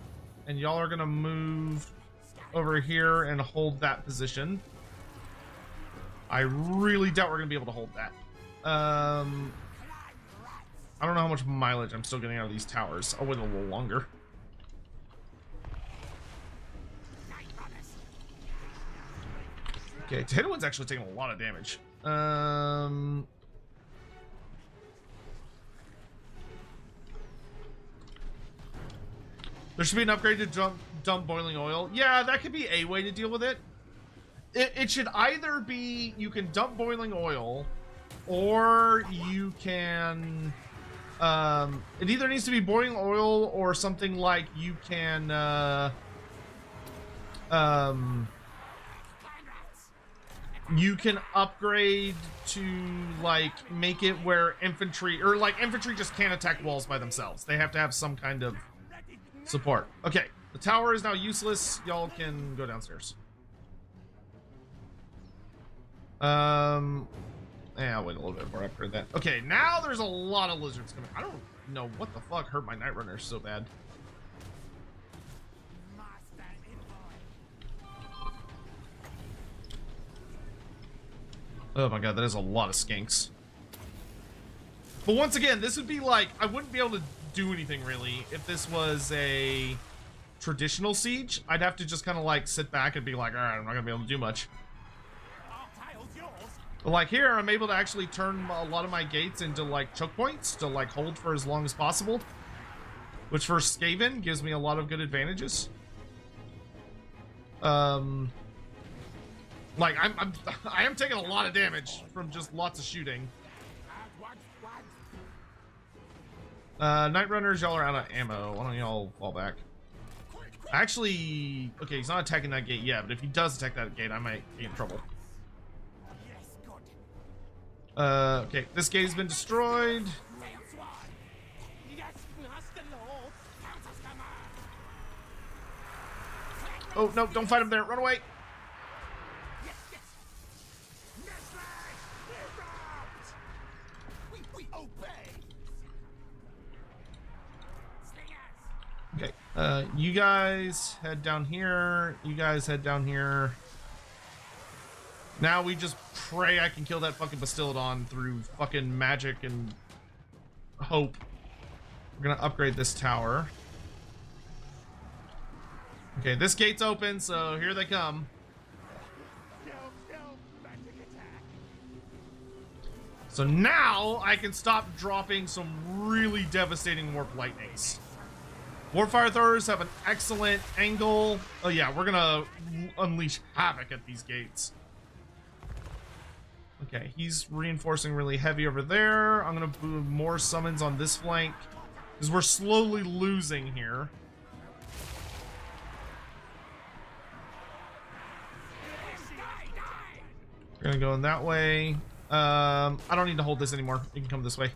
and y'all are gonna move over here and hold that position. I really doubt we're gonna be able to hold that. I don't know how much mileage I'm still getting out of these towers. I'll wait a little longer. Okay, Tailwind's actually taking a lot of damage. There should be an upgrade to dump boiling oil. Yeah, that could be a way to deal with it. It should either be you can dump boiling oil, or you can... it either needs to be boiling oil or something like you can... you can upgrade to, like, make it where infantry... Or, like, infantry just can't attack walls by themselves. They have to have some kind of support. Okay, the tower is now useless. Y'all can go downstairs. Yeah, I'll wait a little bit before I upgrade that. Okay, now there's a lot of lizards coming. I don't know what the fuck hurt my Night Runners so bad. Oh my god, that is a lot of skinks. But once again, this would be like, I wouldn't be able to do anything really if this was a traditional siege. I'd have to just kind of like sit back and be like, all right, I'm not gonna be able to do much. But like here, I'm able to actually turn a lot of my gates into like choke points to like hold for as long as possible, which for Skaven gives me a lot of good advantages. Like I am taking a lot of damage from just lots of shooting. Night Runners, y'all are out of ammo. Why don't y'all fall back? Actually, okay, he's not attacking that gate yet, but if he does attack that gate, I might be in trouble. Okay, this gate has been destroyed. Oh, no, don't fight him there. Run away. Okay, you guys head down here. You guys head down here. Now we just pray I can kill that fucking Bastillodon through fucking magic and hope. We're gonna upgrade this tower. Okay, this gate's open, so here they come. So now I can stop dropping some really devastating warp lightnings. Warpfire throwers have an excellent angle. Oh yeah, we're gonna unleash havoc at these gates. Okay, he's reinforcing really heavy over there. I'm gonna move more summons on this flank because we're slowly losing here. We're gonna go in that way. I don't need to hold this anymore. You can come this way.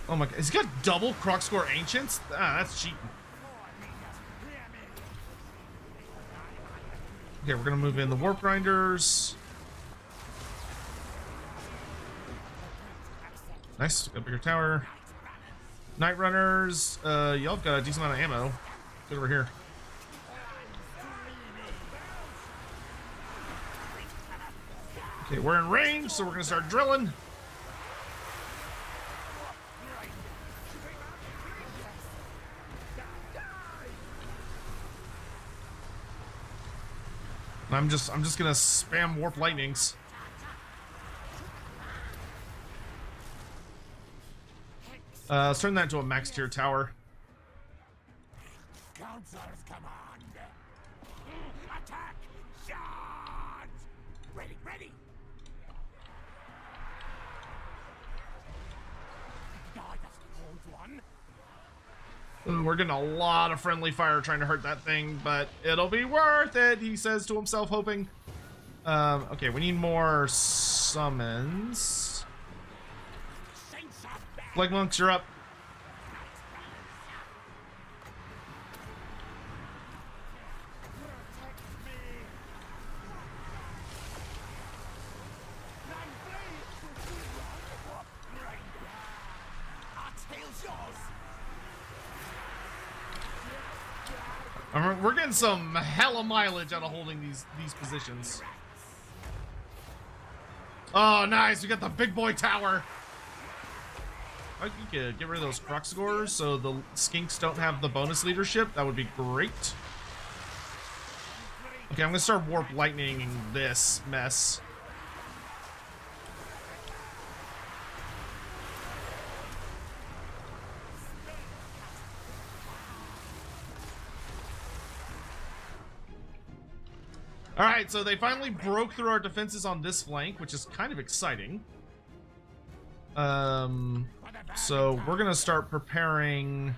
Oh my god, has he got double Croc Score Ancients? Ah, that's cheating. Okay, we're gonna move in the Warp Grinders. Nice, got a bigger tower. Night Runners, y'all got a decent amount of ammo. Get over here. Okay, we're in range, so we're gonna start drilling. I'm just gonna spam warp lightnings. Let's turn that into a max tier tower. Counselor's command. Attack! Charge! Ready, ready! Die, that's the old one. Ooh, we're getting a lot of friendly fire trying to hurt that thing, but it'll be worth it, he says to himself, hoping. Okay, we need more summons. Plague Monks, you're up. We're getting some hella mileage out of holding these positions. Oh, nice. We got the big boy tower. I think you could get rid of those Cruxgors so the skinks don't have the bonus leadership. That would be great. Okay, I'm going to start warp lightning this mess. All right, so they finally broke through our defenses on this flank, which is kind of exciting. So we're gonna start preparing.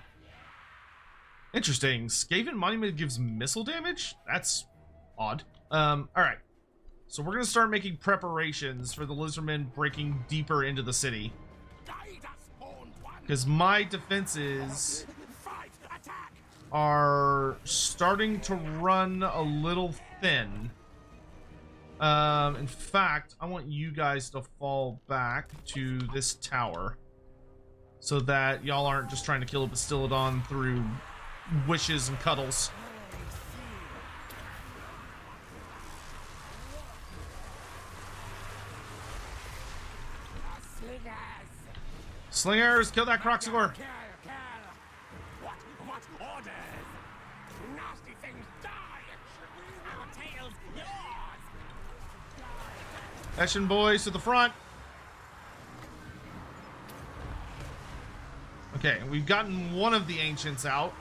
Interesting. Skaven Monument gives missile damage? That's odd. All right. So we're gonna start making preparations for the Lizardmen breaking deeper into the city. Because my defenses are starting to run a little thin. In fact, I want you guys to fall back to this tower so that y'all aren't just trying to kill a Bastillodon through wishes and cuddles. Slingers, kill that Croxagor. What orders? Nasty things die! Our tails yours! Action boys to the front. Okay, we've gotten one of the ancients out.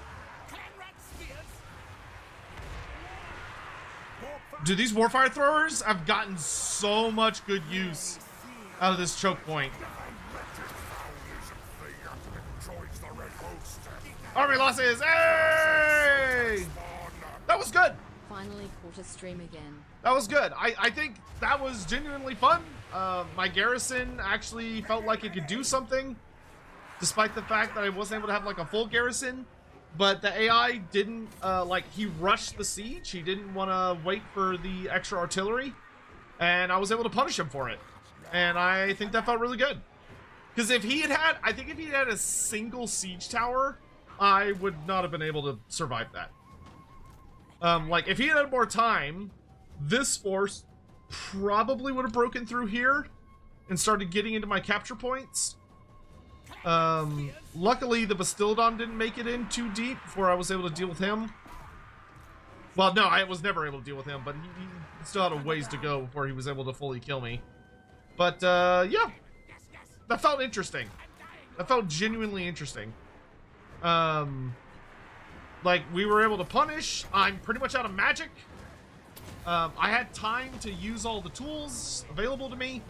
Dude, these warfire throwers have gotten so much good use out of this choke point. Army losses! Hey! That was good. Finally caught a stream again. That was good. I think that was genuinely fun. My garrison actually felt like it could do something, despite the fact that I wasn't able to have like a full garrison. But the AI didn't, he rushed the siege. He didn't want to wait for the extra artillery. And I was able to punish him for it. And I think that felt really good. Because if he had I think if he had a single siege tower, I would not have been able to survive that. If he had more time, this force probably would have broken through here and started getting into my capture points. Luckily, the Bastillodon didn't make it in too deep before I was able to deal with him. Well, no, I was never able to deal with him, but he still had a ways to go before he was able to fully kill me. But, yeah. That felt interesting. That felt genuinely interesting. We were able to punish. I'm pretty much out of magic. I had time to use all the tools available to me.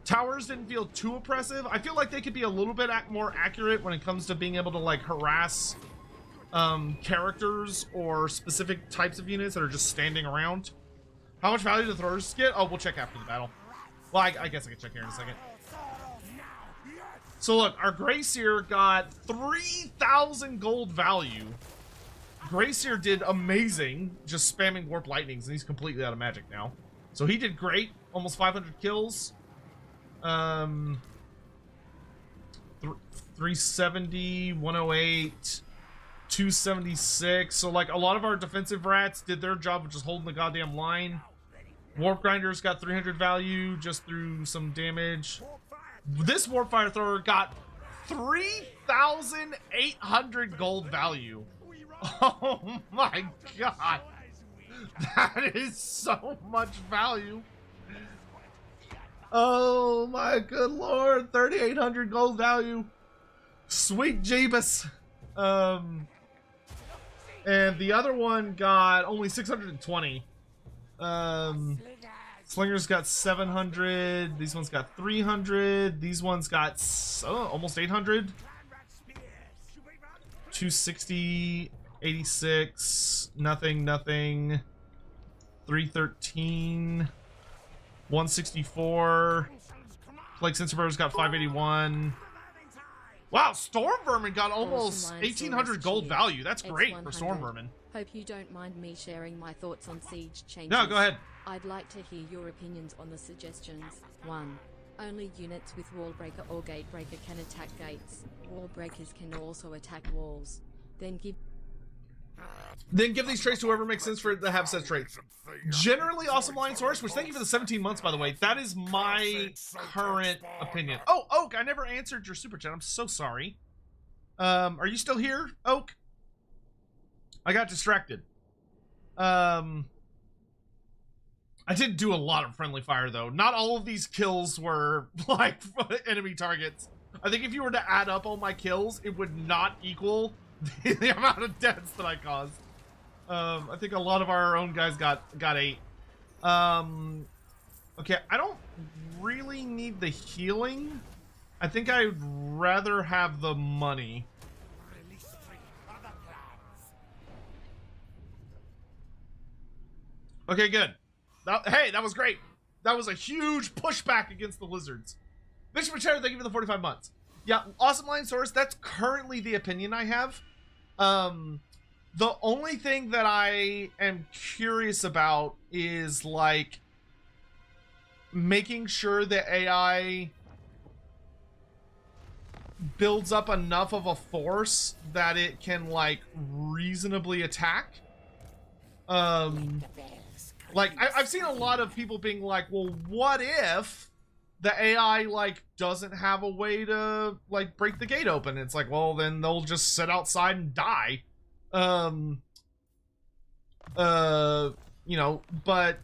Towers didn't feel too oppressive. I feel like they could be a little bit more accurate when it comes to being able to harass characters or specific types of units that are just standing around. How much value do the throwers get? Oh, we'll check after the battle. Well, I guess I can check here in a second. So look, our Greyseer got 3,000 gold value. Greyseer did amazing, just spamming warp lightnings, and he's completely out of magic now. So he did great, almost 500 kills. 370, 108, 276. So a lot of our defensive rats did their job of just holding the goddamn line. Warp Grinders got 300 value just through some damage. This Warp Fire Thrower got 3,800 gold value. Oh my god. That is so much value. Oh my good lord. 3,800 gold value. Sweet Jeebus. And the other one got only 620. Slingers got 700. These ones got 300. These ones got almost 800. 260, 86, nothing, nothing. 313, 164. Plague Sensorbur's got 581. Wow, Storm Vermin got almost 1,800 gold value. That's great for Storm Vermin. Hope you don't mind me sharing my thoughts on siege changes. No, go ahead. I'd like to hear your opinions on the suggestions. 1. Only units with wall breaker or gate breaker can attack gates. Wall breakers can also attack walls. Then give these traits to whoever makes sense for it to have such traits. Generally, Awesome Lion Source, which thank you for the 17 months, by the way. That is my current opinion. Oh, Oak, I never answered your super chat. I'm so sorry. Are you still here, Oak? I got distracted. I did do a lot of friendly fire, though. Not all of these kills were, like, enemy targets. I think if you were to add up all my kills, it would not equal the amount of deaths that I caused. I think a lot of our own guys got 8. Okay, I don't really need the healing. I think I'd rather have the money. Okay, good. Hey, that was great. That was a huge pushback against the lizards. Bishop and Cheddar, thank you for the 45 months. Yeah, Awesome Lion Source, that's currently the opinion I have. The only thing that I am curious about is, like, making sure that AI builds up enough of a force that it can, like, reasonably attack. Like, I've seen a lot of people being like, well, what if the AI, like, doesn't have a way to, like, break the gate open? It's like, well, then they'll just sit outside and die. You know, but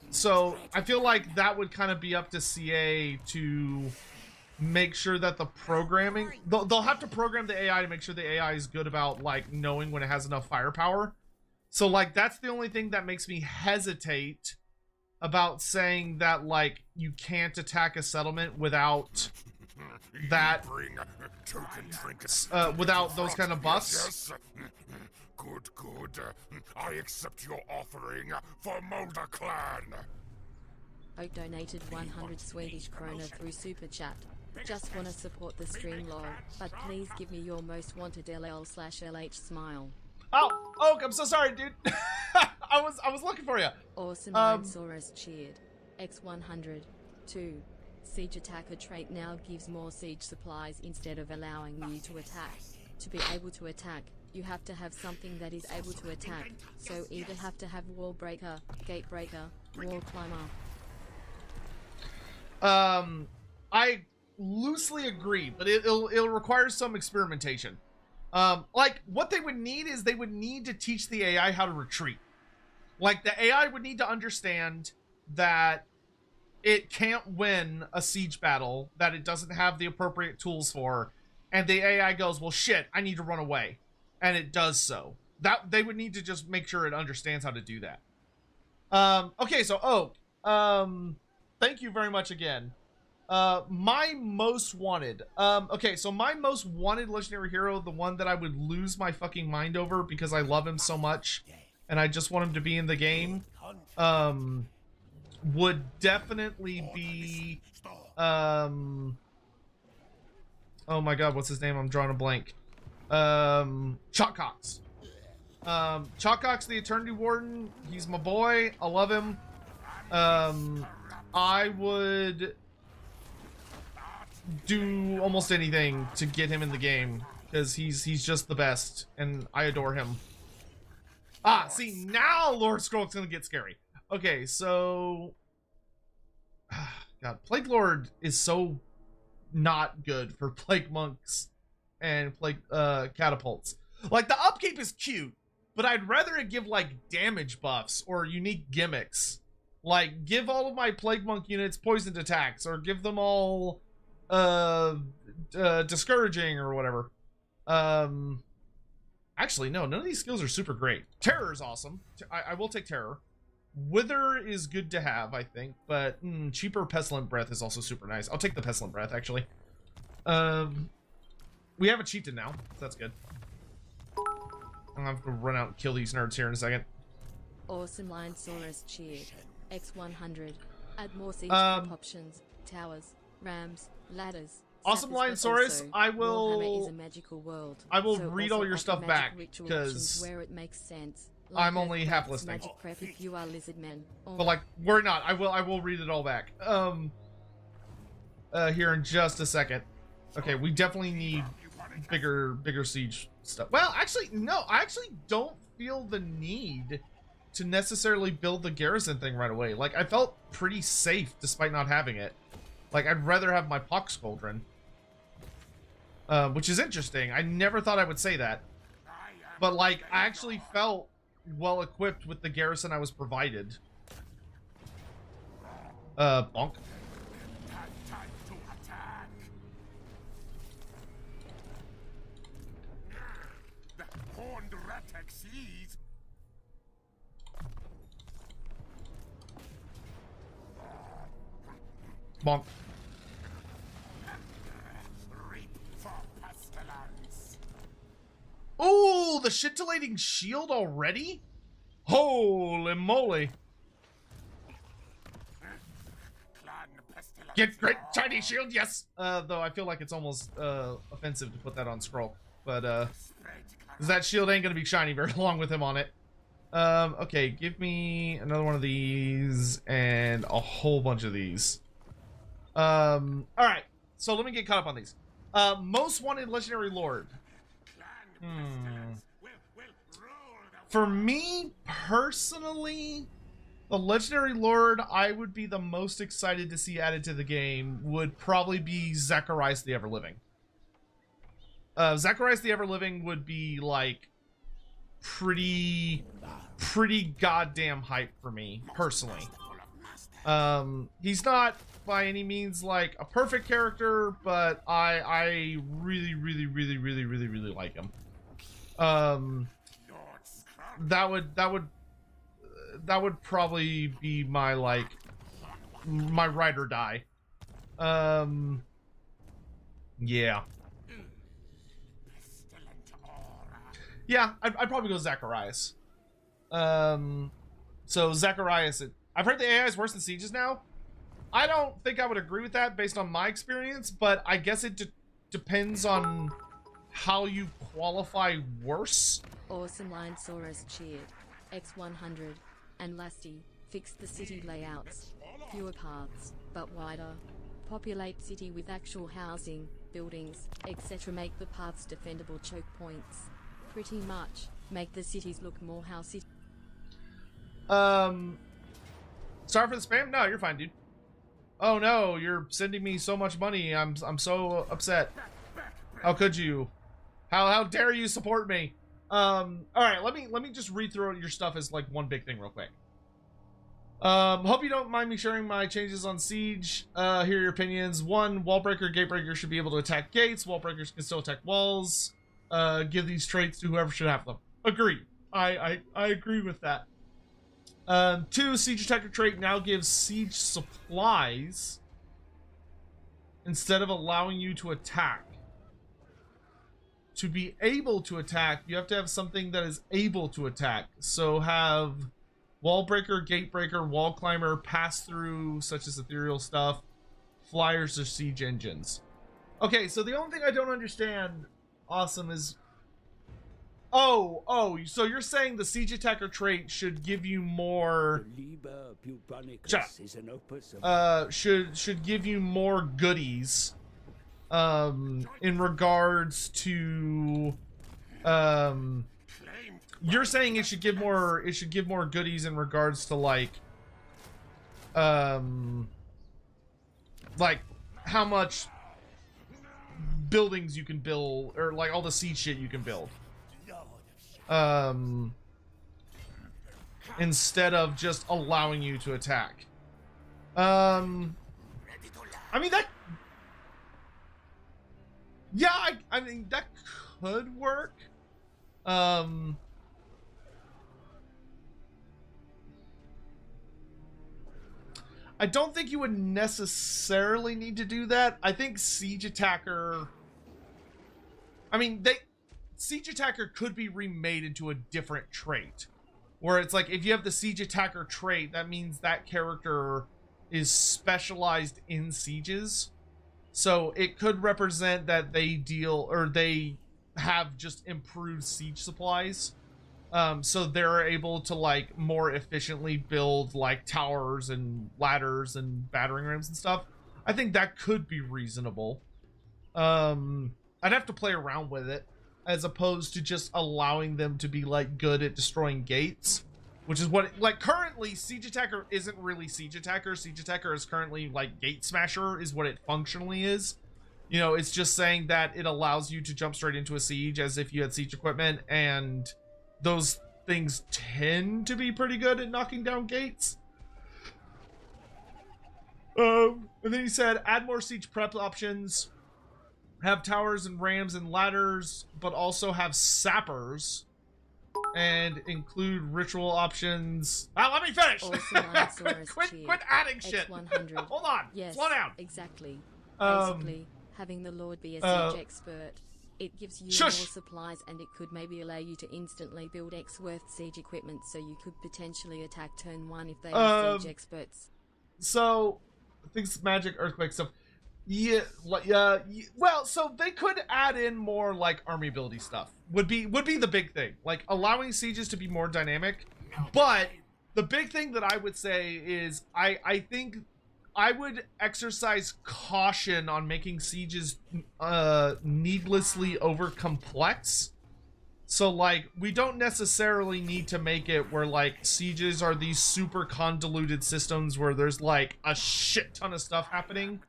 so I feel like that would kind of be up to CA to make sure that the programming, they'll have to program the AI to make sure the AI is good about, like, knowing when it has enough firepower. So, like, that's the only thing that makes me hesitate about saying that, like, you can't attack a settlement without that, without those kind of buffs. Good, good. I accept your offering for Mulder Clan. Oak donated 100 Swedish krona through Super Chat. Just wanna support the stream lol, but please give me your most wanted LL/LH smile. Oh, Oak, I'm so sorry, dude. I was looking for you. Awesome Dinosaurus cheered. X100. 2. Siege attacker trait now gives more siege supplies instead of allowing you to attack. To be able to attack, you have to have something that is able to attack, so either have to have wall breaker, gate breaker, wall climber. I loosely agree, but it'll require some experimentation. Like, what they would need is they would need to teach the AI how to retreat. Like, the AI would need to understand that it can't win a siege battle that it doesn't have the appropriate tools for, and the AI goes, well, shit, I need to run away, and it does so. That they would need to just make sure it understands how to do that. Okay, so Oak, thank you very much again. My most wanted. Okay, so my most wanted legendary hero, the one that I would lose my fucking mind over because I love him so much and I just want him to be in the game, would definitely be, oh my god, what's his name? I'm drawing a blank. Chalkcox. Chalkcox, the Eternity Warden. He's my boy. I love him. I would do almost anything to get him in the game because he's just the best and I adore him. Ah, see, now Lord Scroll's gonna get scary. Okay, so God, Plague Lord is so not good for Plague Monks and Plague Catapults. Like, the upkeep is cute, but I'd rather it give, like, damage buffs or unique gimmicks. Like, give all of my Plague Monk units poisoned attacks, or give them all discouraging or whatever. Actually, no, none of these skills are super great. Terror is awesome. I will take Terror. Wither is good to have, I think, but cheaper Pestilent Breath is also super nice. I'll take the Pestilent Breath, actually. We have a chieftain now, so that's good. I'm gonna have to run out and kill these nerds here in a second. Awesome line Saurus cheered. X100. Add more siege prep options, towers, rams, ladders. Awesome line Saurus, I will. Warhammer is a magical world. I will so read also all your offer stuff magic back ritual because options where it makes sense. I'm Like only Earthquakes, half listening. Magic prep if you are Lizardmen. But like, we're not. I will read it all back. Here in just a second. Okay, we definitely need bigger siege stuff. Well, actually, no. I actually don't feel the need to necessarily build the garrison thing right away. Like, I felt pretty safe despite not having it. Like, I'd rather have my Pox Cauldron. Which is interesting. I never thought I would say that. But, like, I actually felt well equipped with the garrison I was provided. Bonk. Time to attack. The horned rat sees. Bonk. Reap for pestilence. Oh, the scintillating shield already? Holy moly. Clan pestilence. Get great shiny shield, yes! Though I feel like it's almost offensive to put that on scroll. But 'cause that shield ain't gonna be shiny very long with him on it. Okay, give me another one of these and a whole bunch of these. Alright, so let me get caught up on these. Most wanted legendary lord. For me, personally, the legendary lord I would be the most excited to see added to the game would probably be Zacharias the Everliving. Zacharias the Everliving would be, like, pretty goddamn hype for me, personally. He's not by any means, like, a perfect character, but I really like him. That would probably be my, like, my ride or die. Yeah. Yeah, I'd probably go Zacharias. So Zacharias, I've heard the AI is worse than Siege's now. I don't think I would agree with that based on my experience, but I guess it depends on how you qualify worse. Awesome line Saurus cheered. X100. And Lasty. Fix the city layouts. Fewer paths, but wider. Populate city with actual housing, buildings, etc. Make the paths defendable choke points. Pretty much. Make the cities look more housey. Sorry for the spam? No, you're fine, dude. Oh no, you're sending me so much money. I'm so upset. How could you? How dare you support me? All right, let me just read through your stuff as like one big thing real quick. Hope you don't mind me sharing my changes on Siege. Here are your opinions. 1, Wallbreaker, Gatebreaker should be able to attack gates. Wallbreakers can still attack walls. Give these traits to whoever should have them. Agreed. I agree with that. 2, Siege Attacker trait now gives siege supplies instead of allowing you to attack. To be able to attack, you have to have something that is able to attack. So have Wallbreaker, Gatebreaker, Wall Climber, Pass Through, such as ethereal stuff, Flyers, or Siege Engines. Okay, so the only thing I don't understand, Awesome, is... Oh, so you're saying the Siege Attacker trait should give you more... should give you more goodies in regards to you're saying it should give more goodies in regards to like how much buildings you can build, or like all the siege shit you can build, instead of just allowing you to attack. I mean that, yeah, I mean that could work. I don't think you would necessarily need to do that. I think Siege Attacker I mean, Siege Attacker could be remade into a different trait. Where it's like, if you have the Siege Attacker trait, that means that character is specialized in sieges. So it could represent that they deal, or they have just improved siege supplies. So they're able to like more efficiently build like towers and ladders and battering rams and stuff. I think that could be reasonable. I'd have to play around with it, as opposed to just allowing them to be like good at destroying gates, which is what, like, currently Siege Attacker isn't really Siege Attacker. Siege Attacker is currently like Gate Smasher is what it functionally is. You know, it's just saying that it allows you to jump straight into a siege as if you had siege equipment, and those things tend to be pretty good at knocking down gates. And then he said, add more siege prep options, have towers and rams and ladders, but also have sappers, and include ritual options. Let me finish. quit adding shit. X100. Hold on. Yes, slow down. Exactly. Basically, having the Lord be a siege expert, it gives you more supplies, and it could maybe allow you to instantly build X worth siege equipment, so you could potentially attack turn 1 if they are siege experts. So, things, magic, earthquake stuff. Yeah, well, so they could add in more like army ability stuff. Would be the big thing, like allowing sieges to be more dynamic. But the big thing that I would say is I think I would exercise caution on making sieges needlessly over complex. So like, we don't necessarily need to make it where like sieges are these super convoluted systems where there's like a shit ton of stuff happening.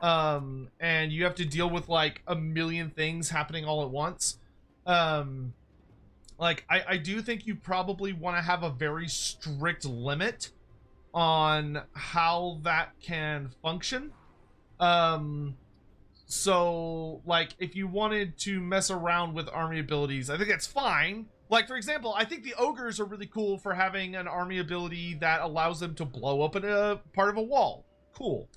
And you have to deal with like a million things happening all at once. Like I do think you probably want to have a very strict limit on how that can function. So like if you wanted to mess around with army abilities, I think that's fine. Like, for example, I think the ogres are really cool for having an army ability that allows them to blow up a part of a wall. Cool.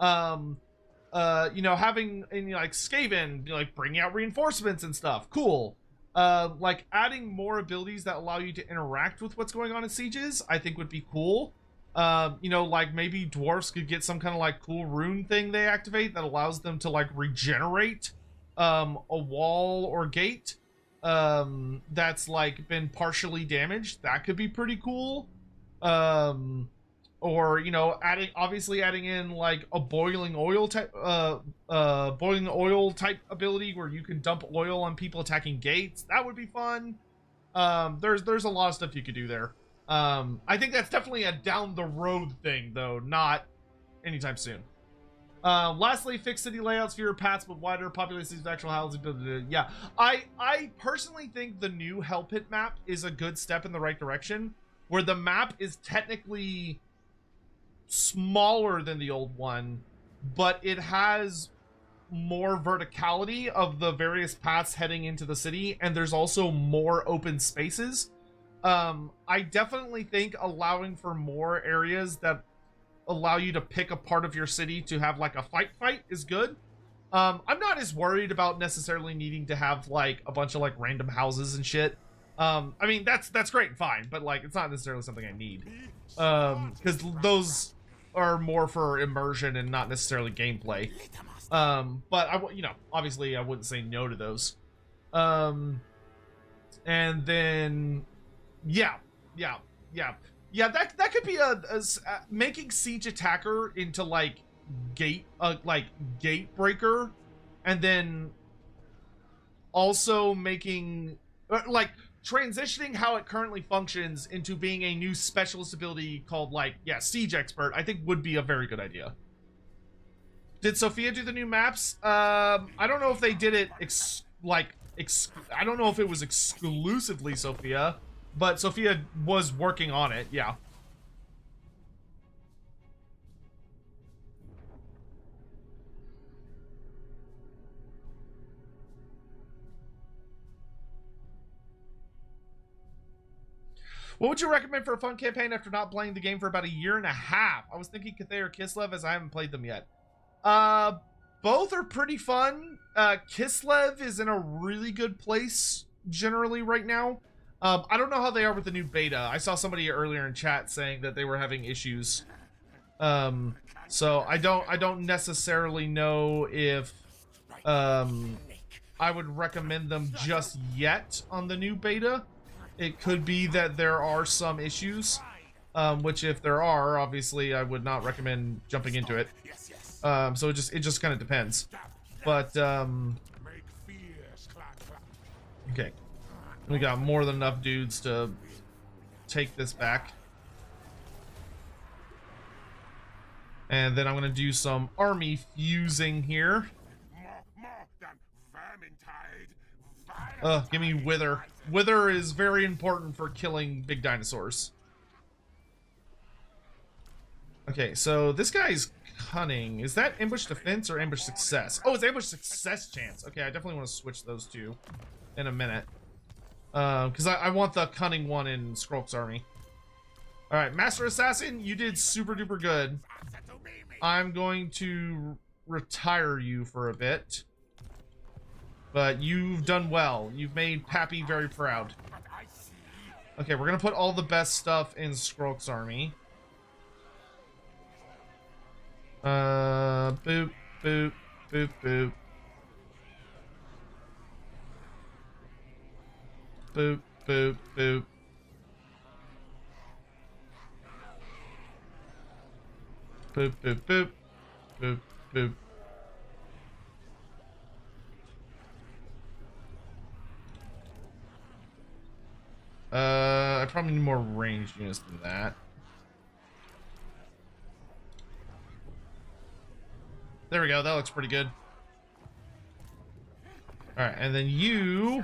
You know, having in like Skaven, like bringing out reinforcements and stuff, cool. Like adding more abilities that allow you to interact with what's going on in sieges, I think would be cool. You know, like maybe dwarfs could get some kind of like cool rune thing they activate that allows them to like regenerate a wall or gate that's like been partially damaged. That could be pretty cool. Or, you know, obviously adding in like a boiling oil type ability where you can dump oil on people attacking gates. That would be fun. There's a lot of stuff you could do there. I think that's definitely a down the road thing though, not anytime soon. Lastly, fix city layouts, fewer paths but wider, populations of actual housing. Yeah, I personally think the new Hell Pit map is a good step in the right direction, where the map is technically smaller than the old one, but it has more verticality of the various paths heading into the city, and there's also more open spaces. I definitely think allowing for more areas that allow you to pick a part of your city to have like a fight is good. I'm not as worried about necessarily needing to have like a bunch of like random houses and shit. I mean, that's great and fine, but like it's not necessarily something I need, because those are more for immersion and not necessarily gameplay. But you know, obviously I wouldn't say no to those. And then yeah, that could be a making Siege Attacker into like gate breaker, and then also making like transitioning how it currently functions into being a new specialist ability called like, yeah, Siege Expert, I think would be a very good idea. Did Sophia do the new maps? I don't know if they did it I don't know if it was exclusively Sophia, but Sophia was working on it, yeah. What would you recommend for a fun campaign after not playing the game for about 1.5 years? I was thinking Cathay or Kislev, as I haven't played them yet. Both are pretty fun. Kislev is in a really good place generally right now. I don't know how they are with the new beta. I saw somebody earlier in chat saying that they were having issues. So I don't necessarily know if I would recommend them just yet on the new beta. It could be that there are some issues, which if there are, obviously I would not recommend jumping into it. So it just kind of depends. But okay, we got more than enough dudes to take this back. And then I'm gonna do some army fusing here. Give me Wither. Wither is very important for killing big dinosaurs. Okay, so this guy's cunning. Is that ambush defense or ambush success? Oh, it's ambush success chance. Okay, I definitely want to switch those two in a minute. Because I want the cunning one in Skrulk's army. Alright, Master Assassin, you did super duper good. I'm going to retire you for a bit. But you've done well. You've made Pappy very proud. Okay, we're gonna put all the best stuff in Skrulk's army. Boop, boop, boop, boop. Boop, boop, boop. Boop, boop, boop. Boop, boop. I probably need more ranged units than that. There we go, that looks pretty good. Alright, and then you...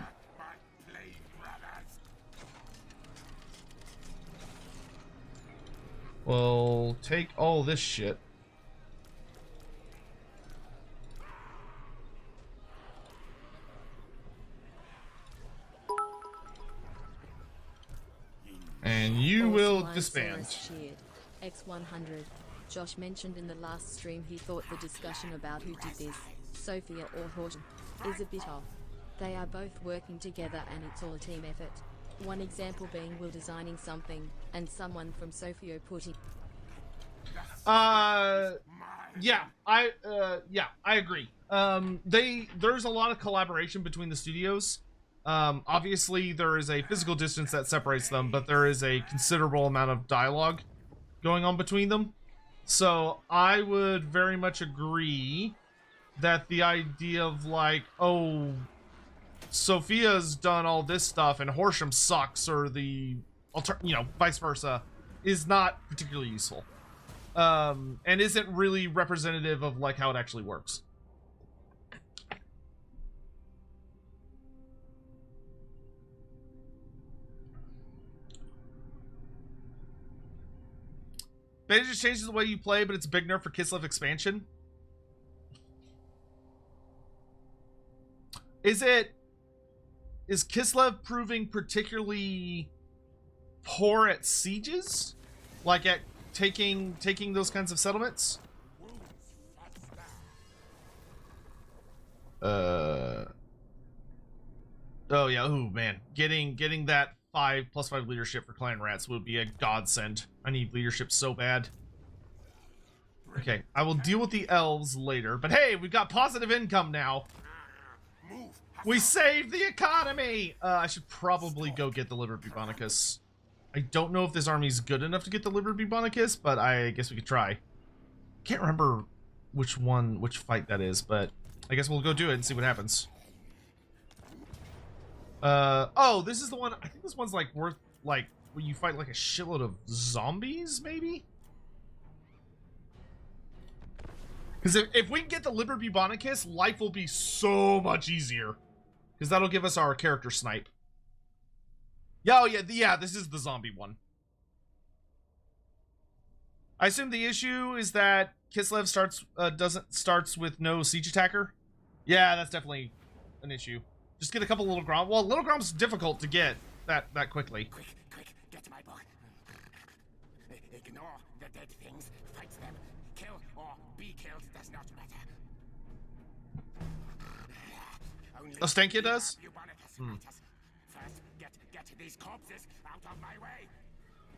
will take all this shit. And you will disband. X100. Josh mentioned in the last stream he thought the discussion about who did this, Sophia or Horton, is a bit off. They are both working together and it's all a team effort. One example being Will designing something, and someone from Sophia putting... Yeah, I agree. There's a lot of collaboration between the studios. Obviously there is a physical distance that separates them, but there is a considerable amount of dialogue going on between them. So I would very much agree that the idea of like, oh, Sophia's done all this stuff and Horsham sucks, or the vice versa, is not particularly useful. And isn't really representative of like how it actually works. Beta just changes the way you play, but it's a big nerf for Kislev expansion. Is Kislev proving particularly poor at sieges? Like at taking those kinds of settlements? Oh yeah, oh man. Getting that 5+5 leadership for Clan Rats would be a godsend. I need leadership so bad. Okay, I will deal with the elves later, but hey, we've got positive income now. We saved the economy! I should probably go get the Liber Bubonicus. I don't know if this army's good enough to get the Liber Bubonicus, but I guess we could try. Can't remember which fight that is, but I guess we'll go do it and see what happens. Oh, this is the one. I think this one's like worth like where you fight like a shitload of zombies, maybe. Because if we can get the Liber Bubonicus, life will be so much easier. Because that'll give us our character snipe. Yeah, oh yeah, this is the zombie one. I assume the issue is that Kislev starts with no siege attacker. Yeah, that's definitely an issue. Just get a couple little Grom. Well, little Grom's difficult to get that quickly. Quick, get to my book. Ignore the dead things, fight them. Kill or be killed does not matter. Oh, Stankia does? First, get these corpses out of my way.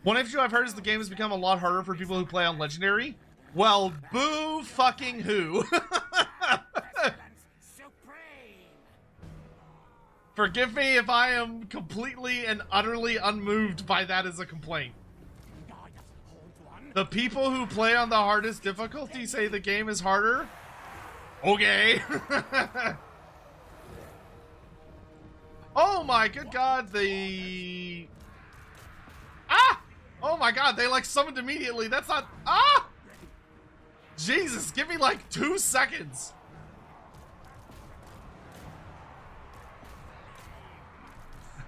One issue I've heard is the game has become a lot harder for people who play on Legendary. Well, boo fucking who. Forgive me if I am completely and utterly unmoved by that as a complaint. The people who play on the hardest difficulty say the game is harder? Okay. Oh my good god, Ah! Oh my god, they like summoned immediately. That's not... Ah! Jesus, give me like 2 seconds.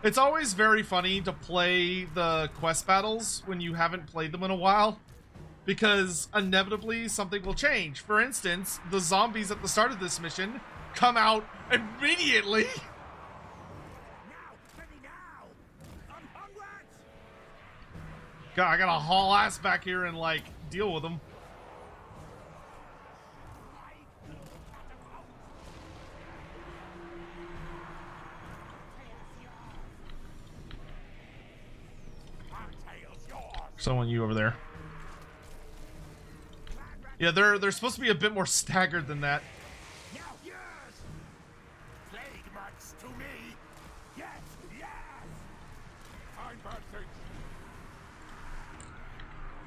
It's always very funny to play the quest battles when you haven't played them in a while, because inevitably something will change. For instance, the zombies at the start of this mission come out immediately. God, I gotta haul ass back here and like deal with them. Someone you over there. Yeah, they're supposed to be a bit more staggered than that.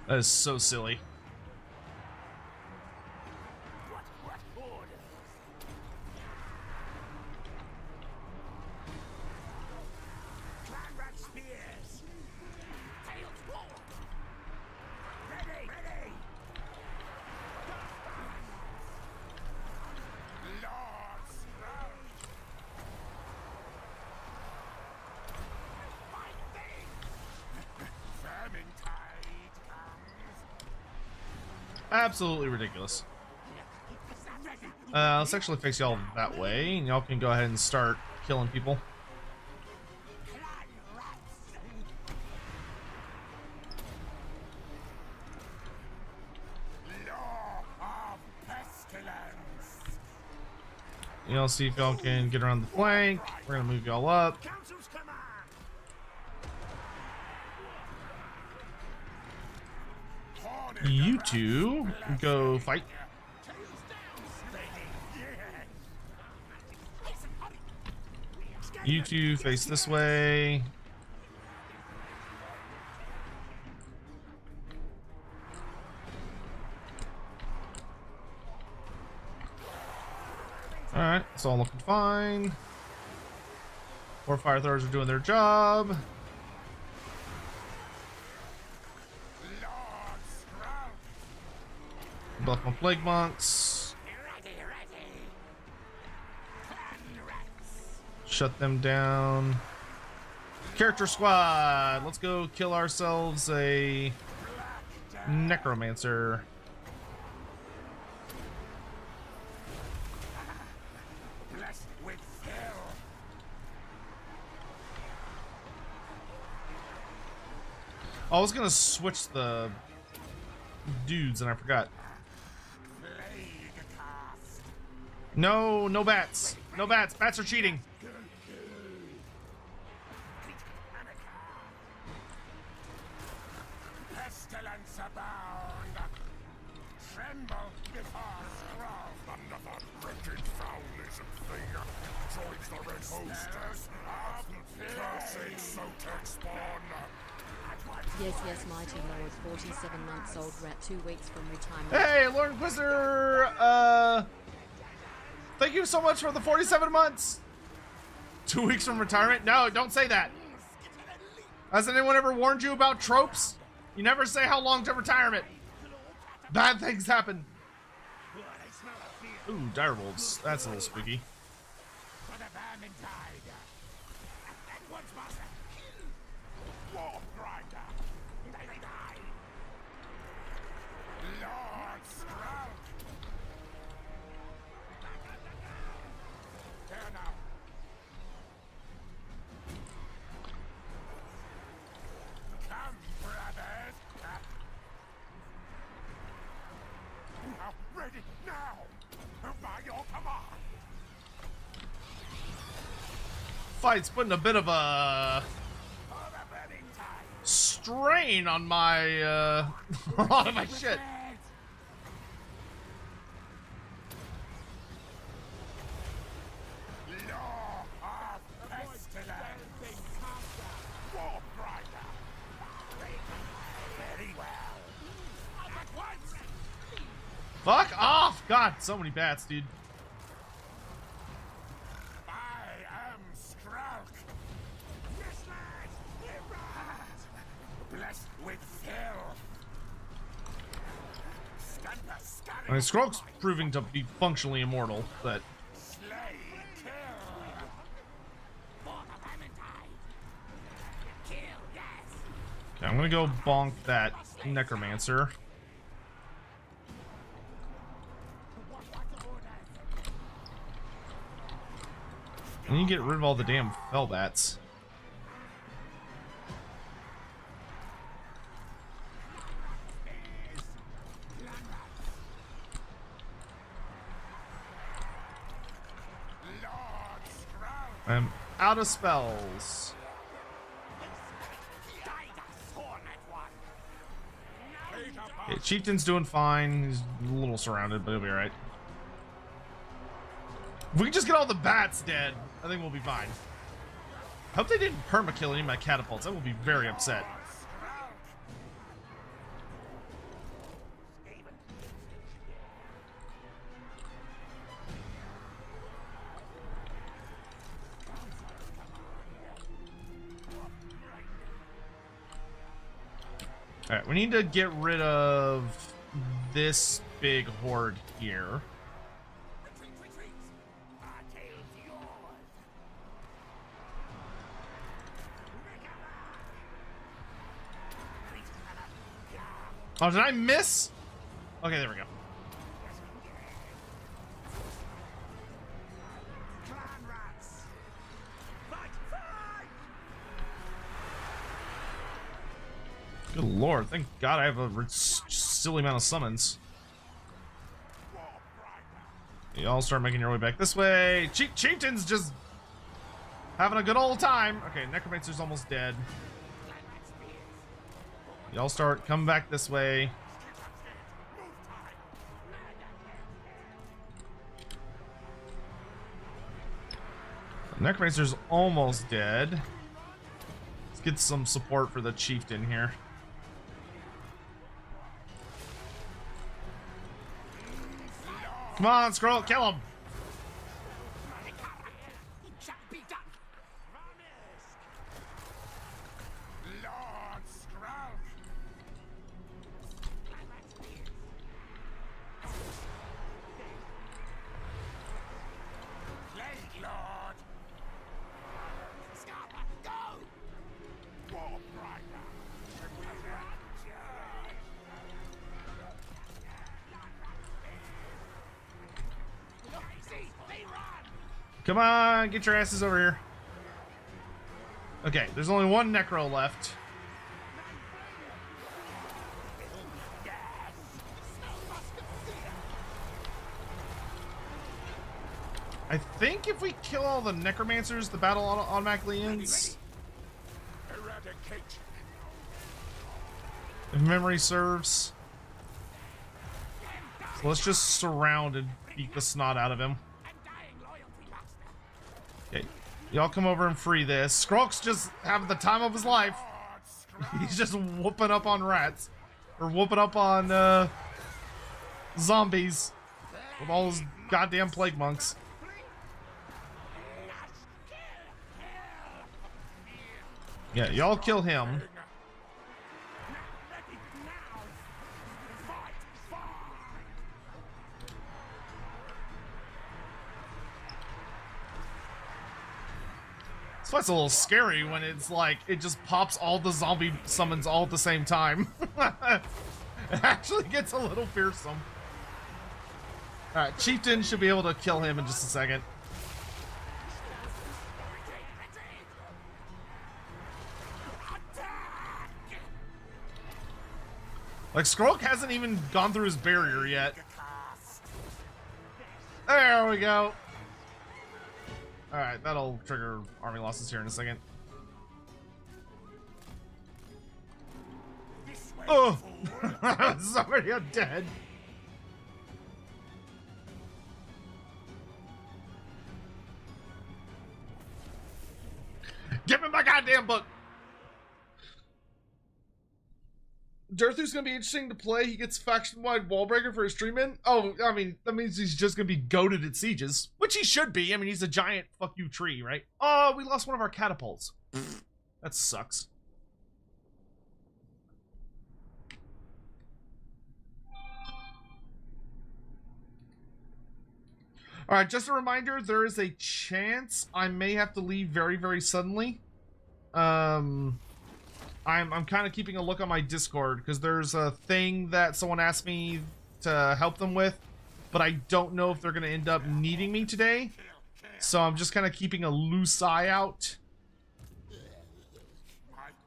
That is so silly. Absolutely ridiculous. Let's actually face y'all that way, and y'all can go ahead and start killing people. Y'all see if y'all can get around the flank. We're gonna move y'all up. You two go fight. You two face this way. Alright, it's all looking fine. 4 fire throwers are doing their job. Buff my plague monks. Shut them down. Character squad. Let's go kill ourselves a necromancer. I was gonna switch the dudes and I forgot. No, no bats. No bats. Bats are cheating. Pestilence abound. Tremble before scroll. Under the wretched foul lizard thing joins the red host. Cursed Sotek spawn. Yes, mighty lord, 47 months old rat, 2 weeks from retirement. Hey, Lord Inquisitor, thank you so much for the 47 months. 2 weeks from retirement? No, don't say that. Has anyone ever warned you about tropes? You never say how long to retirement. Bad things happen. Ooh, direwolves. That's a little spooky. fight's putting a bit of a strain on my a lot of my shit. Fuck off! God, so many bats, dude. I am Skralk. Yes, lad. Blessed with filth. I mean, Skrulk's proving to be functionally immortal, but Slay, kill. okay, I'm gonna go bonk that necromancer. And you get rid of all the damn fell bats. I'm out of spells. Okay, Chieftain's doing fine. He's a little surrounded, but he'll be alright. If we can just get all the bats dead, I think we'll be fine. I hope they didn't permakill any of my catapults. I will be very upset. Alright, we need to get rid of this big horde here. Oh, did I miss? Okay, there we go. Good lord, thank God I have a silly amount of summons. Y'all start making your way back this way. Chieftain's just having a good old time. Okay, Necromancer's almost dead. Y'all start coming back this way. Necromancer's almost dead. Let's get some support for the chieftain here. Come on, Skrull, kill him! Come on, get your asses over here. Okay, there's only one necro left. I think if we kill all the necromancers, the battle automatically ends. If memory serves. So let's just surround and beat the snot out of him. Okay, y'all come over and free this. Skrulk's just having the time of his life. He's just whooping up on rats. Or whooping up on zombies. With all those goddamn plague monks. Yeah, y'all kill him. This fight's a little scary when it's like, it just pops all the zombie summons all at the same time. It actually gets a little fearsome. Alright, Chieftain should be able to kill him in just a second. Like, Skrulk hasn't even gone through his barrier yet. There we go. Alright, that'll trigger army losses here in a second. Oh! Somebody dead. Give me my goddamn book! Durthu's gonna be interesting to play. He gets faction-wide wallbreaker for his stream in. Oh, I mean, that means he's just gonna be goated at sieges. Which he should be. I mean, he's a giant fuck you tree, right? Oh, we lost one of our catapults. That sucks. Alright, just a reminder, there is a chance I may have to leave very, very suddenly. I'm kind of keeping a look on my Discord, because there's a thing that someone asked me to help them with, but I don't know if they're going to end up needing me today. So I'm just kind of keeping a loose eye out.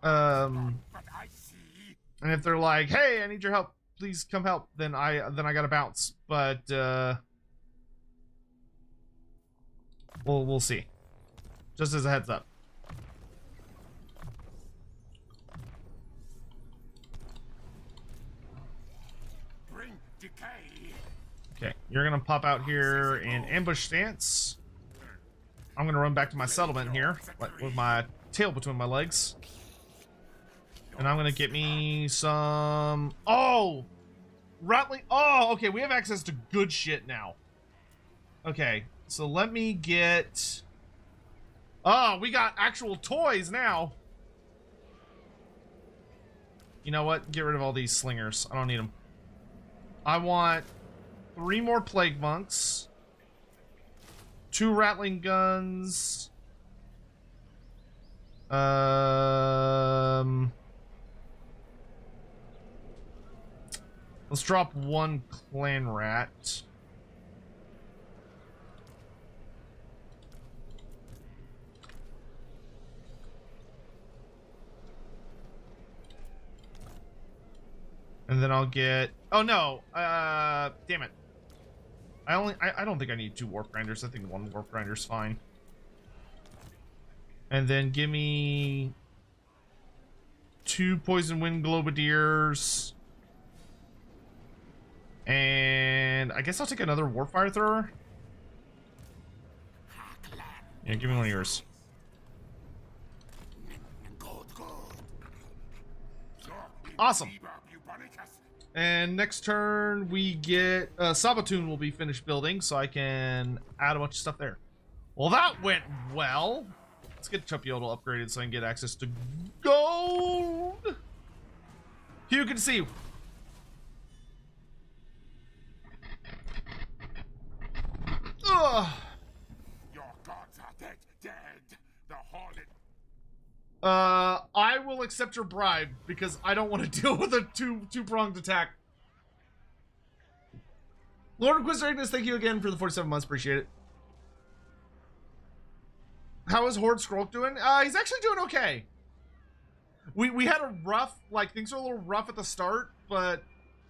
And if they're like, hey, I need your help, please come help, then I gotta bounce. But, we'll see. Just as a heads up. Okay, you're gonna pop out here in ambush stance. I'm gonna run back to my settlement here, with my tail between my legs. And I'm gonna get me some... Oh! Rattling... Oh, okay, we have access to good shit now. Okay, so let me get... Oh, we got actual toys now! You know what? Get rid of all these slingers. I don't need them. I want 3 more plague monks, 2 rattling guns, let's drop 1 clan rat. And then I'll get... Oh no! Damn it. I don't think I need 2 warp grinders. I think 1 warp grinder's fine. And then give me 2 poison wind globadiers. And I guess I'll take another warpfire thrower. Yeah, give me one of yours. Awesome. And next turn we get Sabatoon will be finished building, so I can add a bunch of stuff there. Well, that went well. Let's get Chupiodal upgraded so I can get access to gold. Hugh, good to see you. Ugh. Your gods are dead. The HORNED. I will accept your bribe because I don't want to deal with a two-pronged attack. Lord Inquisitor Ignis, thank you again for the 47 months. Appreciate it. How is Horde Skrulk doing? He's actually doing okay. We had a rough, like, things were a little rough at the start, but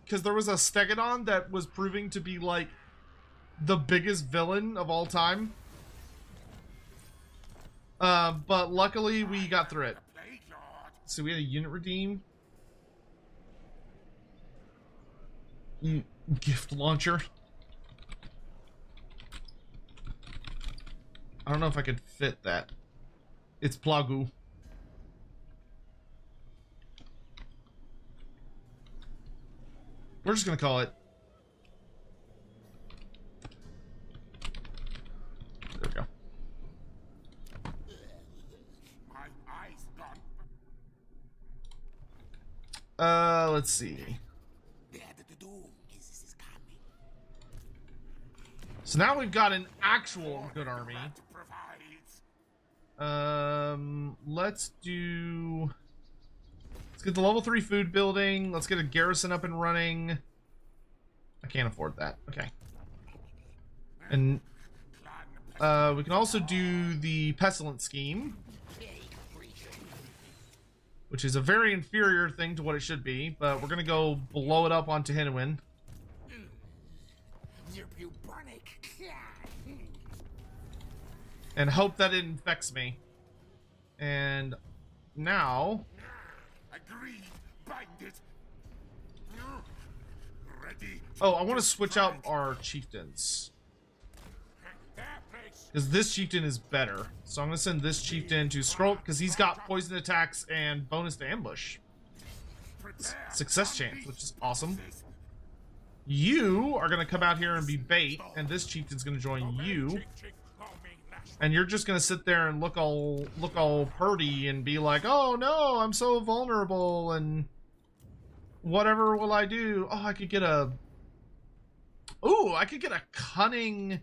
because there was a Stegodon that was proving to be, like, the biggest villain of all time. But luckily we got through it. So we had a unit redeem. Gift launcher. I don't know if I could fit that. It's Plagu. We're just gonna call it. There we go. Let's see. So now we've got an actual good army. Let's get the level 3 food building. Let's get a garrison up and running. I can't afford that. Okay. And we can also do the pestilence scheme, which is a very inferior thing to what it should be, but we're gonna go blow it up onto Hinwin. and hope that it infects me. And now, Agreed. Bind it. Ready. oh, I want to switch out our chieftains There, place. because this chieftain is better. So I'm gonna send this chieftain to Scroll because he's got poison attacks and bonus to ambush, success chance, which is awesome. You are gonna come out here and be bait, and this chieftain's gonna join you. And you're just gonna sit there and look all purdy and be like, oh no, I'm so vulnerable and whatever will I do? Oh, I could get a cunning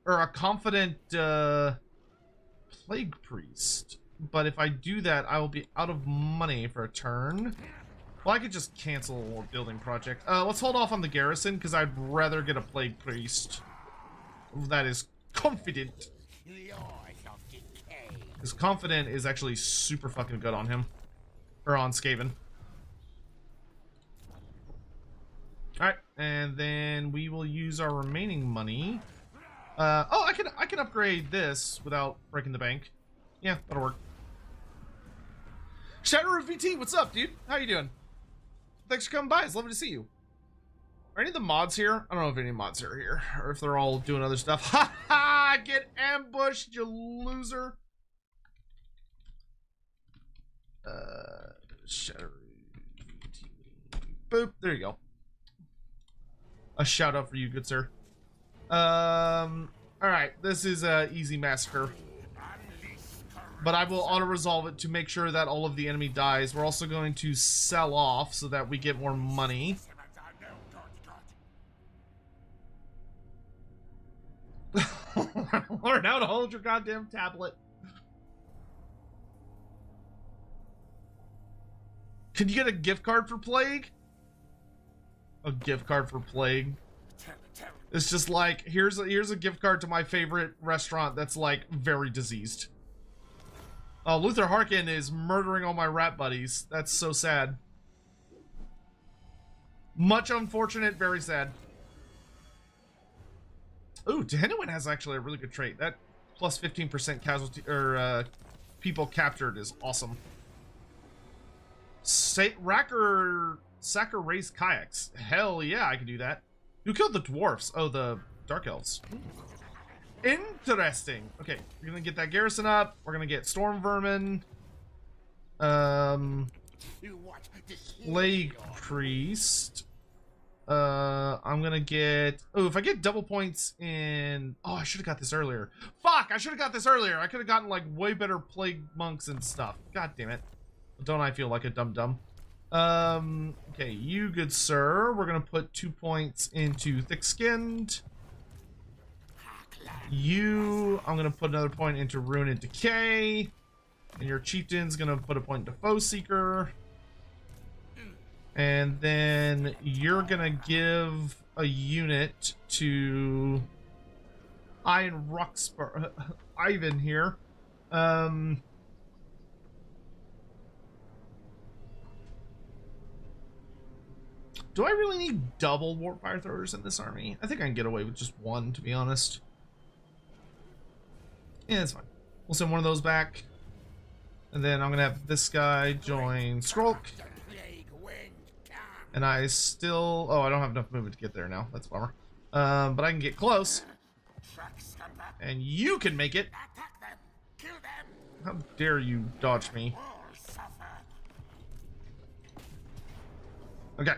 or a confident plague priest. But if I do that, I will be out of money for a turn. Well, I could just cancel a building project. Let's hold off on the garrison because I'd rather get a plague priest that is confident. Because confident is actually super fucking good on him. Or on Skaven. Alright, and then we will use our remaining money. Oh, I can upgrade this without breaking the bank. Yeah, that'll work. Shadowroof VT, what's up, dude? How you doing? Thanks for coming by. It's lovely to see you. Are any of the mods here? I don't know if any mods are here, or if they're all doing other stuff. Ha ha! Get ambushed, you loser! Shadow. Boop. There you go. A shout out for you, good sir. Alright, this is a easy massacre. But I will auto-resolve it to make sure that all of the enemy dies. We're also going to sell off so that we get more money. Learn how to hold your goddamn tablet. Can you get a gift card for Plague? A gift card for Plague. It's just like, here's a gift card to my favorite restaurant that's like very diseased. Oh, Luther Harkin is murdering all my rat buddies. That's so sad. Much unfortunate, very sad. Ooh, Genuine has actually a really good trait. That plus 15% casualty or people captured is awesome. Sacker raised kayaks. Hell yeah, I can do that. Who killed the dwarfs? Oh, the dark elves. Interesting. Okay, we're gonna get that garrison up. We're gonna get storm vermin. Plague priest. I'm gonna get. Oh, if I get double points in. Oh, I should have got this earlier. Fuck! I should have got this earlier. I could have gotten like way better plague monks and stuff. God damn it! Don't I feel like a dum-dum? Okay, you good sir. We're gonna put 2 points into thick-skinned. You, I'm gonna put another point into ruin and decay, and your chieftain's gonna put a point into foe seeker, and then you're gonna give a unit to Iron Rockspur, Ivan here. Do I really need double warp fire throwers in this army? I think I can get away with just one, to be honest. Yeah, that's fine. We'll send one of those back. And then I'm gonna have this guy join Skrulk. And I still... Oh, I don't have enough movement to get there now. That's a bummer. But I can get close. And you can make it. How dare you dodge me. Okay.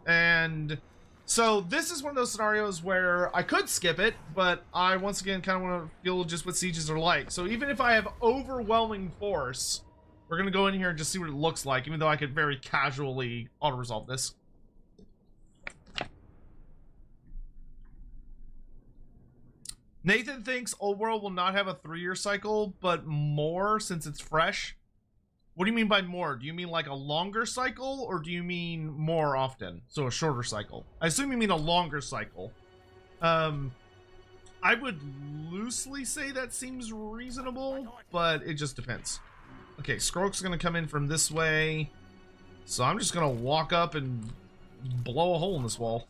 And so this is one of those scenarios where I could skip it, but I once again kind of want to feel just what sieges are like. So even if I have overwhelming force, we're going to go in here and just see what it looks like, even though I could very casually auto-resolve this. Nathan thinks Old World will not have a 3-year cycle, but more since it's fresh. What do you mean by more? Do you mean like a longer cycle, or do you mean more often? So a shorter cycle. I assume you mean a longer cycle. I would loosely say that seems reasonable, but it just depends. Okay, Skrulk's gonna come in from this way. So I'm just gonna walk up and blow a hole in this wall.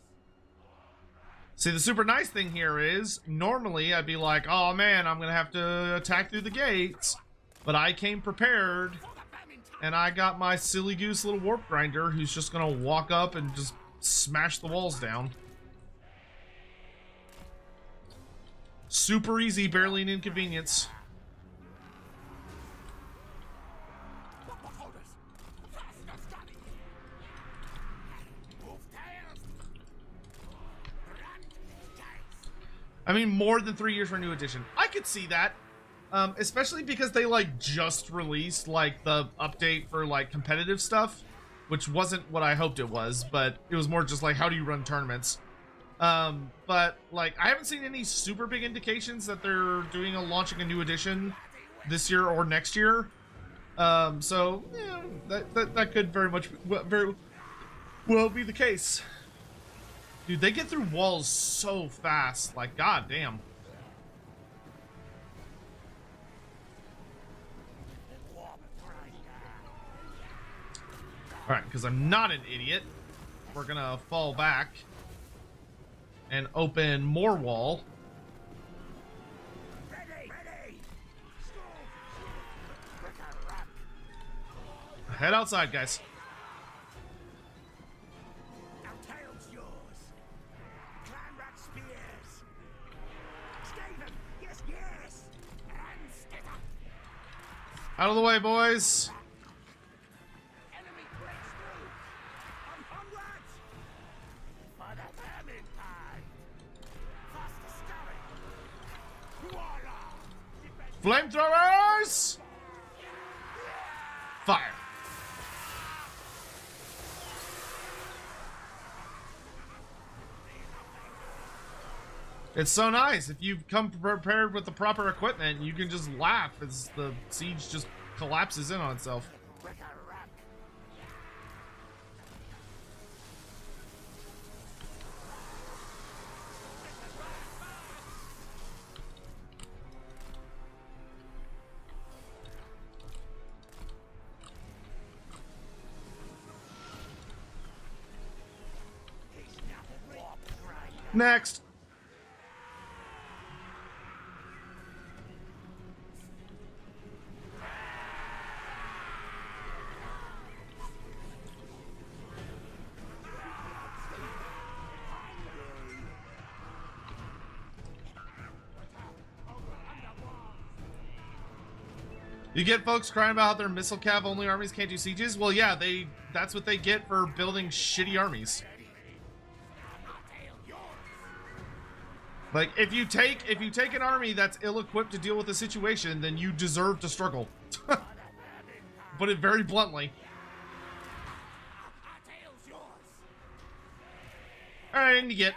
See, the super nice thing here is, normally I'd be like, oh man, I'm gonna have to attack through the gates. But I came prepared, and I got my silly goose little warp grinder who's just gonna walk up and just smash the walls down. Super easy, barely an inconvenience. I mean, more than 3 years for a new edition. I could see that. Especially because they, like, just released, like, the update for, like, competitive stuff. Which wasn't what I hoped it was, but it was more just, like, how do you run tournaments? But, like, I haven't seen any super big indications that they're launching a new edition this year or next year. So, yeah, that could very well be the case. Dude, they get through walls so fast. Like, goddamn. Alright, because I'm not an idiot, we're gonna fall back and open more wall. Head outside, guys. Out of the way, boys. Flamethrowers! Fire. It's so nice. If you've come prepared with the proper equipment, you can just laugh as the siege just collapses in on itself. Next. You get folks crying about how their missile cav only armies can't do sieges? Well, yeah, that's what they get for building shitty armies. Like, if you take an army that's ill-equipped to deal with the situation, then you deserve to struggle. Put it very bluntly. Alright, and you get.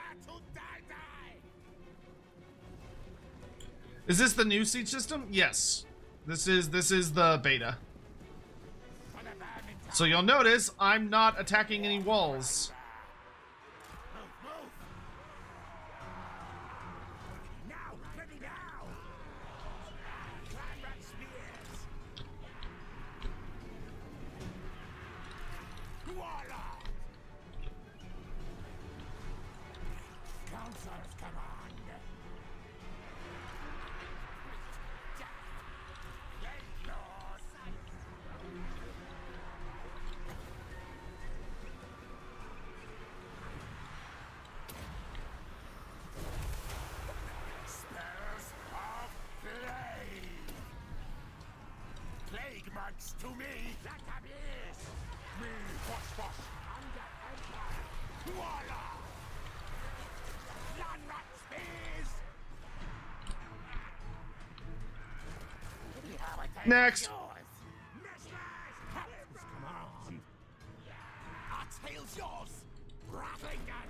Is this the new siege system? Yes. This is the beta. So you'll notice I'm not attacking any walls. To me, that is me, wash, under empire. Voila! Land rat spears! Next. Come on. Our tail's yours. Rattling gun.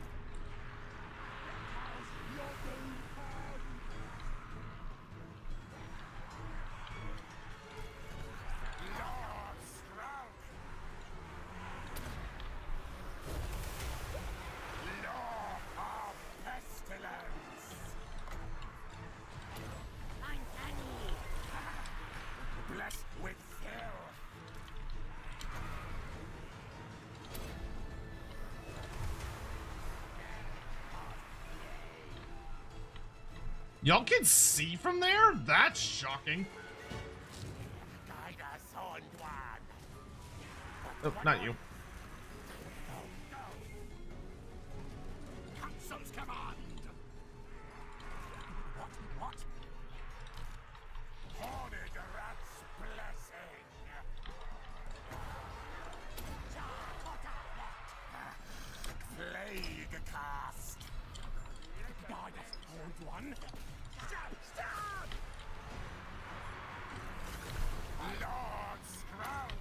Y'all can see from there? That's shocking. Oh, not you. Council's command. What? Horned rat's blessing. Plague cast. Goddess hold one. Stab! Lord Scrounge.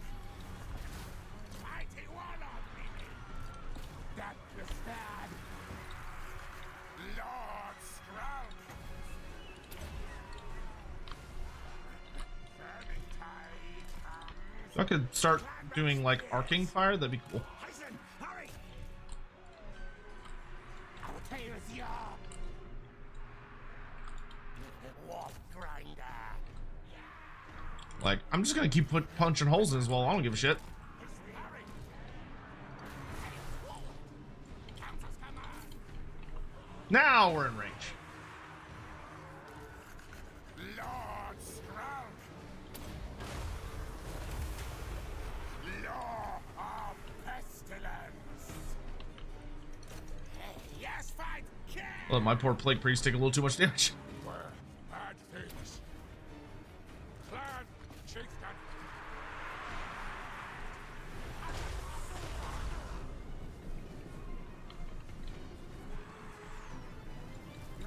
Mighty warlord meaning. That the stab. Lord Scrounge. Burning tide comes. So I could start doing like arcing fire, that'd be cool. Hasten, hurry! Our tale is yours. Warp grinder. Like, I'm just gonna keep punching holes in his wall. I don't give a shit. Hurry! Council's command. Now we're in range. Lord Scrounge. Law of pestilence. Yes, fight! Kill! Let my poor plague priest take a little too much damage. Were bad things. Clan chieftain.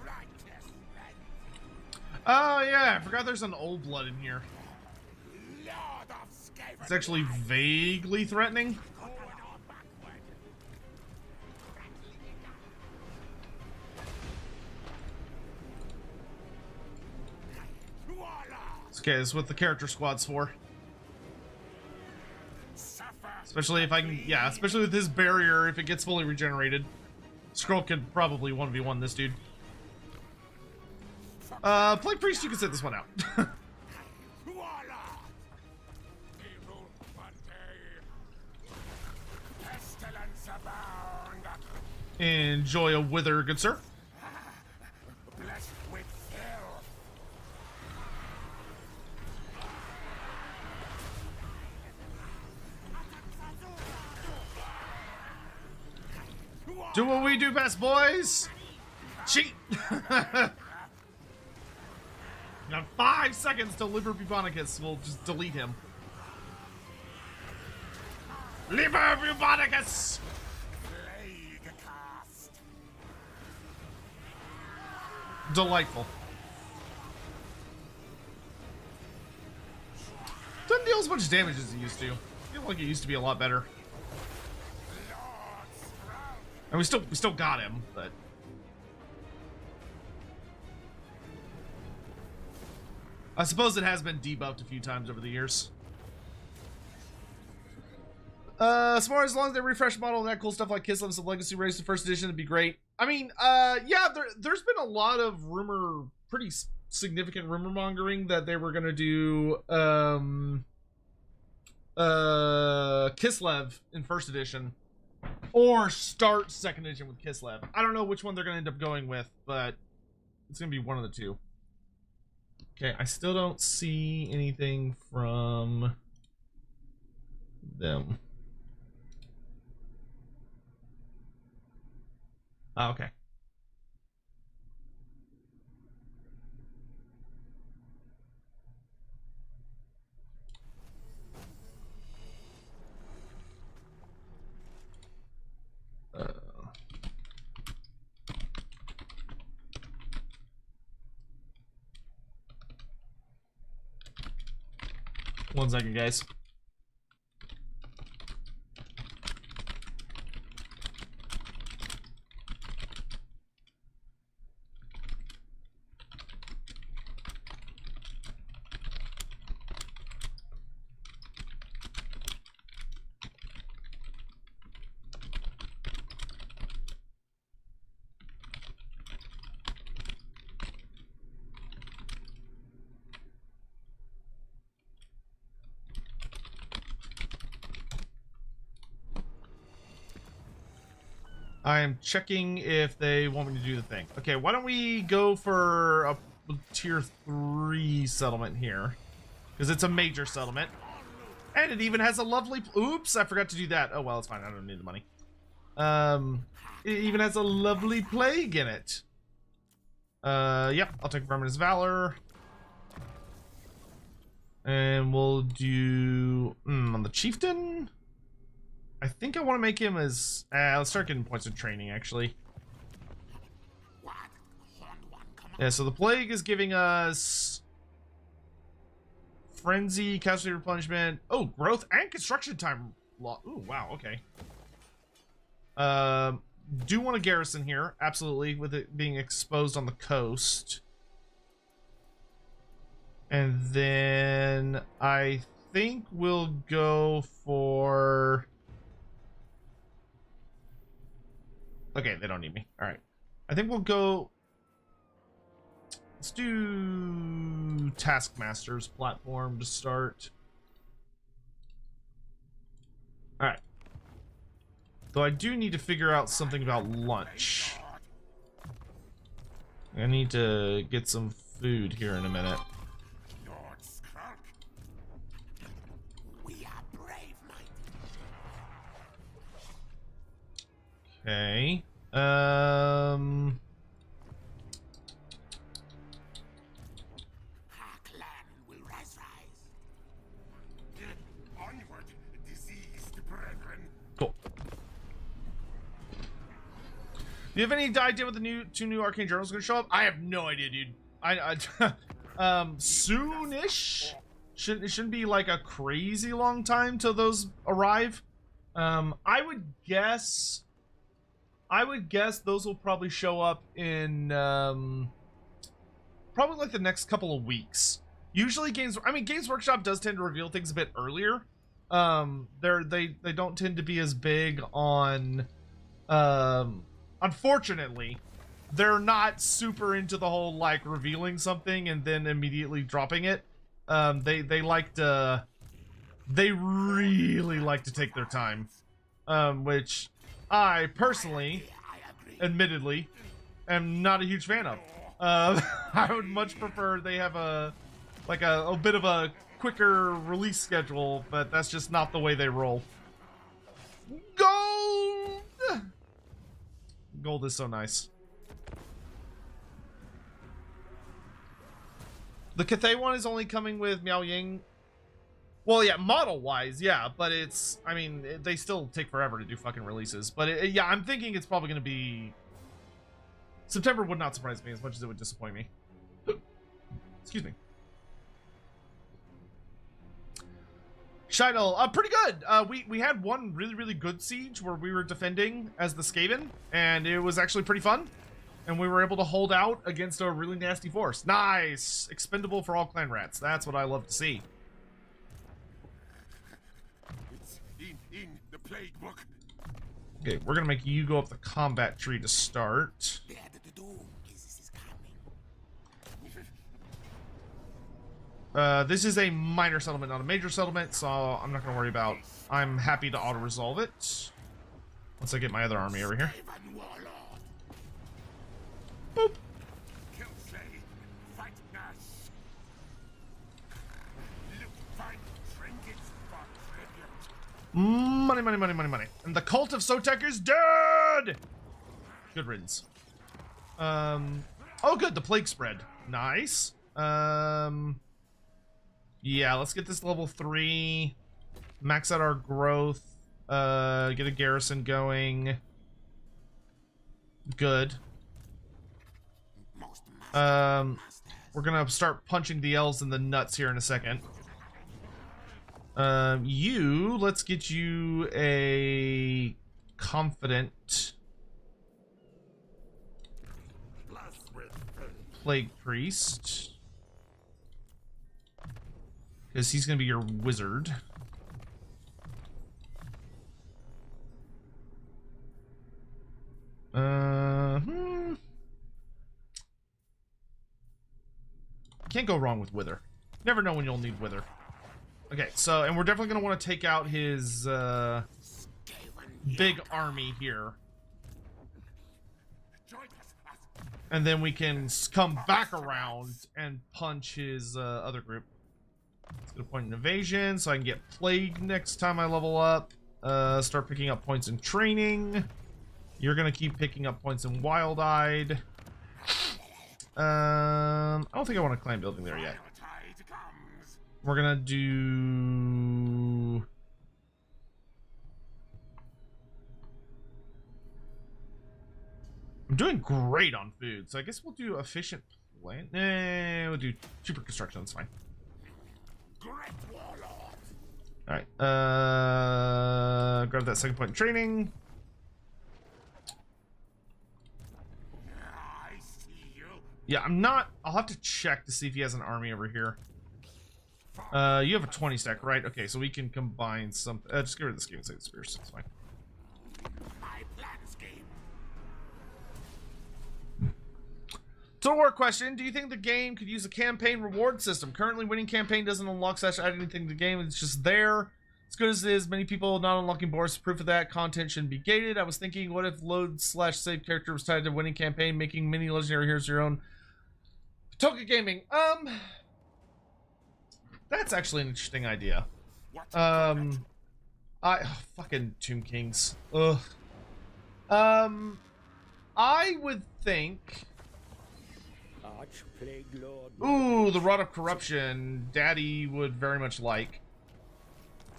Righteous men. Oh yeah, I forgot there's an old blood in here. Lord of Skavendom. It's actually vaguely threatening. Forward or backward. Warlord. Okay, this is what the character squad's for. Suffer. Especially if I can, yeah, especially with his barrier, if it gets fully regenerated. Scroll could probably 1v1 this dude. Plague Priest, you can sit this one out. Warlord. Evil one day. Pestilence abound. Enjoy a wither, good sir. Blessed with filth. Do what we do best, boys. Cheat. You got 5 seconds till Liber Bubonicus. We'll just delete him. Liber Bubonicus. Plague cast. Delightful. Doesn't deal as much damage as it used to. I feel like it used to be a lot better. Lord Scrounge. And we still got him, but I suppose it has been debuffed a few times over the years. As far as long as they refresh model and that cool stuff like Kislev's of Legacy Race in first edition, it'd be great. I mean, yeah, there's been a lot of rumor, pretty significant rumor mongering that they were gonna do Kislev in first edition, or start second edition with Kislev. I don't know which one they're gonna end up going with, but it's gonna be one of the two. Okay, I still don't see anything from them. Oh, okay. One second, guys. I am checking if they want me to do the thing. Okay, why don't we go for a tier 3 settlement here? Because it's a major settlement. And it even has a lovely... Oops, I forgot to do that. Oh, well, it's fine. I don't need the money. It even has a lovely plague in it. Yep, I'll take Verminous Valor. And we'll do... on the Chieftain? I think I want to make him as... let's start getting points of training, actually. Yeah, so the Plague is giving us... Frenzy, Casualty Replenishment... Oh, Growth and Construction Time. Ooh, wow, okay. Do want a garrison here, absolutely, with it being exposed on the coast. And then I think we'll go for... Okay, they don't need me. All right. I think we'll go... Let's do Taskmaster's platform to start. All right. Though I do need to figure out something about lunch. I need to get some food here in a minute. Okay. Cool. Do you have any idea what the two new arcane journals are gonna show up? I have no idea, dude. Soonish. It shouldn't be like a crazy long time till those arrive. I would guess those will probably show up in probably like the next couple of weeks. Usually Games Workshop does tend to reveal things a bit earlier. They don't tend to be as big on unfortunately, they're not super into the whole like revealing something and then immediately dropping it. They really like to take their time, which I personally, admittedly, am not a huge fan of. I would much prefer they have a bit of a quicker release schedule, but that's just not the way they roll. Gold! Gold is so nice. The Cathay one is only coming with Miao Ying. Well, yeah, model-wise, yeah, but it's... I mean, they still take forever to do fucking releases. But, yeah, I'm thinking it's probably going to be... September would not surprise me as much as it would disappoint me. Excuse me. Shidel, pretty good. We had one really good siege where we were defending as the Skaven, and it was actually pretty fun. And we were able to hold out against a really nasty force. Nice! Expendable for all clan rats. That's what I love to see. It's in the plague book. Okay, we're gonna make you go up the combat tree to start. This is a minor settlement, not a major settlement, so I'm not gonna worry about. I'm happy to auto-resolve it. Once I get my other army over here. Boop. Money, money, money, money, money. And the cult of Sotek is dead! Good riddance. Oh good, the plague spread. Nice. Yeah, let's get this level 3. Max out our growth. Get a garrison going. Good. We're gonna start punching the elves in the nuts here in a second. Let's get you a confident plague priest, because he's gonna be your wizard. Can't go wrong with Wither. Never know when you'll need Wither. Okay, so, and we're definitely gonna want to take out his big army here. And then we can come back around and punch his other group. Let's get a point in evasion so I can get plague next time I level up. Start picking up points in training. You're gonna keep picking up points in wild-eyed. I don't think I want a clan building there yet. We're gonna do... I'm doing great on food, so I guess we'll do efficient plant. Nah, we'll do cheaper construction, that's fine. Alright, grab that second point in training. Yeah, I'll have to check to see if he has an army over here. You have a 20 stack, right? Okay, so we can combine some. Just get rid of the Skavendom spears. It's fine. So, war question: do you think the game could use a campaign reward system? Currently, winning campaign doesn't unlock / add anything to the game. It's just there. As good as it is, many people not unlocking boards. Proof of that content shouldn't be gated. I was thinking, what if load / save character was tied to winning campaign, making mini legendary heroes your own? Toka Gaming. That's actually an interesting idea. Fucking Tomb Kings. Ugh. I would think. Ooh, the Rod of Corruption. Daddy would very much like.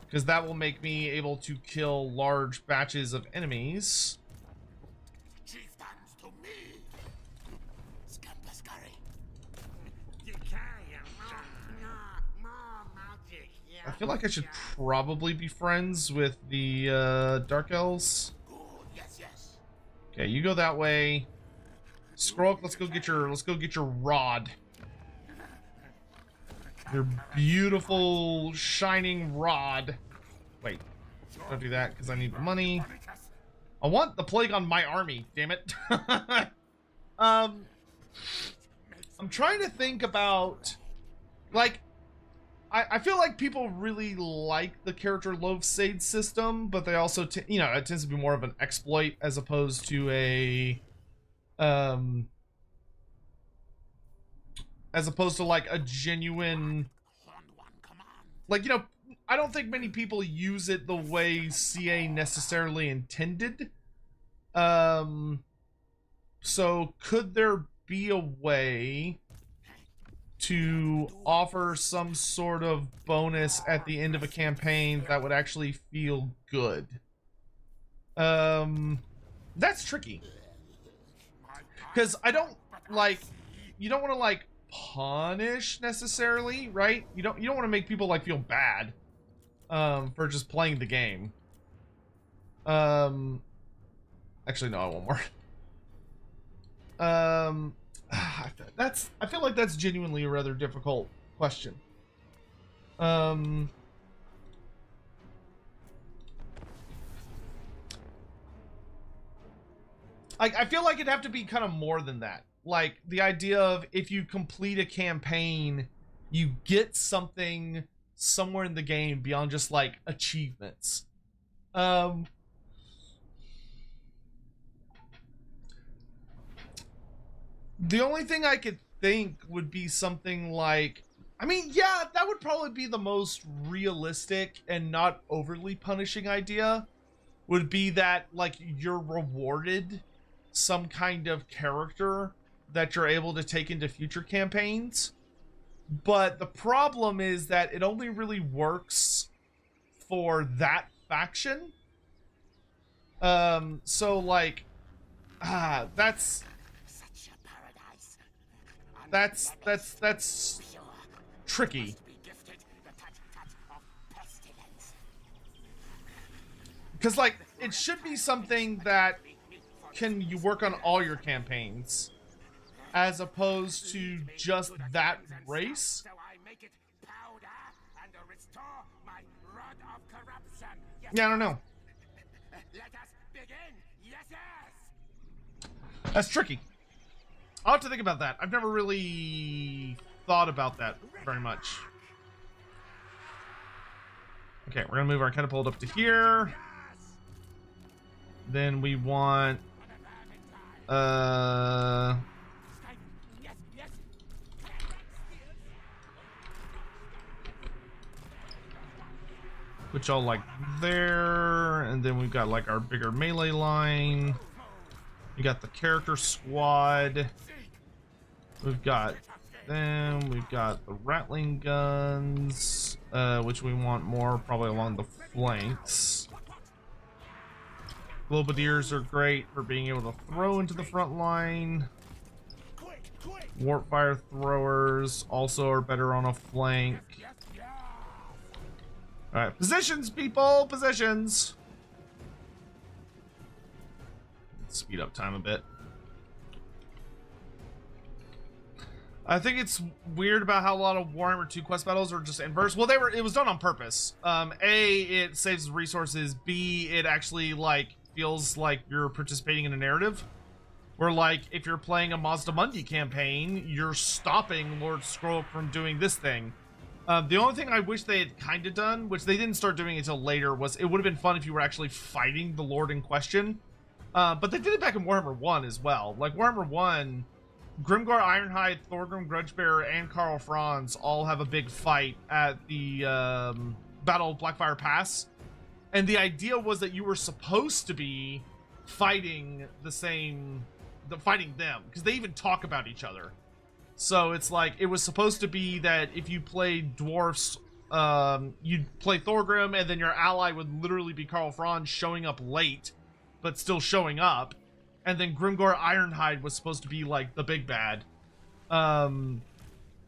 Because that will make me able to kill large batches of enemies. I feel like I should probably be friends with the Dark Elves. Okay, you go that way. Scroll, let's go get your rod. Your beautiful shining rod. Wait, don't do that because I need money. I want the plague on my army, damn it. I'm trying to think about, like, I feel like people really like the character loaf sage system, but they also, you know, it tends to be more of an exploit as opposed to a, as opposed to like a genuine, like, you know, I don't think many people use it the way CA necessarily intended. So could there be a way to offer some sort of bonus at the end of a campaign that would actually feel good? That's tricky. Because I don't, like, you don't want to, like, punish necessarily, right? You don't want to make people, like, feel bad for just playing the game. Actually, no, I want more. I feel like that's genuinely a rather difficult question. I feel like it'd have to be kind of more than that. Like, the idea of if you complete a campaign, you get something somewhere in the game beyond just, like, achievements. The only thing I could think would be something like, I mean, yeah, that would probably be the most realistic and not overly punishing idea, would be that, like, you're rewarded some kind of character that you're able to take into future campaigns. But the problem is that it only really works for that faction. So, like, that's tricky. Because, like, it should be something that can you work on all your campaigns, as opposed to just that race. Yeah, I don't know. That's tricky. I'll have to think about that. I've never really thought about that very much. Okay, we're gonna move our catapult up to here. Then we want Which all like there, and then we've got like our bigger melee line. We got the character squad. We've got them. We've got the rattling guns, which we want more probably along the flanks. Globadiers are great for being able to throw into the front line. Warp fire throwers also are better on a flank. Alright, positions, people! Positions! Let's speed up time a bit. I think it's weird about how a lot of Warhammer 2 quest battles are just inverse. Well, it was done on purpose. A, it saves resources. B, it actually, like, feels like you're participating in a narrative. Where, like, if you're playing a Mazda Mundi campaign, you're stopping Lord Scroll from doing this thing. The only thing I wish they had kind of done, which they didn't start doing until later, was it would have been fun if you were actually fighting the Lord in question. But they did it back in Warhammer 1 as well. Like, Warhammer 1, Grimgar Ironhide, Thorgrim Grudgebearer, and Karl Franz all have a big fight at the Battle of Blackfire Pass. And the idea was that you were supposed to be fighting fighting them, because they even talk about each other. So it's like, it was supposed to be that if you played dwarfs, you'd play Thorgrim, and then your ally would literally be Karl Franz showing up late, but still showing up. And then Grimgar Ironhide was supposed to be like the big bad.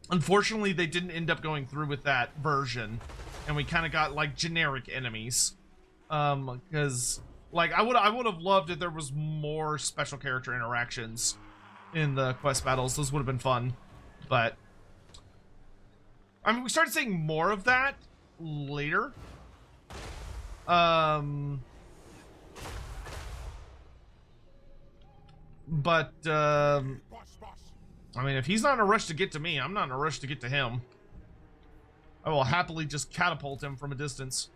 Unfortunately, they didn't end up going through with that version, and we kind of got like generic enemies. Because like I would have loved if there was more special character interactions in the quest battles. Those would have been fun, but I mean, we started seeing more of that later. But I mean, if he's not in a rush to get to me, I'm not in a rush to get to him. I will happily just catapult him from a distance.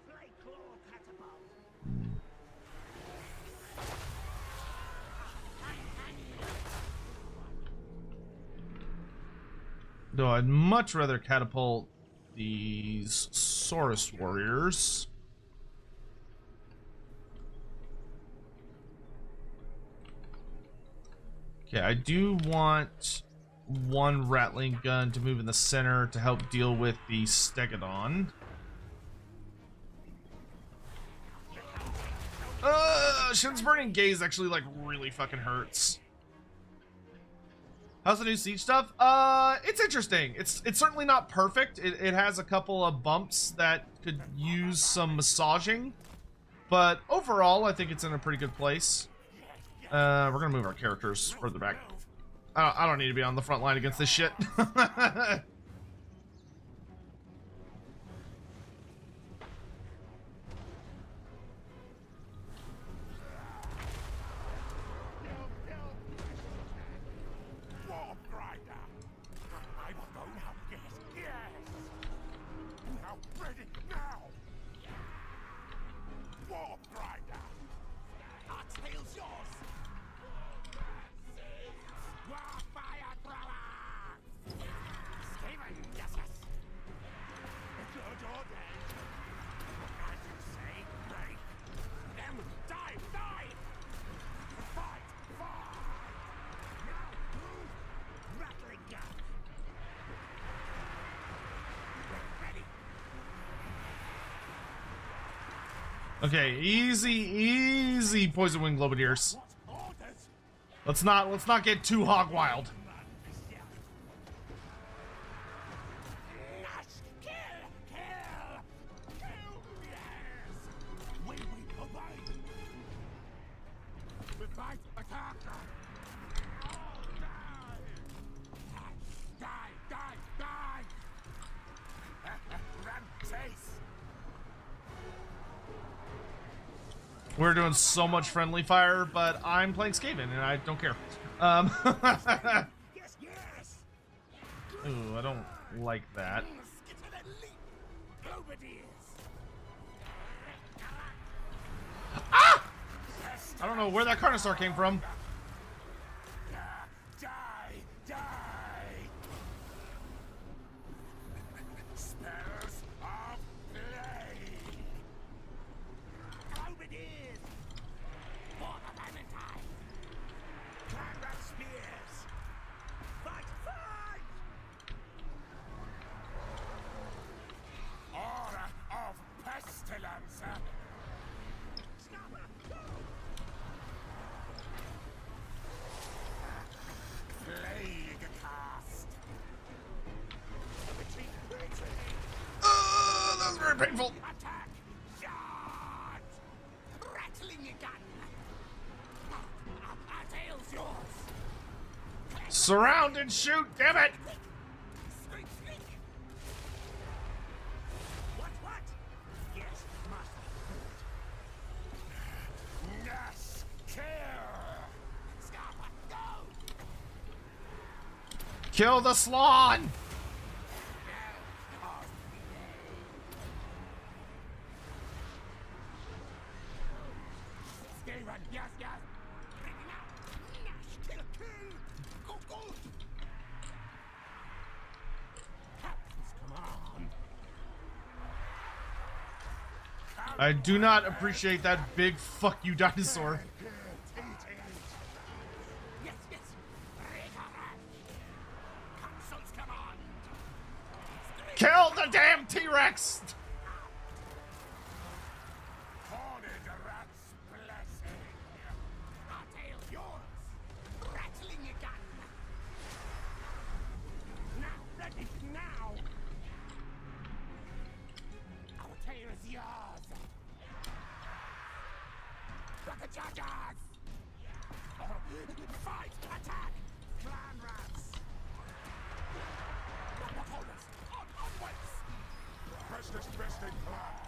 Though I'd much rather catapult these Saurus warriors. Okay, I do want one rattling gun to move in the center to help deal with the Stegodon. Shin's Burning Gaze actually like really fucking hurts. How's the new Siege stuff? It's interesting. It's certainly not perfect. It has a couple of bumps that could use some massaging, but overall I think it's in a pretty good place. We're gonna move our characters further back. I don't need to be on the front line against this shit. Okay, easy poison wing globadiers. Let's not get too hog wild. We're doing so much friendly fire, but I'm playing Skaven and I don't care. Ooh, I don't like that. Ah! I don't know where that Carnosaur came from. painful. Attack! Charge! Rattling your gun! Our tail's yours! Surround and shoot, damn it! Squeak, squeak! What? Yes, master. Yes, care! Scarpa, go! Kill the Slawn! Skaven, yes! Bring it out! Kill! Go! Captain's command! I do not appreciate that big fuck you dinosaur. Yes! Council's command! Kill the damn T-Rex! Horned rat's blessing! Our tail's yours! Rattling your gun! Now, ready now! Our tail is yours! Rocket chargers! Fight! Attack! Clan rats! Rocket holders! Onwards! Bestest besting plan!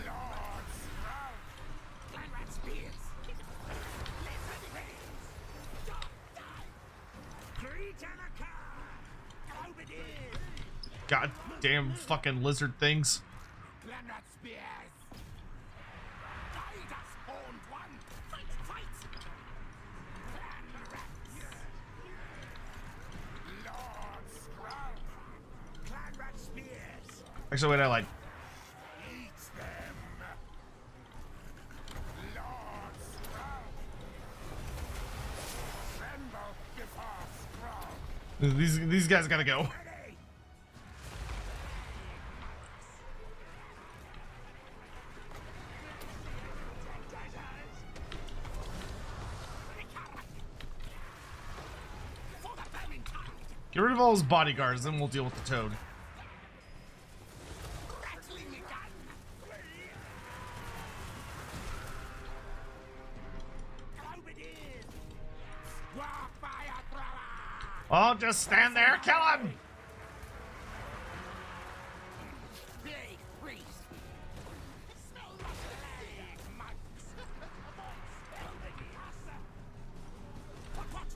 Lords! Clan rat spears! Lizard wings! Die! Greet and a car! Over here! God damn fucking lizard things. Clan rat spears! Guide us, horned one! Fight! Clan rats! Lords! Clan rat spears! Actually, wait, I lied. Eat them! Lords! Tremble before strong! These guys gotta go. Ready! For the burning tide! Get rid of all his bodyguards, then we'll deal with the toad. Rattling your gun! Over here! War fire thrower! Oh, just stand there, kill him! Big priest! Smell like leg, monks! Over here! What?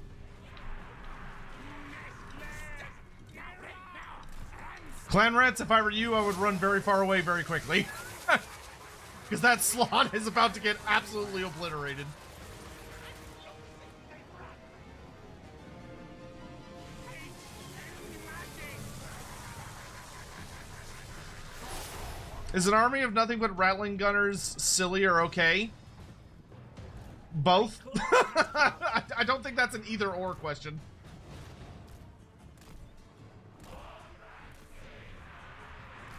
Clan rats, if I were you, I would run very far away very quickly. Because that slot is about to get absolutely obliterated. Is an army of nothing but rattling gunners silly or okay? Both? I don't think that's an either or question.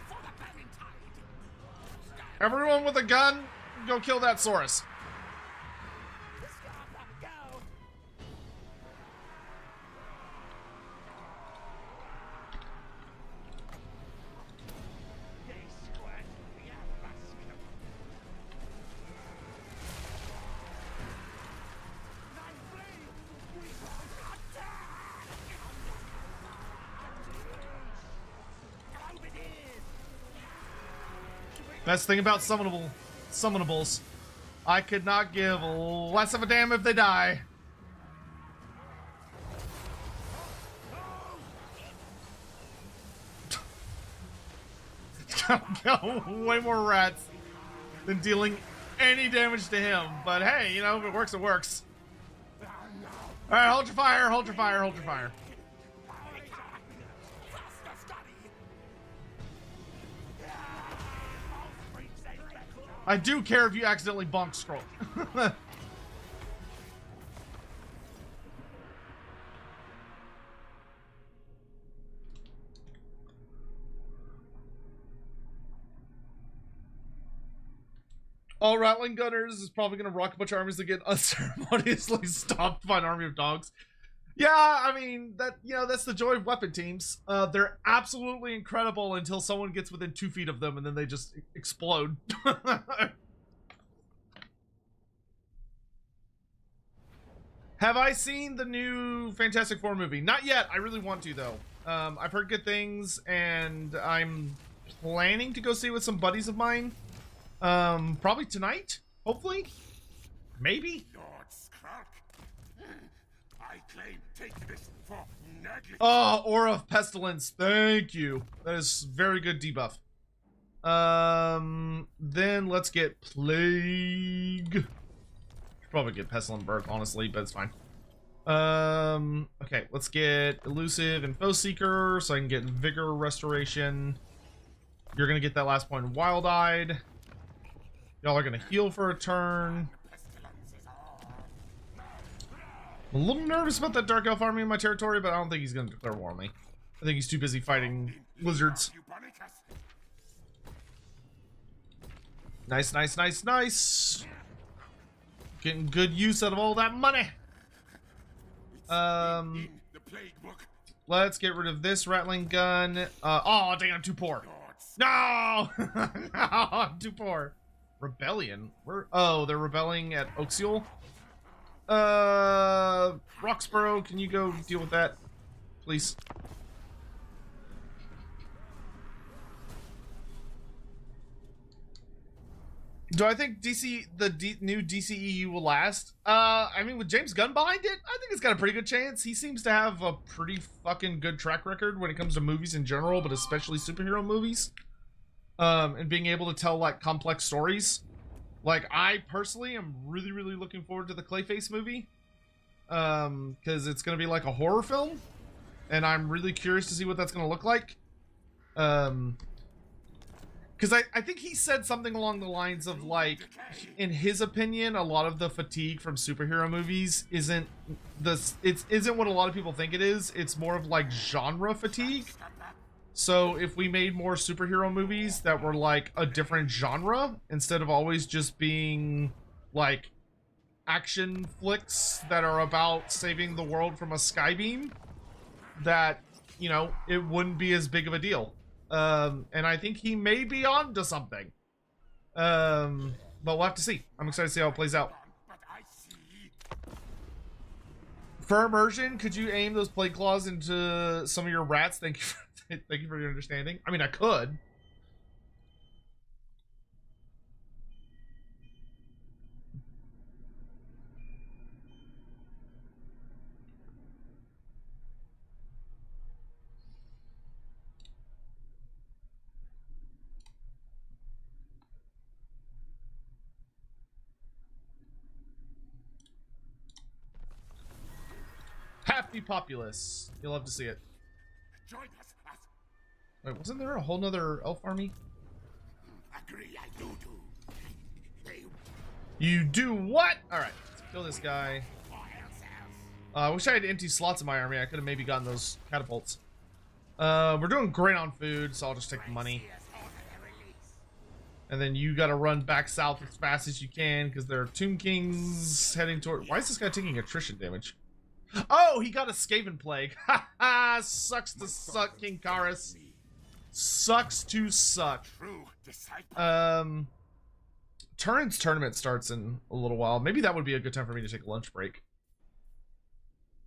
For the burning tide! Everyone with a gun, go kill that Saurus. Go! Best thing about summonables, I could not give less of a damn if they die. Way more rats than dealing any damage to him. But hey, you know, if it works, it works. Alright, hold your fire, hold your fire, hold your fire. I do care if you accidentally bonk scroll. All rattling gunners is probably going to rock a bunch of armies that get unceremoniously stopped by an army of dogs. Yeah, I mean, that's the joy of weapon teams. They're absolutely incredible until someone gets within 2 feet of them and then they just explode. Have I seen the new Fantastic Four movie? Not yet. I really want to, though. I've heard good things, and I'm planning to go see it with some buddies of mine. Probably tonight, hopefully. Maybe. Lord Skrark, I claim take this for negligence. Oh, Aura of Pestilence. Thank you. That is very good debuff. Then let's get Plague. Probably get Pestilent Birth, honestly, but it's fine. Okay, let's get Elusive and Foe Seeker, so I can get Vigor Restoration. You're gonna get that last point Wild-Eyed. Y'all are gonna heal for a turn. I'm a little nervous about that Dark Elf army in my territory, but I don't think he's gonna declare war on me. I think he's too busy fighting lizards. Nice, nice, nice, nice. Getting good use out of all that money. Let's get rid of this rattling gun. Oh, dang, I'm too poor. No! No, I'm too poor. Rebellion? Where? Oh, they're rebelling at Oaksiel. Roxborough, can you go deal with that, please? Do I think new DCEU will last? I mean, with James Gunn behind it, I think it's got a pretty good chance. He seems to have a pretty fucking good track record when it comes to movies in general, but especially superhero movies. And being able to tell, like, complex stories. Like, I personally am really, really looking forward to the Clayface movie. Because it's going to be like a horror film. And I'm really curious to see what that's going to look like. Because I think he said something along the lines of, like, in his opinion, a lot of the fatigue from superhero movies isn't what a lot of people think it is. It's more of, like, genre fatigue. So if we made more superhero movies that were, like, a different genre, instead of always just being, like, action flicks that are about saving the world from a skybeam, that, you know, it wouldn't be as big of a deal. And I think he may be on to something. But we'll have to see. I'm excited to see how it plays out. For immersion, could you aim those plague claws into some of your rats? Thank you for your understanding. I mean, I could. Happy populace. You'll love to see it. Wait, wasn't there a whole nother elf army? Agree, I do. You do what? Alright, let's kill this guy. I wish I had empty slots in my army. I could have maybe gotten those catapults. We're doing great on food, so I'll just take the money. And then you gotta run back south as fast as you can, because there are Tomb Kings heading toward... Why is this guy taking attrition damage? Oh, he got a Skaven plague. Ha ha! Sucks to suck, King Karis. Sucks to suck. Turin's tournament starts in a little while. Maybe that would be a good time for me to take a lunch break.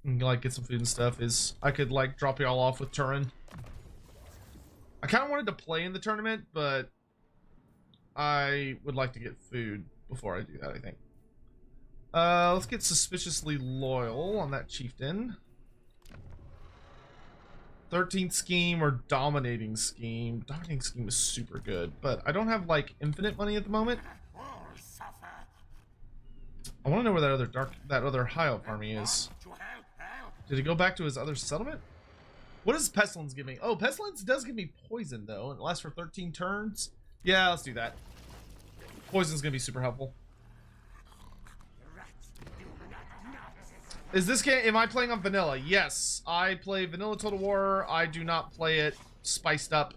And, like, get some food and stuff. I could, like, drop y'all off with Turin. I kind of wanted to play in the tournament, but I would like to get food before I do that, I think. Let's get Suspiciously Loyal on that chieftain. 13th scheme or Dominating Scheme. Dominating Scheme is super good, but I don't have, like, infinite money at the moment. I want to know where that other high elf army is. Did he go back to his other settlement? What does Pestilence give me? Oh, Pestilence does give me poison, though, and it lasts for 13 turns. Yeah, let's do that. Poison's gonna be super helpful. Is this game, am I playing on vanilla? Yes, I play vanilla Total War. I do not play it spiced up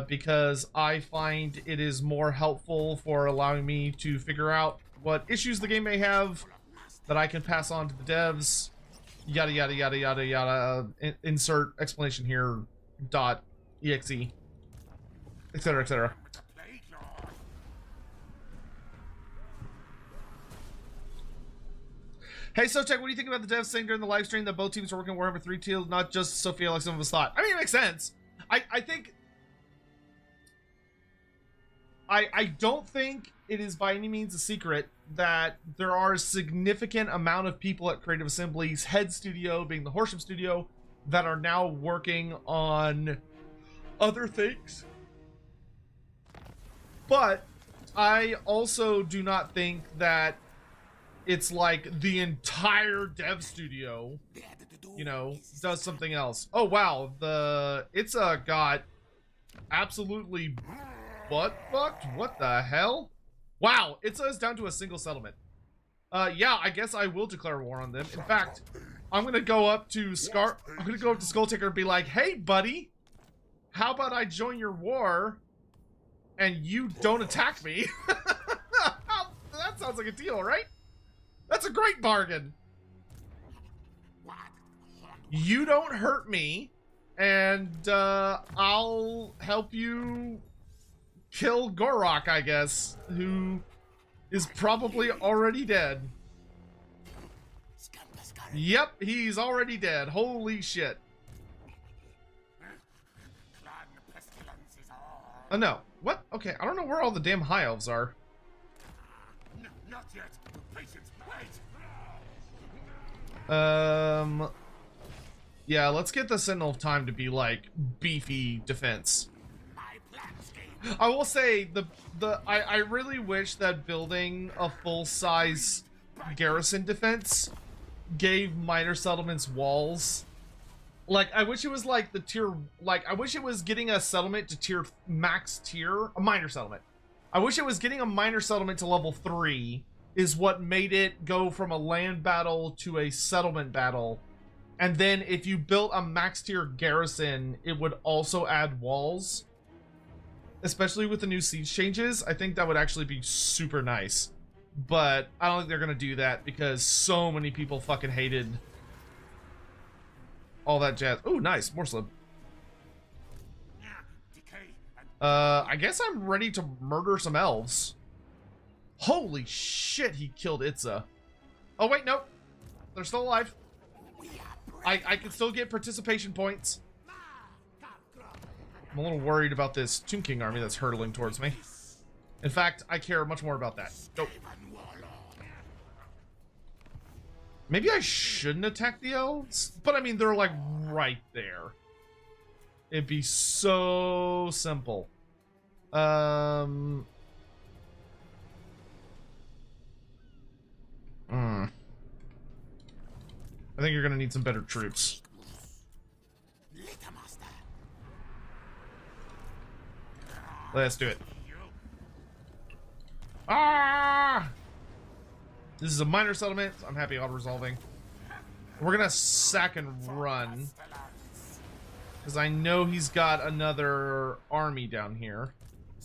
because I find it is more helpful for allowing me to figure out what issues the game may have that I can pass on to the devs yada yada yada yada yada. Insert explanation here. Dot exe, etc. etc. Hey, Sochek, what do you think about the devs saying during the live stream that both teams are working Warhammer 3 Teal, not just Sophia like some of us thought? I mean, it makes sense. I think... I don't think it is by any means a secret that there are a significant amount of people at Creative Assembly's head studio, being the Horsham studio, that are now working on other things. But I also do not think that it's like the entire dev studio, you know, does something else. Oh wow, it's got absolutely butt fucked. What the hell? Wow, it's down to a single settlement. Yeah, I guess I will declare war on them. In fact, I'm gonna go up to Skulltaker and be like, hey buddy, how about I join your war and you don't attack me? That sounds like a deal, right? That's a great bargain. You don't hurt me, and I'll help you kill Gorok, I guess, who is probably already dead. Yep, he's already dead. Holy shit. Oh no. What? Okay, I don't know where all the damn high elves are. Not yet. Patience, wait. Yeah, let's get the Sentinel of Time to be like beefy defense. I will say I really wish that building a full-size garrison defense gave minor settlements walls. Like, I wish it was like the tier, like, I wish it was getting a settlement to max tier, a minor settlement. I wish it was getting a minor settlement to level 3 is what made it go from a land battle to a settlement battle. And then if you built a max tier garrison, it would also add walls. Especially with the new siege changes, I think that would actually be super nice. But I don't think they're gonna do that because so many people fucking hated all that jazz. Oh, nice, more slip. I guess I'm ready to murder some elves. Holy shit, he killed Itza. Oh wait, nope. They're still alive. I can still get participation points. I'm a little worried about this Tomb King army that's hurtling towards me. In fact, I care much more about that. Nope. Maybe I shouldn't attack the elves, but I mean, they're like right there. It'd be so simple. I think you're gonna need some better troops. Let's do it. Ah! This is a minor settlement. I'm happy auto-resolving. We're gonna sack and run. Because I know he's got another army down here.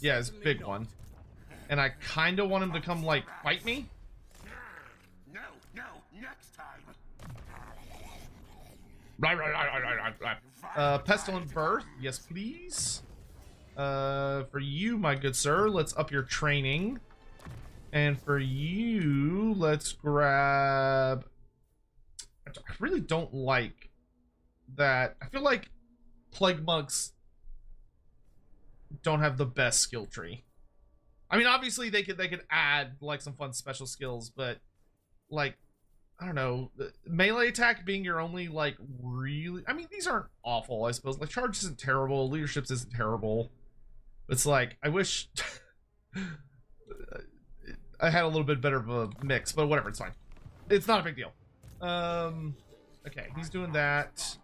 Yeah, his big one. And I kind of want him to come, like, fight me. No, next time. Pestilent Birth. Yes, please. For you, my good sir, let's up your training. And for you, let's grab... I really don't like that. I feel like Plague Monks don't have the best skill tree. I mean, obviously they could add like some fun special skills, but like, I don't know, melee attack being your only like really, I mean, these aren't awful, I suppose. Like, charge isn't terrible, leadership isn't terrible. It's like, I wish I had a little bit better of a mix, but whatever, it's fine. It's not a big deal. Okay, he's doing that.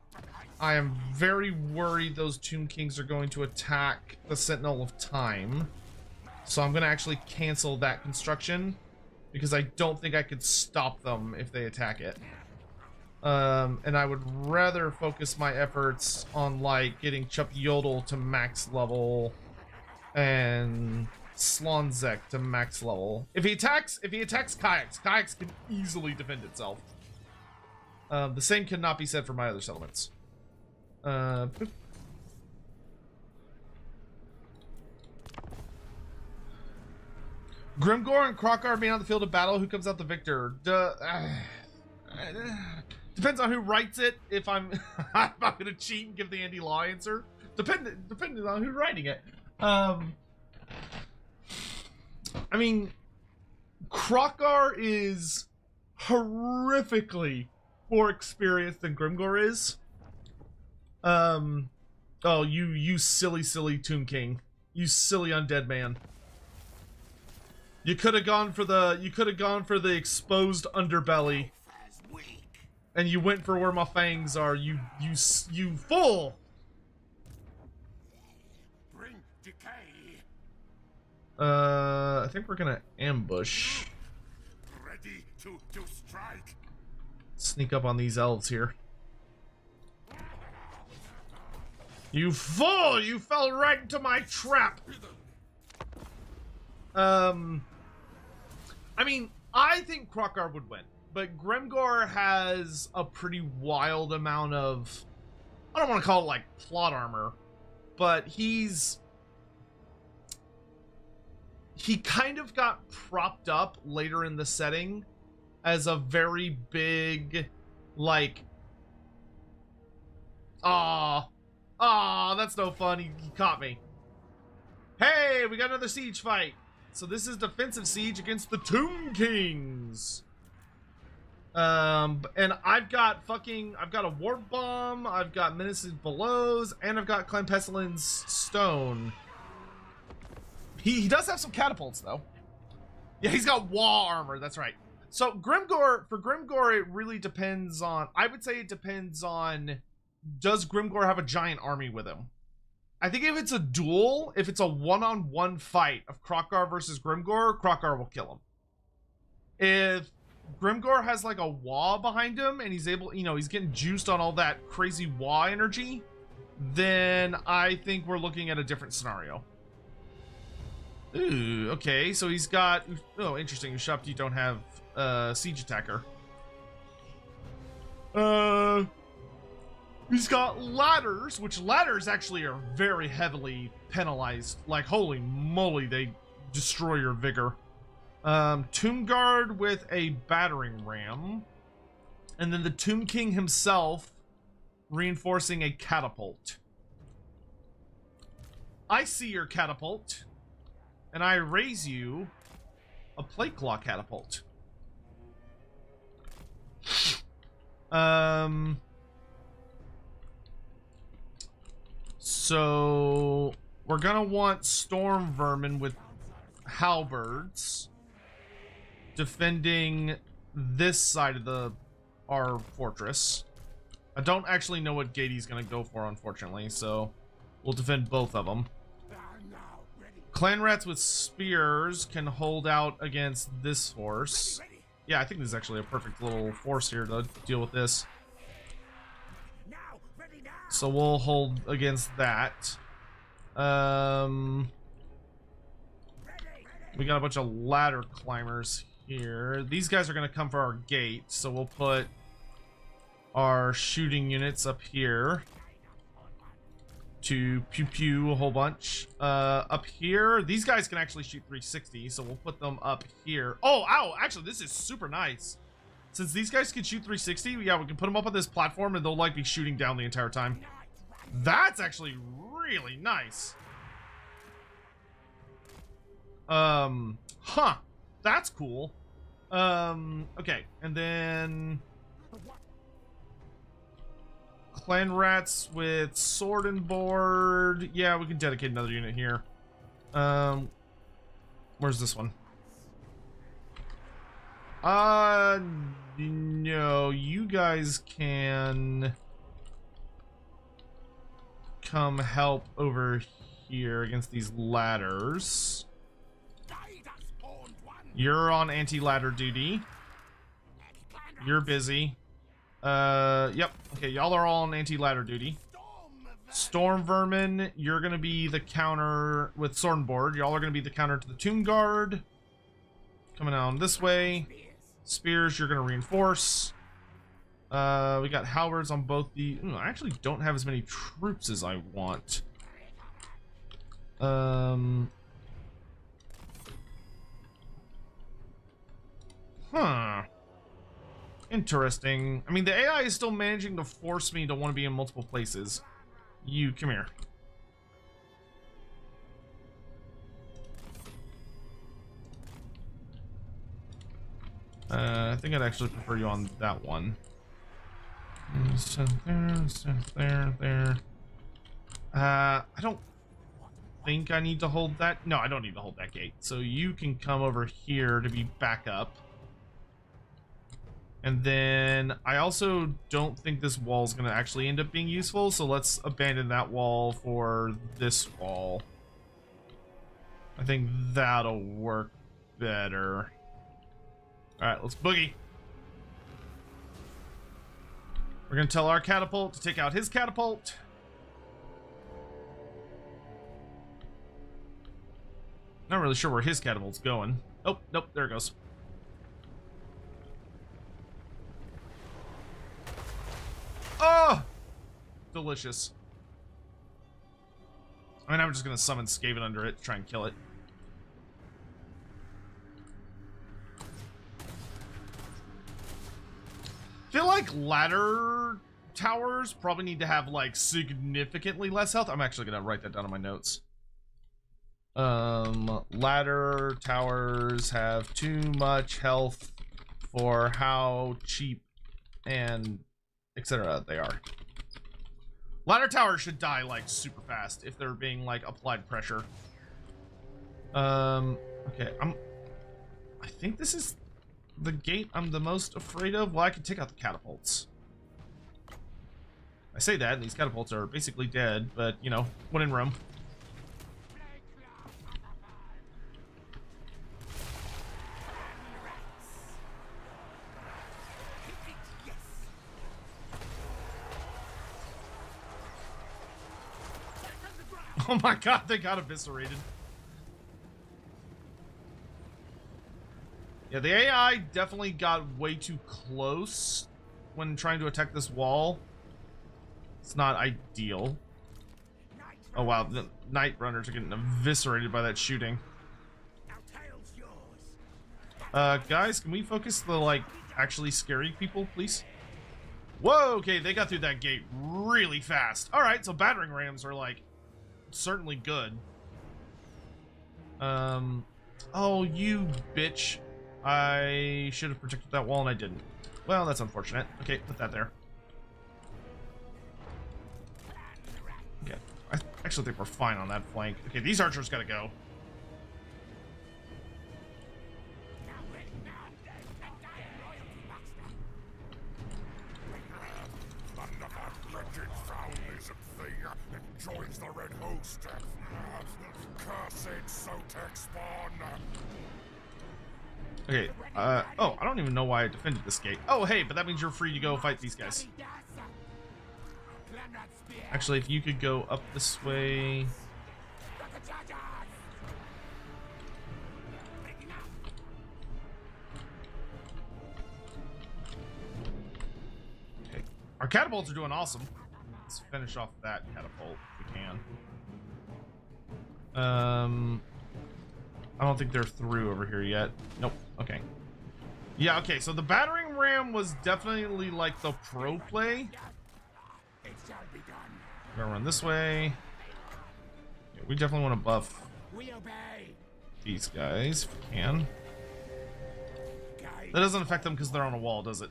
I am very worried those Tomb Kings are going to attack the Sentinel of Time. So I'm going to actually cancel that construction because I don't think I could stop them if they attack it. And I would rather focus my efforts on like getting Chup Yodel to max level and Slonzek to max level. If he attacks Kayaks can easily defend itself. The same cannot be said for my other settlements. Boop. Grimgor and Krokar being on the field of battle. Who comes out the victor? Depends on who writes it. If I'm, I'm not gonna cheat and give the Andy Law answer. Depending on who's writing it. I mean, Krokar is horrifically more experienced than Grimgor is. Oh, you silly Tomb King. You silly undead man. You could have gone for the exposed underbelly. And you went for where my fangs are, you fool! Bring decay. I think we're gonna ambush. Ready to strike. Sneak up on these elves here. You fool! You fell right into my trap! I mean, I think Krokar would win, but Grimgor has a pretty wild amount of, I don't want to call it like plot armor, but he kind of got propped up later in the setting as a very big, like, that's no fun, he caught me. Hey, we got another siege fight. So this is defensive siege against the Tomb Kings. And I've got a warp bomb, I've got Menace's Bellows, and I've got Clem Pestilen's Stone. He does have some catapults though. Yeah, he's got wall armor, that's right. So Grimgor, for Grimgor, it really depends on, I would say it depends on, does Grimgor have a giant army with him? I think if it's a duel, if it's a one-on-one fight of Krokar versus Grimgor, Krokar will kill him. If Grimgor has like a wah behind him and he's able, you know, he's getting juiced on all that crazy wah energy, then I think we're looking at a different scenario. Ooh, okay, so he's got, oh, interesting, Ushabti, you don't have siege attacker. He's got ladders, which ladders actually are very heavily penalized. Like, holy moly, they destroy your vigor. Tomb Guard with a battering ram. And then the Tomb King himself reinforcing a catapult. I see your catapult, and I raise you a plate claw catapult. So we're gonna want storm vermin with halberds defending this side of our fortress. I don't actually know what gate he's gonna go for, unfortunately, so we'll defend both of them. Clan rats with spears can hold out against this force. Yeah, I think this is actually a perfect little force here to deal with this. So we'll hold against that. We got a bunch of ladder climbers here. These guys are going to come for our gate, so we'll put our shooting units up here to pew pew a whole bunch. Up here, these guys can actually shoot 360, so we'll put them up here. Oh, ow! Actually, this is super nice. Since these guys can shoot 360, yeah, we can put them up on this platform and they'll like be shooting down the entire time. That's actually really nice. Huh. That's cool. Okay, and then clan rats with sword and board. Yeah, we can dedicate another unit here. Where's this one? No, you guys can come help over here against these ladders. You're on anti-ladder duty. You're busy. Yep. Okay, y'all are all on anti-ladder duty. Storm Vermin, you're gonna be the counter with sword and board. Y'all are gonna be the counter to the Tomb Guard. Coming down this way. Spears, you're gonna reinforce. We got halberds on both the... I actually don't have as many troops as I want. Huh. Interesting. I mean, the AI is still managing to force me to want to be in multiple places. You, come here. I think I'd actually prefer you on that one. So there. I don't think I need to hold that. No, I don't need to hold that gate. So you can come over here to be backup. And then I also don't think this wall is going to actually end up being useful. So let's abandon that wall for this wall. I think that'll work better. All right, let's boogie. We're going to tell our catapult to take out his catapult. Not really sure where his catapult's going. Oh, nope, there it goes. Oh! Delicious. I mean, I'm just going to summon Skaven under it to try and kill it. I feel like ladder towers probably need to have like significantly less health. I'm actually gonna write that down in my notes. Ladder towers have too much health for how cheap and etc. they are. Ladder towers should die like super fast if they're being like applied pressure. Okay, I think this is the gate I'm the most afraid of. Well, I can take out the catapults. I say that, and these catapults are basically dead, but, you know, when in Rome. Oh my god, they got eviscerated. Yeah, the AI definitely got way too close when trying to attack this wall. It's not ideal. Oh wow, the night runners are getting eviscerated by that shooting. Guys, can we focus the, like, actually scary people, please? Whoa, okay, they got through that gate really fast. Alright, so battering rams are, like, certainly good. Oh, you bitch. I should have protected that wall and I didn't. Well, that's unfortunate. Okay, put that there. Okay, I actually think we're fine on that flank. Okay, these archers gotta go. Another wretched foul lizard thing joins the red host. Cursed Sotek spawn. Okay, oh, I don't even know why I defended this gate. Oh, hey, but that means you're free to go fight these guys. Actually, if you could go up this way. Okay, our catapults are doing awesome. Let's finish off that catapult if we can. I don't think they're through over here yet. Nope. Okay. Yeah, okay, so the battering ram was definitely like the pro play. We're gonna run this way. Yeah, we definitely want to buff these guys if we can. That doesn't affect them because they're on a wall, does it?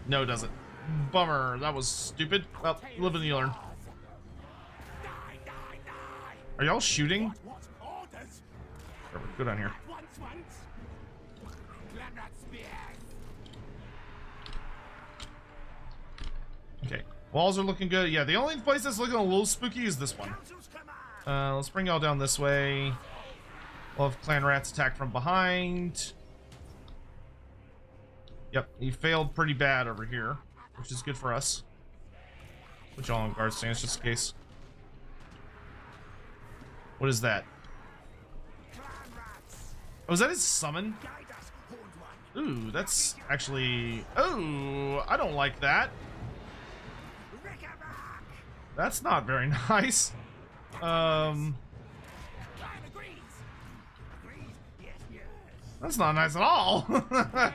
No, it doesn't. Bummer. That was stupid. Well, live and you learn. Are y'all shooting? Perfect. Go down here. Okay. Walls are looking good. Yeah, the only place that's looking a little spooky is this one. Let's bring y'all down this way. We'll have clan rats attack from behind. Yep, he failed pretty bad over here, which is good for us. Put y'all on guard stance just in case. What is that? Oh, is that his summon? Ooh, that's actually... Oh, I don't like that. That's not very nice. That's not nice at all. Hmm.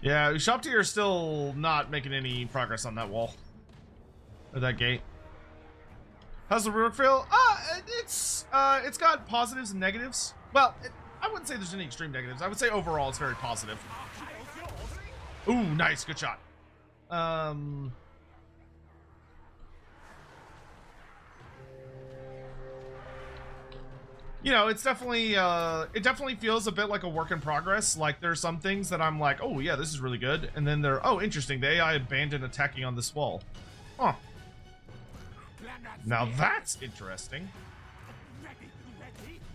Yeah, Shoptier is still not making any progress on that wall. Or that gate. How's the rework feel? It's got positives and negatives. Well, I wouldn't say there's any extreme negatives. I would say overall it's very positive. Ooh, nice, good shot. You know, it's definitely it definitely feels a bit like a work in progress. Like there's some things that I'm like, oh yeah, this is really good, and then they're, oh, interesting, the AI abandoned attacking on this wall. Huh. Now that's interesting.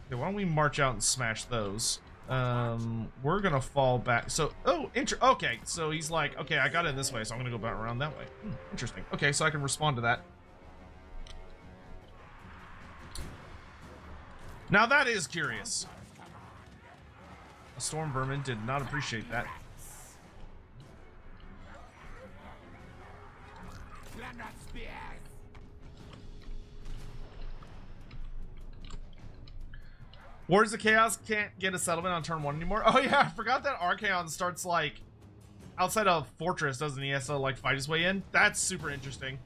Okay, why don't we march out and smash those? We're gonna fall back. So, oh, okay, so he's like, okay, I got in this way, so I'm gonna go back around that way. Interesting. Okay, so I can respond to that. Now that is curious. A storm vermin did not appreciate that. Warriors of Chaos can't get a settlement on turn 1 anymore. Oh yeah, I forgot that Archaon starts like outside of Fortress, doesn't he? He has to like fight his way in. That's super interesting.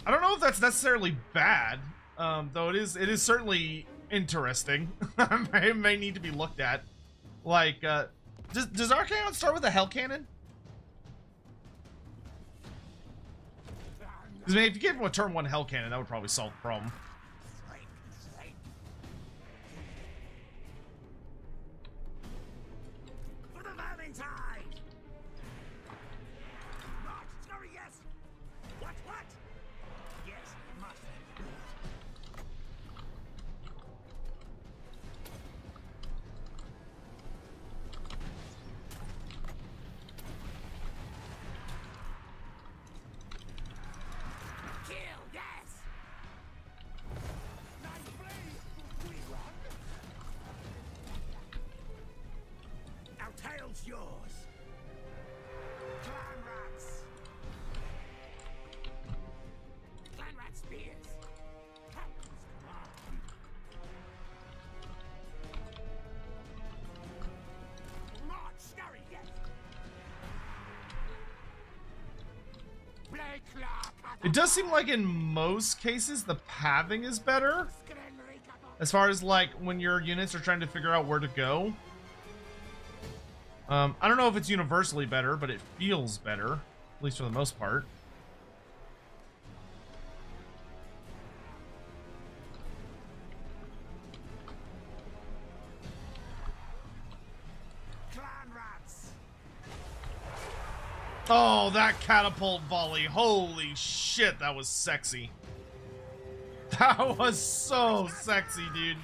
I don't know if that's necessarily bad, though it is certainly interesting. It may need to be looked at. Like, does Archaon start with a Hell Cannon? Because I mean, if you gave him a turn 1 Hell Cannon, that would probably solve the problem. For the Valentine! What? Sorry, yes! What? Yes, must. Kill, yes! Nice blaze! We run? Our tail's yours. Clan rats. Clan rat spears. Captain's command. March, scurry, yes. Blade clap. It does seem like in most cases the pathing is better. As far as like when your units are trying to figure out where to go. I don't know if it's universally better, but it feels better, at least for the most part. Clan rats. Oh, that catapult volley. Holy shit, that was sexy. That was so sexy, dude.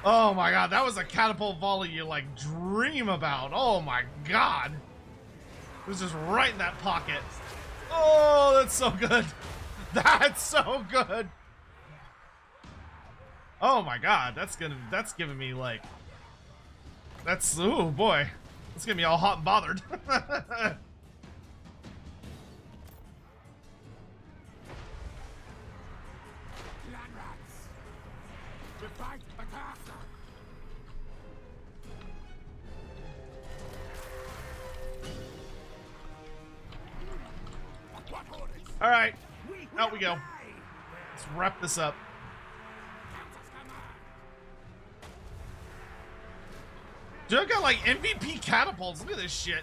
Oh my god, that was a catapult volley you like dream about. Oh my god. It was just right in that pocket. Oh, that's so good. That's so good. Oh my god, that's giving me like, that's, oh boy. That's gonna be all hot and bothered. Clan rats. Revive the caster. What orders? All right, out we will go. obey. Let's wrap this up. Captain's command. Dude, I've got like MVP catapults. Look at this shit.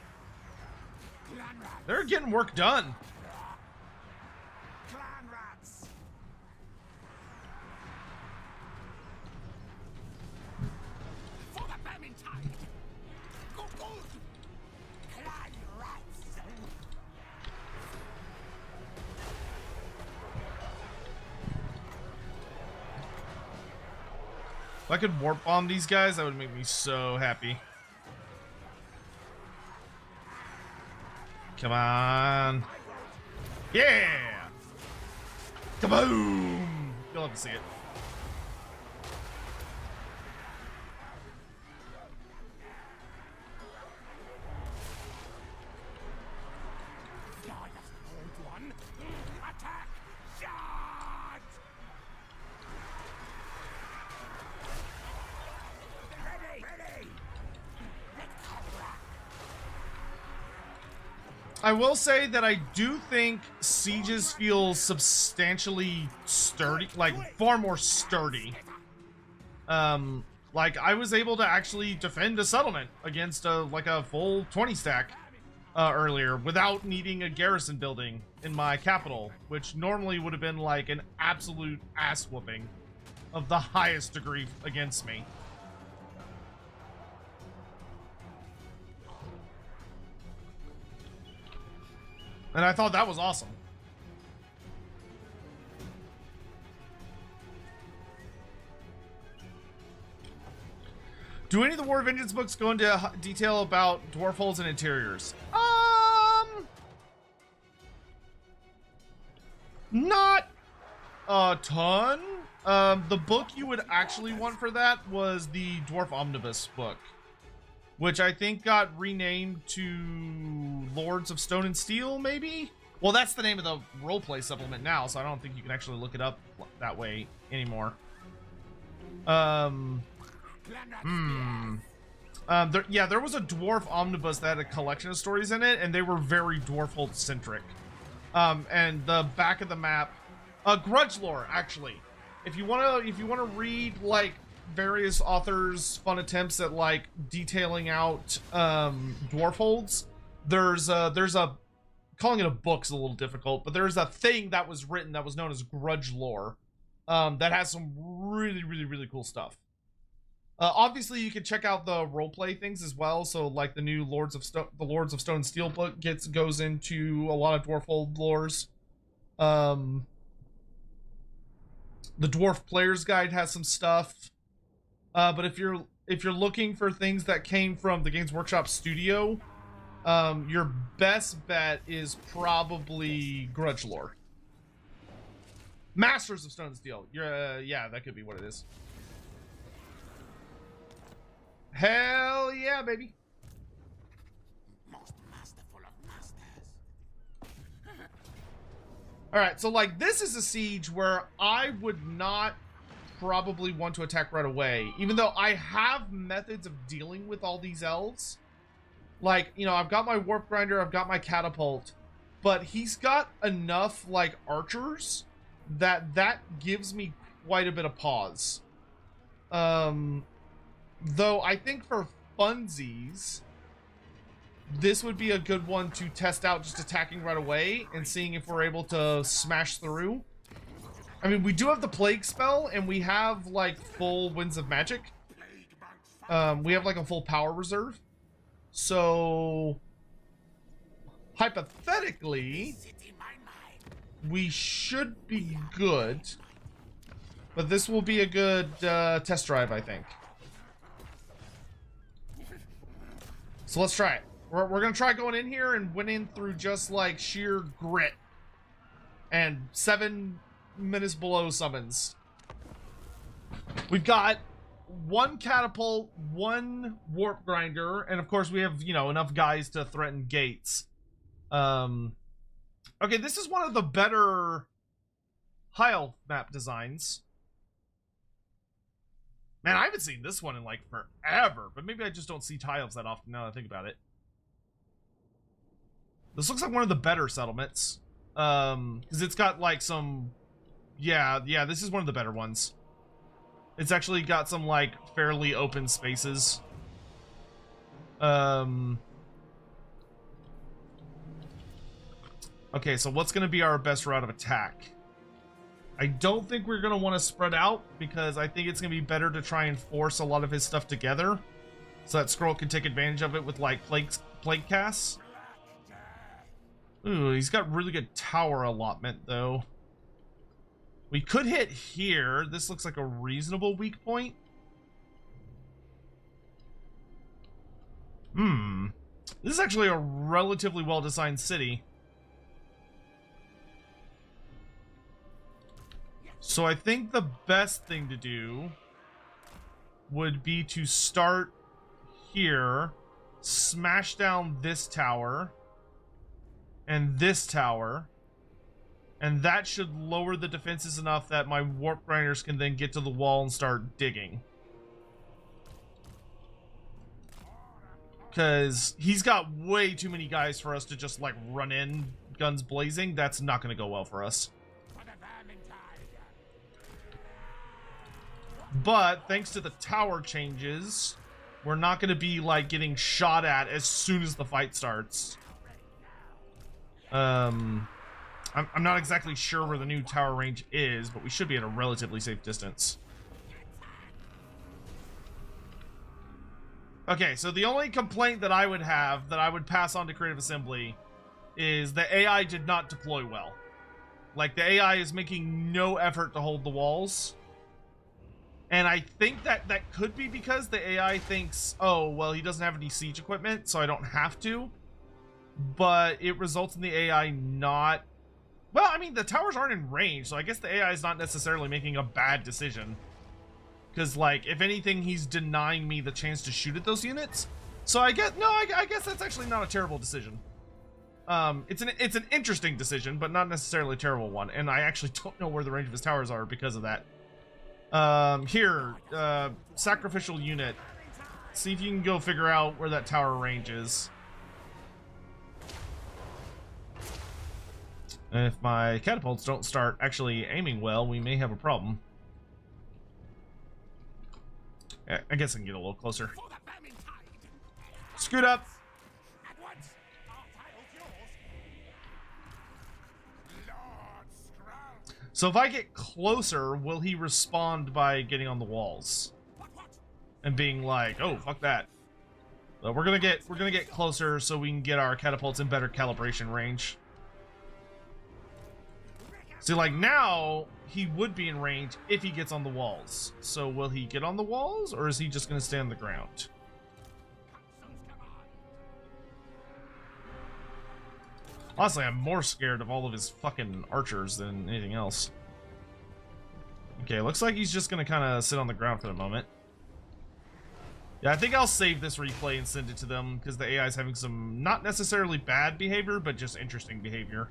Clan rats. They're getting work done. Clan rats. For the Valentine. Go good. Clan rats. If I could warp bomb these guys, that would make me so happy. Come on. Yeah! Kaboom! You'll have to see it. I will say that I do think sieges feel substantially sturdy, like far more sturdy. Like I was able to actually defend a settlement against like a full 20 stack earlier without needing a garrison building in my capital, which normally would have been like an absolute ass whooping of the highest degree against me. And I thought that was awesome. Do any of the War of Vengeance books go into detail about dwarf holes and interiors? Not a ton. The book you would actually want for that was the Dwarf Omnibus book, which I think got renamed to Lords of Stone and Steel, maybe? Well, that's the name of the roleplay supplement now, so I don't think you can actually look it up that way anymore. There was a Dwarf Omnibus that had a collection of stories in it, and they were very Dwarfhold centric. And the back of the map, Grudge Lore, actually. If you wanna read like various authors' fun attempts at like detailing out dwarf holds, there's a calling it a book's a little difficult, but there's a thing that was written that was known as Grudge Lore that has some really cool stuff. Obviously you can check out the roleplay things as well, so like the new Lords of Stone and Steel book goes into a lot of dwarf hold lores. The Dwarf Player's Guide has some stuff. But if you're looking for things that came from the Games Workshop studio, your best bet is probably Grudge Lore. Masters of Stone and Steel. Yeah, that could be what it is. Hell yeah, baby. Most masterful of masters. All right, so like this is a siege where I would not probably want to attack right away, even though I have methods of dealing with all these elves. Like, you know, I've got my warp grinder, I've got my catapult, but he's got enough like archers that gives me quite a bit of pause. Though I think for funsies, this would be a good one to test out, just attacking right away and seeing if we're able to smash through. I mean, we do have the plague spell, and we have like full winds of magic. We have like a full power reserve. So hypothetically, we should be good. But this will be a good test drive, I think. So let's try it. We're gonna try going in here and winning through just like sheer grit and 7 minutes below summons. We've got 1 catapult, 1 warp grinder, and of course we have, you know, enough guys to threaten gates. Okay, this is one of the better high elf map designs. Man, I haven't seen this one in like forever, but maybe I just don't see high elves that often now that I think about it. This looks like one of the better settlements. Because it's got like some... Yeah, this is one of the better ones. It's actually got some like fairly open spaces. Okay, so what's going to be our best route of attack? I don't think we're going to want to spread out, because I think it's going to be better to try and force a lot of his stuff together so that Skrull can take advantage of it with like plague casts. Ooh, he's got really good tower allotment though. We could hit here. This looks like a reasonable weak point. This is actually a relatively well-designed city. So I think the best thing to do would be to start here, smash down this tower, and this tower, and that should lower the defenses enough that my warp grinders can then get to the wall and start digging. Because he's got way too many guys for us to just, like, run in, guns blazing. That's not going to go well for us. But, thanks to the tower changes, we're not going to be, like, getting shot at as soon as the fight starts. I'm not exactly sure where the new tower range is, but we should be at a relatively safe distance. Okay, so the only complaint that I would have, that I would pass on to Creative Assembly, is the AI did not deploy well. Like, the AI is making no effort to hold the walls. And I think that that could be because the AI thinks, oh, well, he doesn't have any siege equipment, so I don't have to. But it results in the AI not... Well, I mean, the towers aren't in range, so I guess the AI is not necessarily making a bad decision. Because, like, if anything, he's denying me the chance to shoot at those units. So I guess, no, I guess that's actually not a terrible decision. It's an interesting decision, but not necessarily a terrible one. And I actually don't know where the range of his towers are because of that. Here, sacrificial unit. See if you can go figure out where that tower range is. And if my catapults don't start actually aiming well, we may have a problem. Yeah, I guess I can get a little closer. Scoot up! So if I get closer, will he respond by getting on the walls? And being like, oh, fuck that. But we're gonna get closer so we can get our catapults in better calibration range. See, like, now, he would be in range if he gets on the walls. So will he get on the walls, or is he just going to stay on the ground? Honestly, I'm more scared of all of his fucking archers than anything else. Okay, looks like he's just going to kind of sit on the ground for the moment. Yeah, I think I'll save this replay and send it to them, because the AI is having some, not necessarily bad behavior, but just interesting behavior.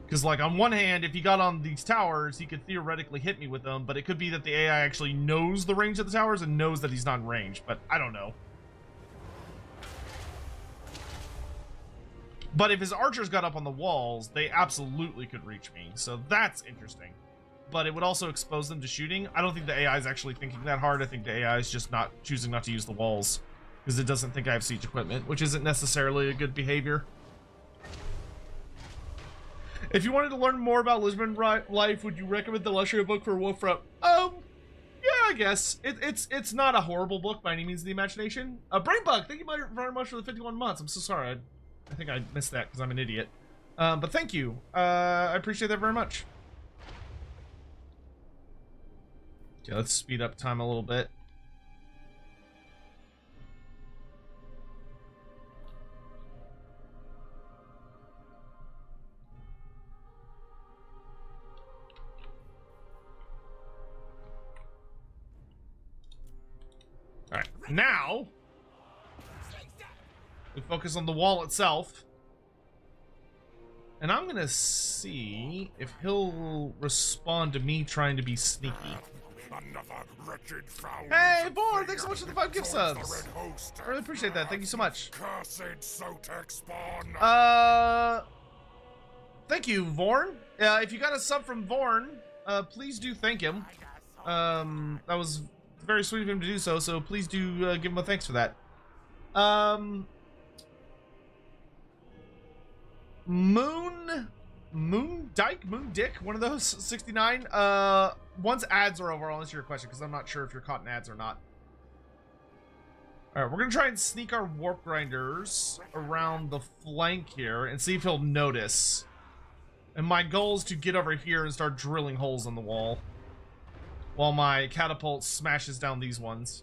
Because, like, on one hand, if he got on these towers, he could theoretically hit me with them, but it could be that the AI actually knows the range of the towers and knows that he's not in range, but I don't know. But if his archers got up on the walls, they absolutely could reach me, so that's interesting. But it would also expose them to shooting. I don't think the AI is actually thinking that hard. I think the AI is just choosing not to use the walls, because it doesn't think I have siege equipment, which isn't necessarily a good behavior. If you wanted to learn more about Lizardmen life, would you recommend the Luxury book for Wolfram? Yeah, I guess. It's not a horrible book by any means of the imagination. Brainbug, thank you very much for the 51 months. I'm so sorry. I think I missed that because I'm an idiot. But thank you. I appreciate that very much. Okay, let's speed up time a little bit. Alright, now we focus on the wall itself. And I'm gonna see if he'll respond to me trying to be sneaky. Hey, Born, thanks so much for the 5 gift subs. I really appreciate that. Thank you so much. Thank you, Vorn. If you got a sub from Vorn, please do thank him. That was very sweet of him to do so, so please do give him a thanks for that. Moon Dick, one of those, 69. Once ads are over, I'll answer your question, because I'm not sure if you're caught in ads or not. Alright, we're gonna try and sneak our warp grinders around the flank here and see if he'll notice. And my goal is to get over here and start drilling holes in the wall while my catapult smashes down these ones.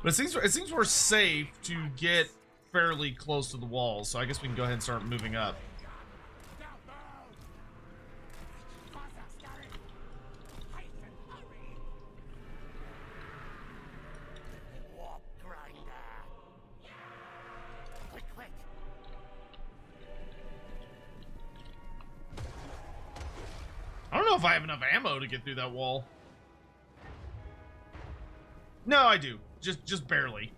But it seems we're safe to get fairly close to the walls, so I guess we can go ahead and start moving up. I don't know if I have enough ammo to get through that wall. No, I do. Just barely.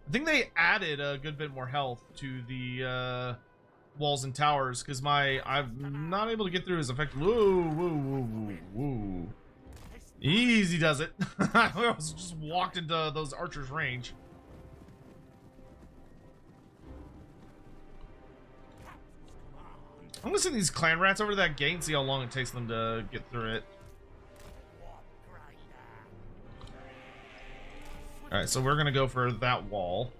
I think they added a good bit more health to the walls and towers because I'm not able to get through as effectively. Whoa, whoa, whoa, whoa, whoa. Easy does it. I just walked into those archers' range. I'm gonna send these clan rats over to that gate and see how long it takes them to get through it. Alright, so we're gonna go for that wall.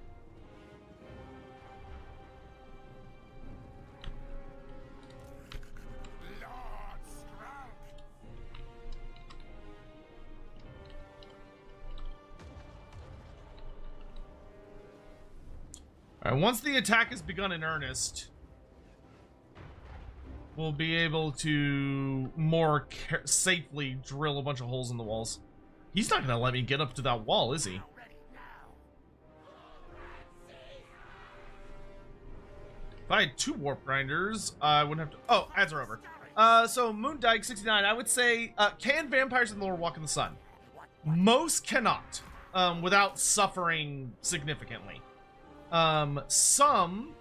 Alright, once the attack has begun in earnest, we'll be able to more safely drill a bunch of holes in the walls. He's not gonna let me get up to that wall, is he? If I had 2 warp grinders, I wouldn't have to. Oh, ads are over. So Moondyke 69, I would say, can vampires in the lore walk in the sun? Most cannot, without suffering significantly. Some,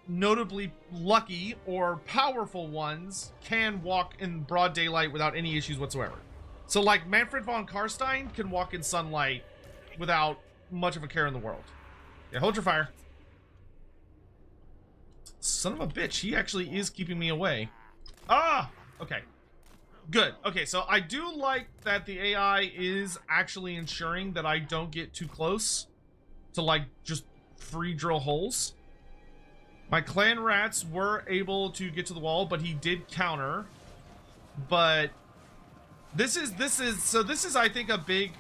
notably lucky or powerful ones, can walk in broad daylight without any issues whatsoever. So, like, Manfred von Karstein can walk in sunlight without much of a care in the world. Yeah, hold your fire. Son of a bitch, he actually is keeping me away. Ah! Okay. Good. Okay, so I do like that the AI is actually ensuring that I don't get too close to, like, just free drill holes. My clan rats were able to get to the wall, but he did counter. But this is I think a big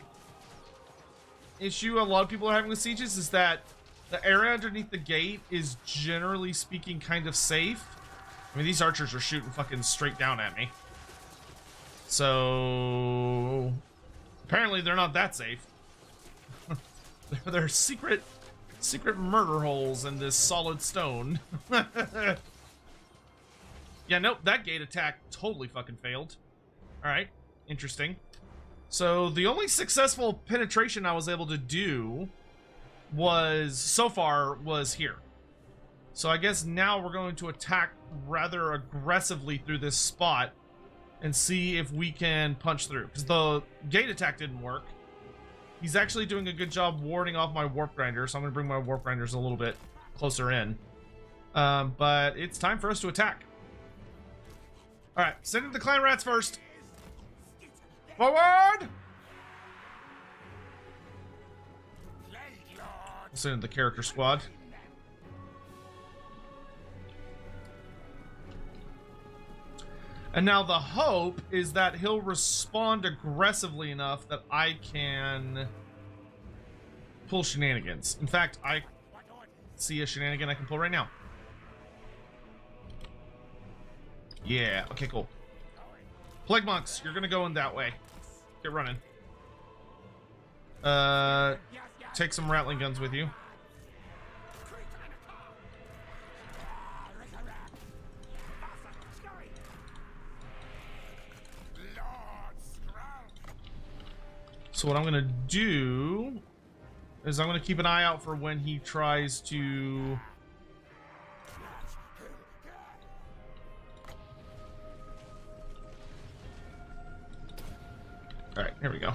issue a lot of people are having with sieges, is that the area underneath the gate is generally speaking kind of safe. I mean, these archers are shooting fucking straight down at me. So apparently they're not that safe. They're secret murder holes in this solid stone. Yeah, nope, that gate attack totally fucking failed. Alright, interesting. So the only successful penetration I was able to do so far was here. So I guess now we're going to attack rather aggressively through this spot and see if we can punch through. Because the gate attack didn't work. He's actually doing a good job warding off my warp grinder, so I'm going to bring my warp grinders a little bit closer in. But it's time for us to attack. Alright, send in the clan rats first. Forward! Send in the character squad. And now the hope is that he'll respond aggressively enough that I can pull shenanigans. In fact, I see a shenanigan I can pull right now. Yeah, okay, cool. Plague monks, you're gonna go in that way. Get running. Take some rattling guns with you. So what I'm gonna do is I'm gonna keep an eye out for when he tries to all right, here we go.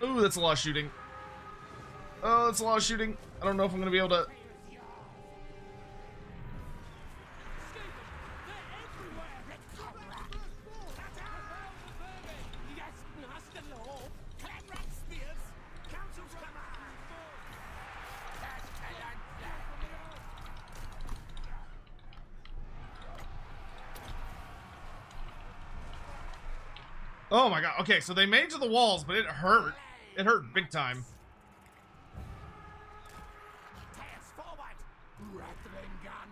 Ooh, that's a lot of shooting. Oh, that's a lot of shooting. I don't know if I'm gonna be able to. Oh my god. Okay, so they made it to the walls, but it hurt. It hurt big time. Tears forward. Rattling gun.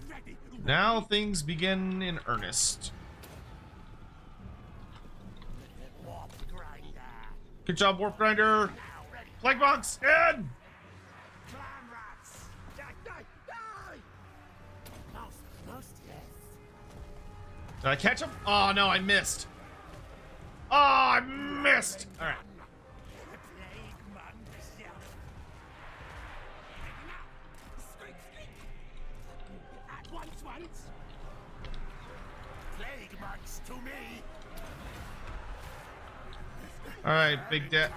Ready. Now things begin in earnest. Warp grinder. Good job, Warp Grinder. Now ready. Plague Monks, in! Clan rats. Die, die, die. Most yes. Did I catch him? Oh no, I missed. Oh, I missed. All right. The plague monks. Now. Squeak, squeak. At once. Plague monks to me. All right, Big Debt.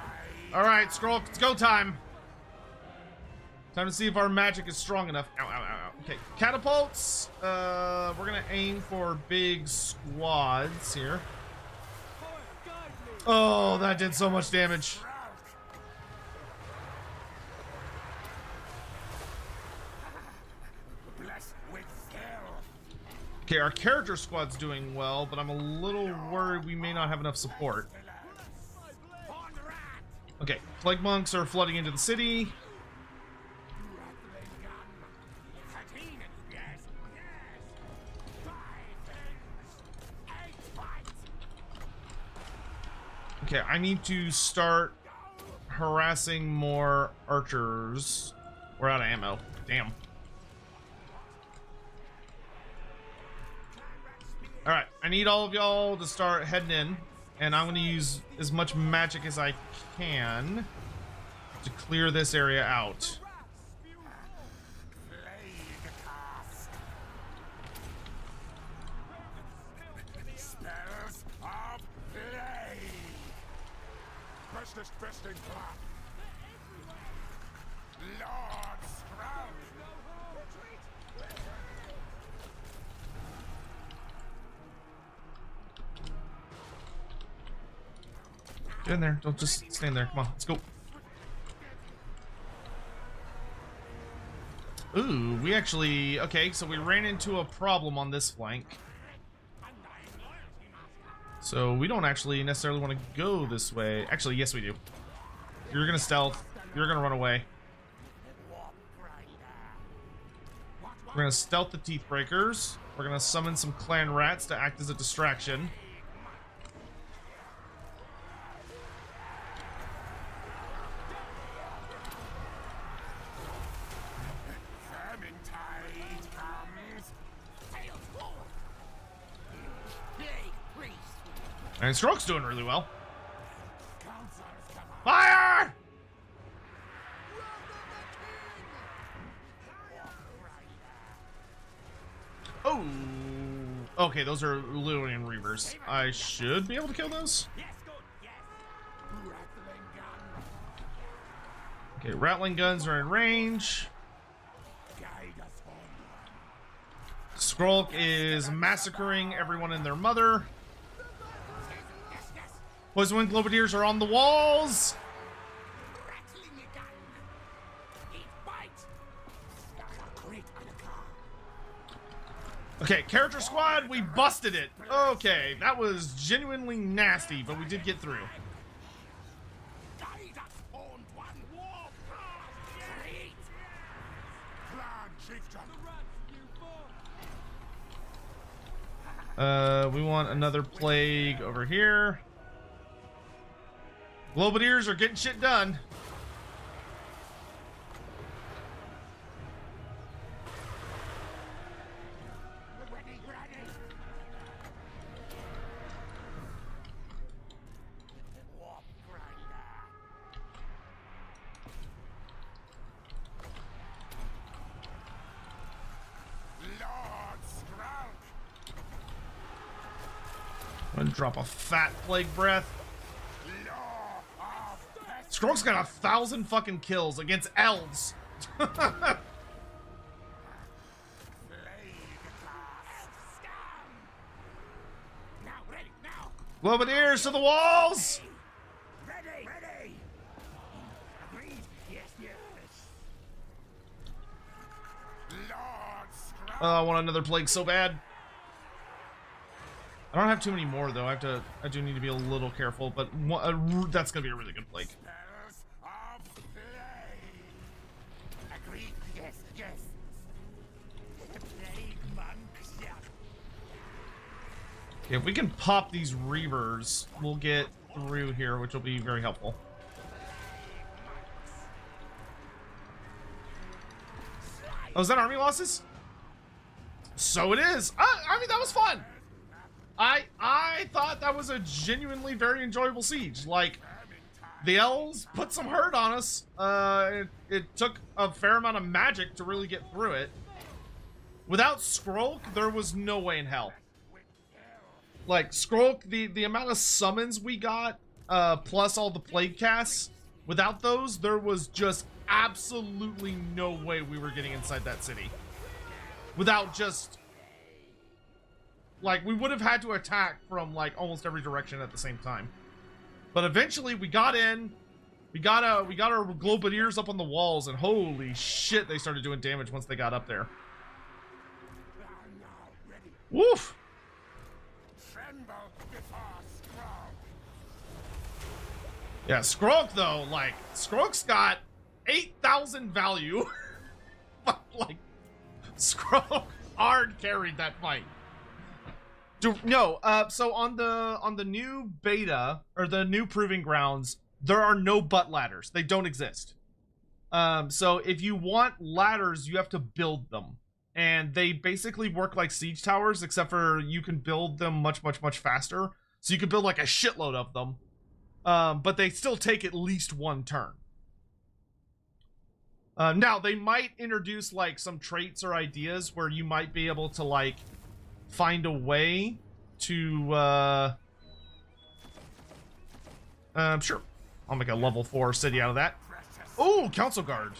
All right, Scroll, it's go time. Time to see if our magic is strong enough. Ow, ow, ow, ow. Okay, catapults. We're gonna aim for big squads here. Oh, that did so much damage. Blessed with skill. Okay, our character squad's doing well, but I'm a little worried we may not have enough support. On rat. Okay, Plague Monks are flooding into the city. Rattling gun. 13. Yes. 5 things. 8 fights. Okay, I need to start harassing more archers. We're out of ammo. Damn. Alright, I need all of y'all to start heading in, and I'm going to use as much magic as I can to clear this area out. Plague cast. Spells of plague. Bestest besting clap. Lord Sprout. Get in there. Don't just stand there. Come on, let's go. Ooh, we actually... Okay, so we ran into a problem on this flank. So we don't actually necessarily want to go this way. Actually, yes we do. You're gonna stealth. You're gonna run away. We're gonna stealth the Teeth Breakers. We're gonna summon some clan rats to act as a distraction. Vermintide comes. Tails forward. Plague priest. And Stroke's doing really well. Council's come on. Fire! Oh. Okay, those are Lillian Reavers. I should be able to kill those. Yes, good. Yes. Rattling gun. Okay, rattling guns are in range. Guide us on. Skrulk is massacring everyone and their mother. Yes, yes. Poison Wing Globadiers are on the walls. Rattling gun. Eat bite. Great on a car. Okay, character squad, we busted it. Okay, that was genuinely nasty, but we did get through. Guide us, horned one. Walk. Great. Clan chieftain. We want another plague over here. Globadiers are getting shit done. Ready, ready. Warp grinder. Lord Sprout. I'm gonna drop a fat plague breath. Law of pest. Skrulk's got 1,000 fucking kills against elves. Plague cast. Scum. Now, ready, now. Globadiers to the walls! Ready, ready. Agreed. Yes, yes. Lord Sprout. Oh, I want another plague so bad. I don't have too many more though. I do need to be a little careful, but that's gonna be a really good plague. Spells of plague. Agreed. Yes, yes. Plague monks, yeah. If we can pop these reavers, we'll get through here, which will be very helpful. Oh, is that army losses? So it is. I mean, that was fun. I thought that was a genuinely very enjoyable siege. Like, the elves put some hurt on us. It took a fair amount of magic to really get through it. Without Skrulk, there was no way in hell. Like, Skrulk, the amount of summons we got, plus all the plague casts, without those, there was just absolutely no way we were getting inside that city. Without just... Like, we would have had to attack from, like, almost every direction at the same time. But eventually, we got in. We got our Globadiers up on the walls, and holy shit, they started doing damage once they got up there. Woof! Yeah, Skrulk, though, like, Skrulk's got 8,000 value. But, like, Skrulk hard carried that fight. So on the new beta, or the new proving grounds, there are no butt ladders. They don't exist. So if you want ladders, you have to build them. And they basically work like siege towers, except for you can build them much, much, much faster. So you can build like a shitload of them. But they still take at least one turn. Now, they might introduce like some traits or ideas where you might be able to like find a way to sure, I'll make a level 4 city out of that. Oh, council guard.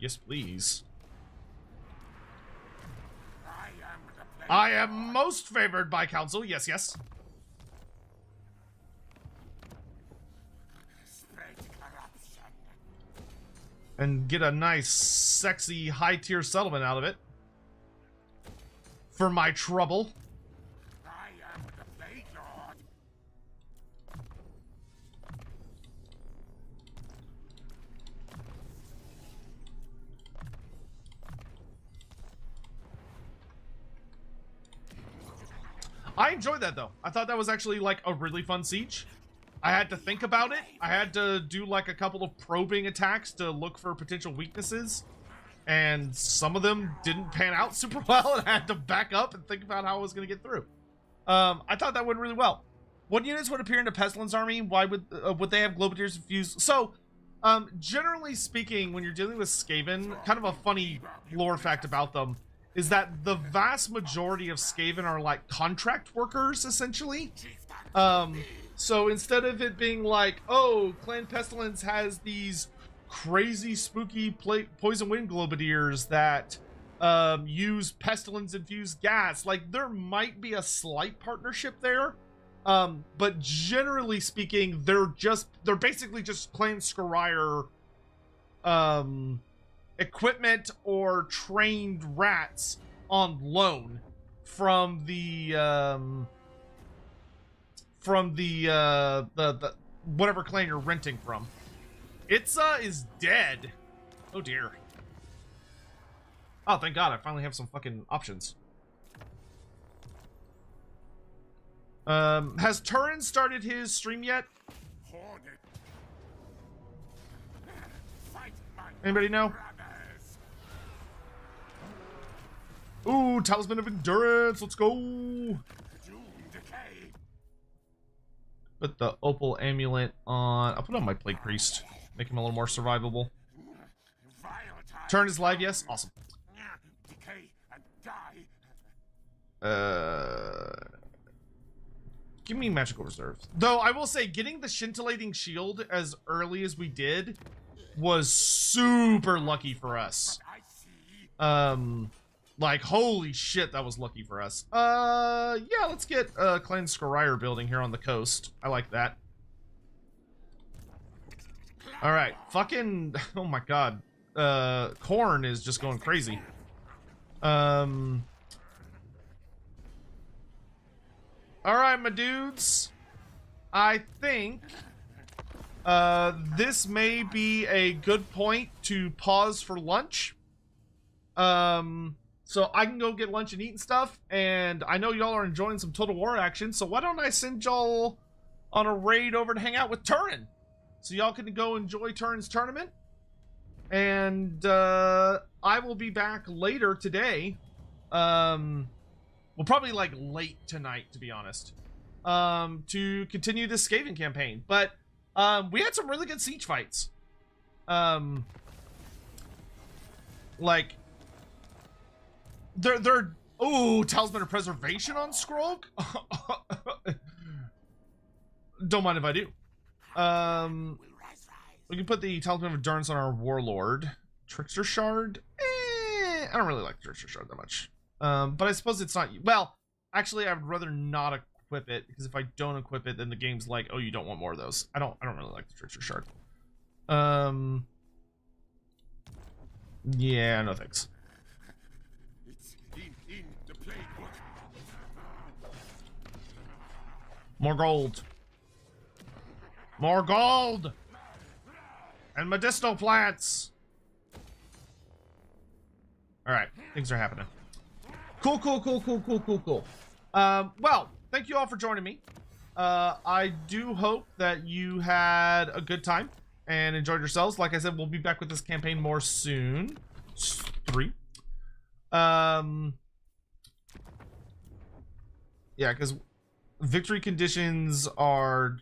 Yes, please. I am most favored by council. Yes, yes. And get a nice, sexy, high-tier settlement out of it. For my trouble. I am the Blade Lord. I enjoyed that, though. I thought that was actually, like, a really fun siege. I had to think about it. I had to do, like, a couple of probing attacks to look for potential weaknesses. And some of them didn't pan out super well, and I had to back up and think about how I was going to get through. I thought that went really well. What units would appear in a Pestilence army? Why would they have Globadiers infused? So, generally speaking, when you're dealing with Skaven, kind of a funny lore fact about them is that the vast majority of Skaven are like contract workers, essentially. So instead of it being like, oh, Clan Pestilence has these crazy spooky poison wind Globadiers that use pestilence infused gas, like there might be a slight partnership there, but generally speaking they're basically just Clan Scryer equipment or trained rats on loan from the whatever clan you're renting from. Itza is dead. Oh dear. Oh, thank God, I finally have some fucking options. Has Turin started his stream yet? HORNED. Fight my Anybody know? brothers. Ooh, Talisman of Endurance, let's go! Doom decay. Put the Opal Amulet on... I'll put on my Plague Priest. Make him a little more survivable. Vile time. Turn is live, yes? Awesome. Decay and die. Give me magical reserves. Though I will say, getting the scintillating shield as early as we did was super lucky for us. I see. Like holy shit, that was lucky for us. Yeah, let's get Clan Scryer building here on the coast. I like that. All right, fucking oh my God, Khorne is just going crazy. All right, my dudes. I think this may be a good point to pause for lunch. So I can go get lunch and eat and stuff, and I know y'all are enjoying some Total War action, so why don't I send y'all on a raid over to hang out with Turin, so y'all can go enjoy Turin's tournament, and I will be back later today, well, probably like late tonight, to be honest, to continue this Skaven campaign. But we had some really good siege fights. Like they're oh, Talisman of Preservation on Skrulk. Don't mind if I do. We can put the Talisman of Endurance on our Warlord. Trickster Shard. I don't really like Trickster Shard that much. But I suppose it's not. Well, actually, I would rather not equip it, because if I don't equip it, then the game's like, oh, you don't want more of those. I don't really like the Trickster Shard. Yeah, no thanks. More gold. More gold! And medicinal plants! Alright, things are happening. Cool. Well, thank you all for joining me. I do hope that you had a good time and enjoyed yourselves. Like I said, we'll be back with this campaign more soon. 3. Yeah, because victory conditions are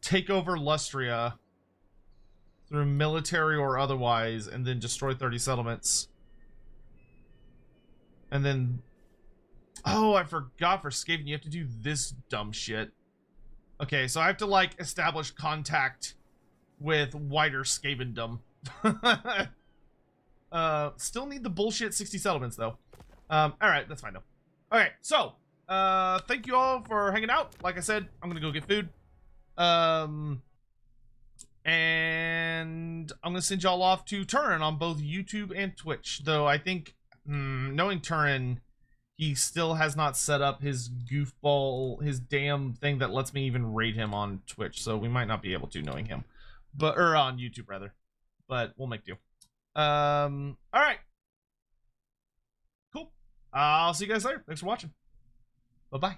take over Lustria through military or otherwise, and then destroy 30 settlements. And then, oh, I forgot, for Skaven you have to do this dumb shit. Okay, so I have to like establish contact with wider Skavendom. Still need the bullshit 60 settlements though. Alright, that's fine though. Okay, so thank you all for hanging out. Like I said, I'm gonna go get food. And I'm gonna send y'all off to Turin on both YouTube and Twitch. Though I think, knowing Turin, he still has not set up his goofball, his damn thing that lets me even raid him on Twitch. So we might not be able to, knowing him, but or on YouTube rather. But we'll make do. All right, cool. I'll see you guys later. Thanks for watching. Bye bye.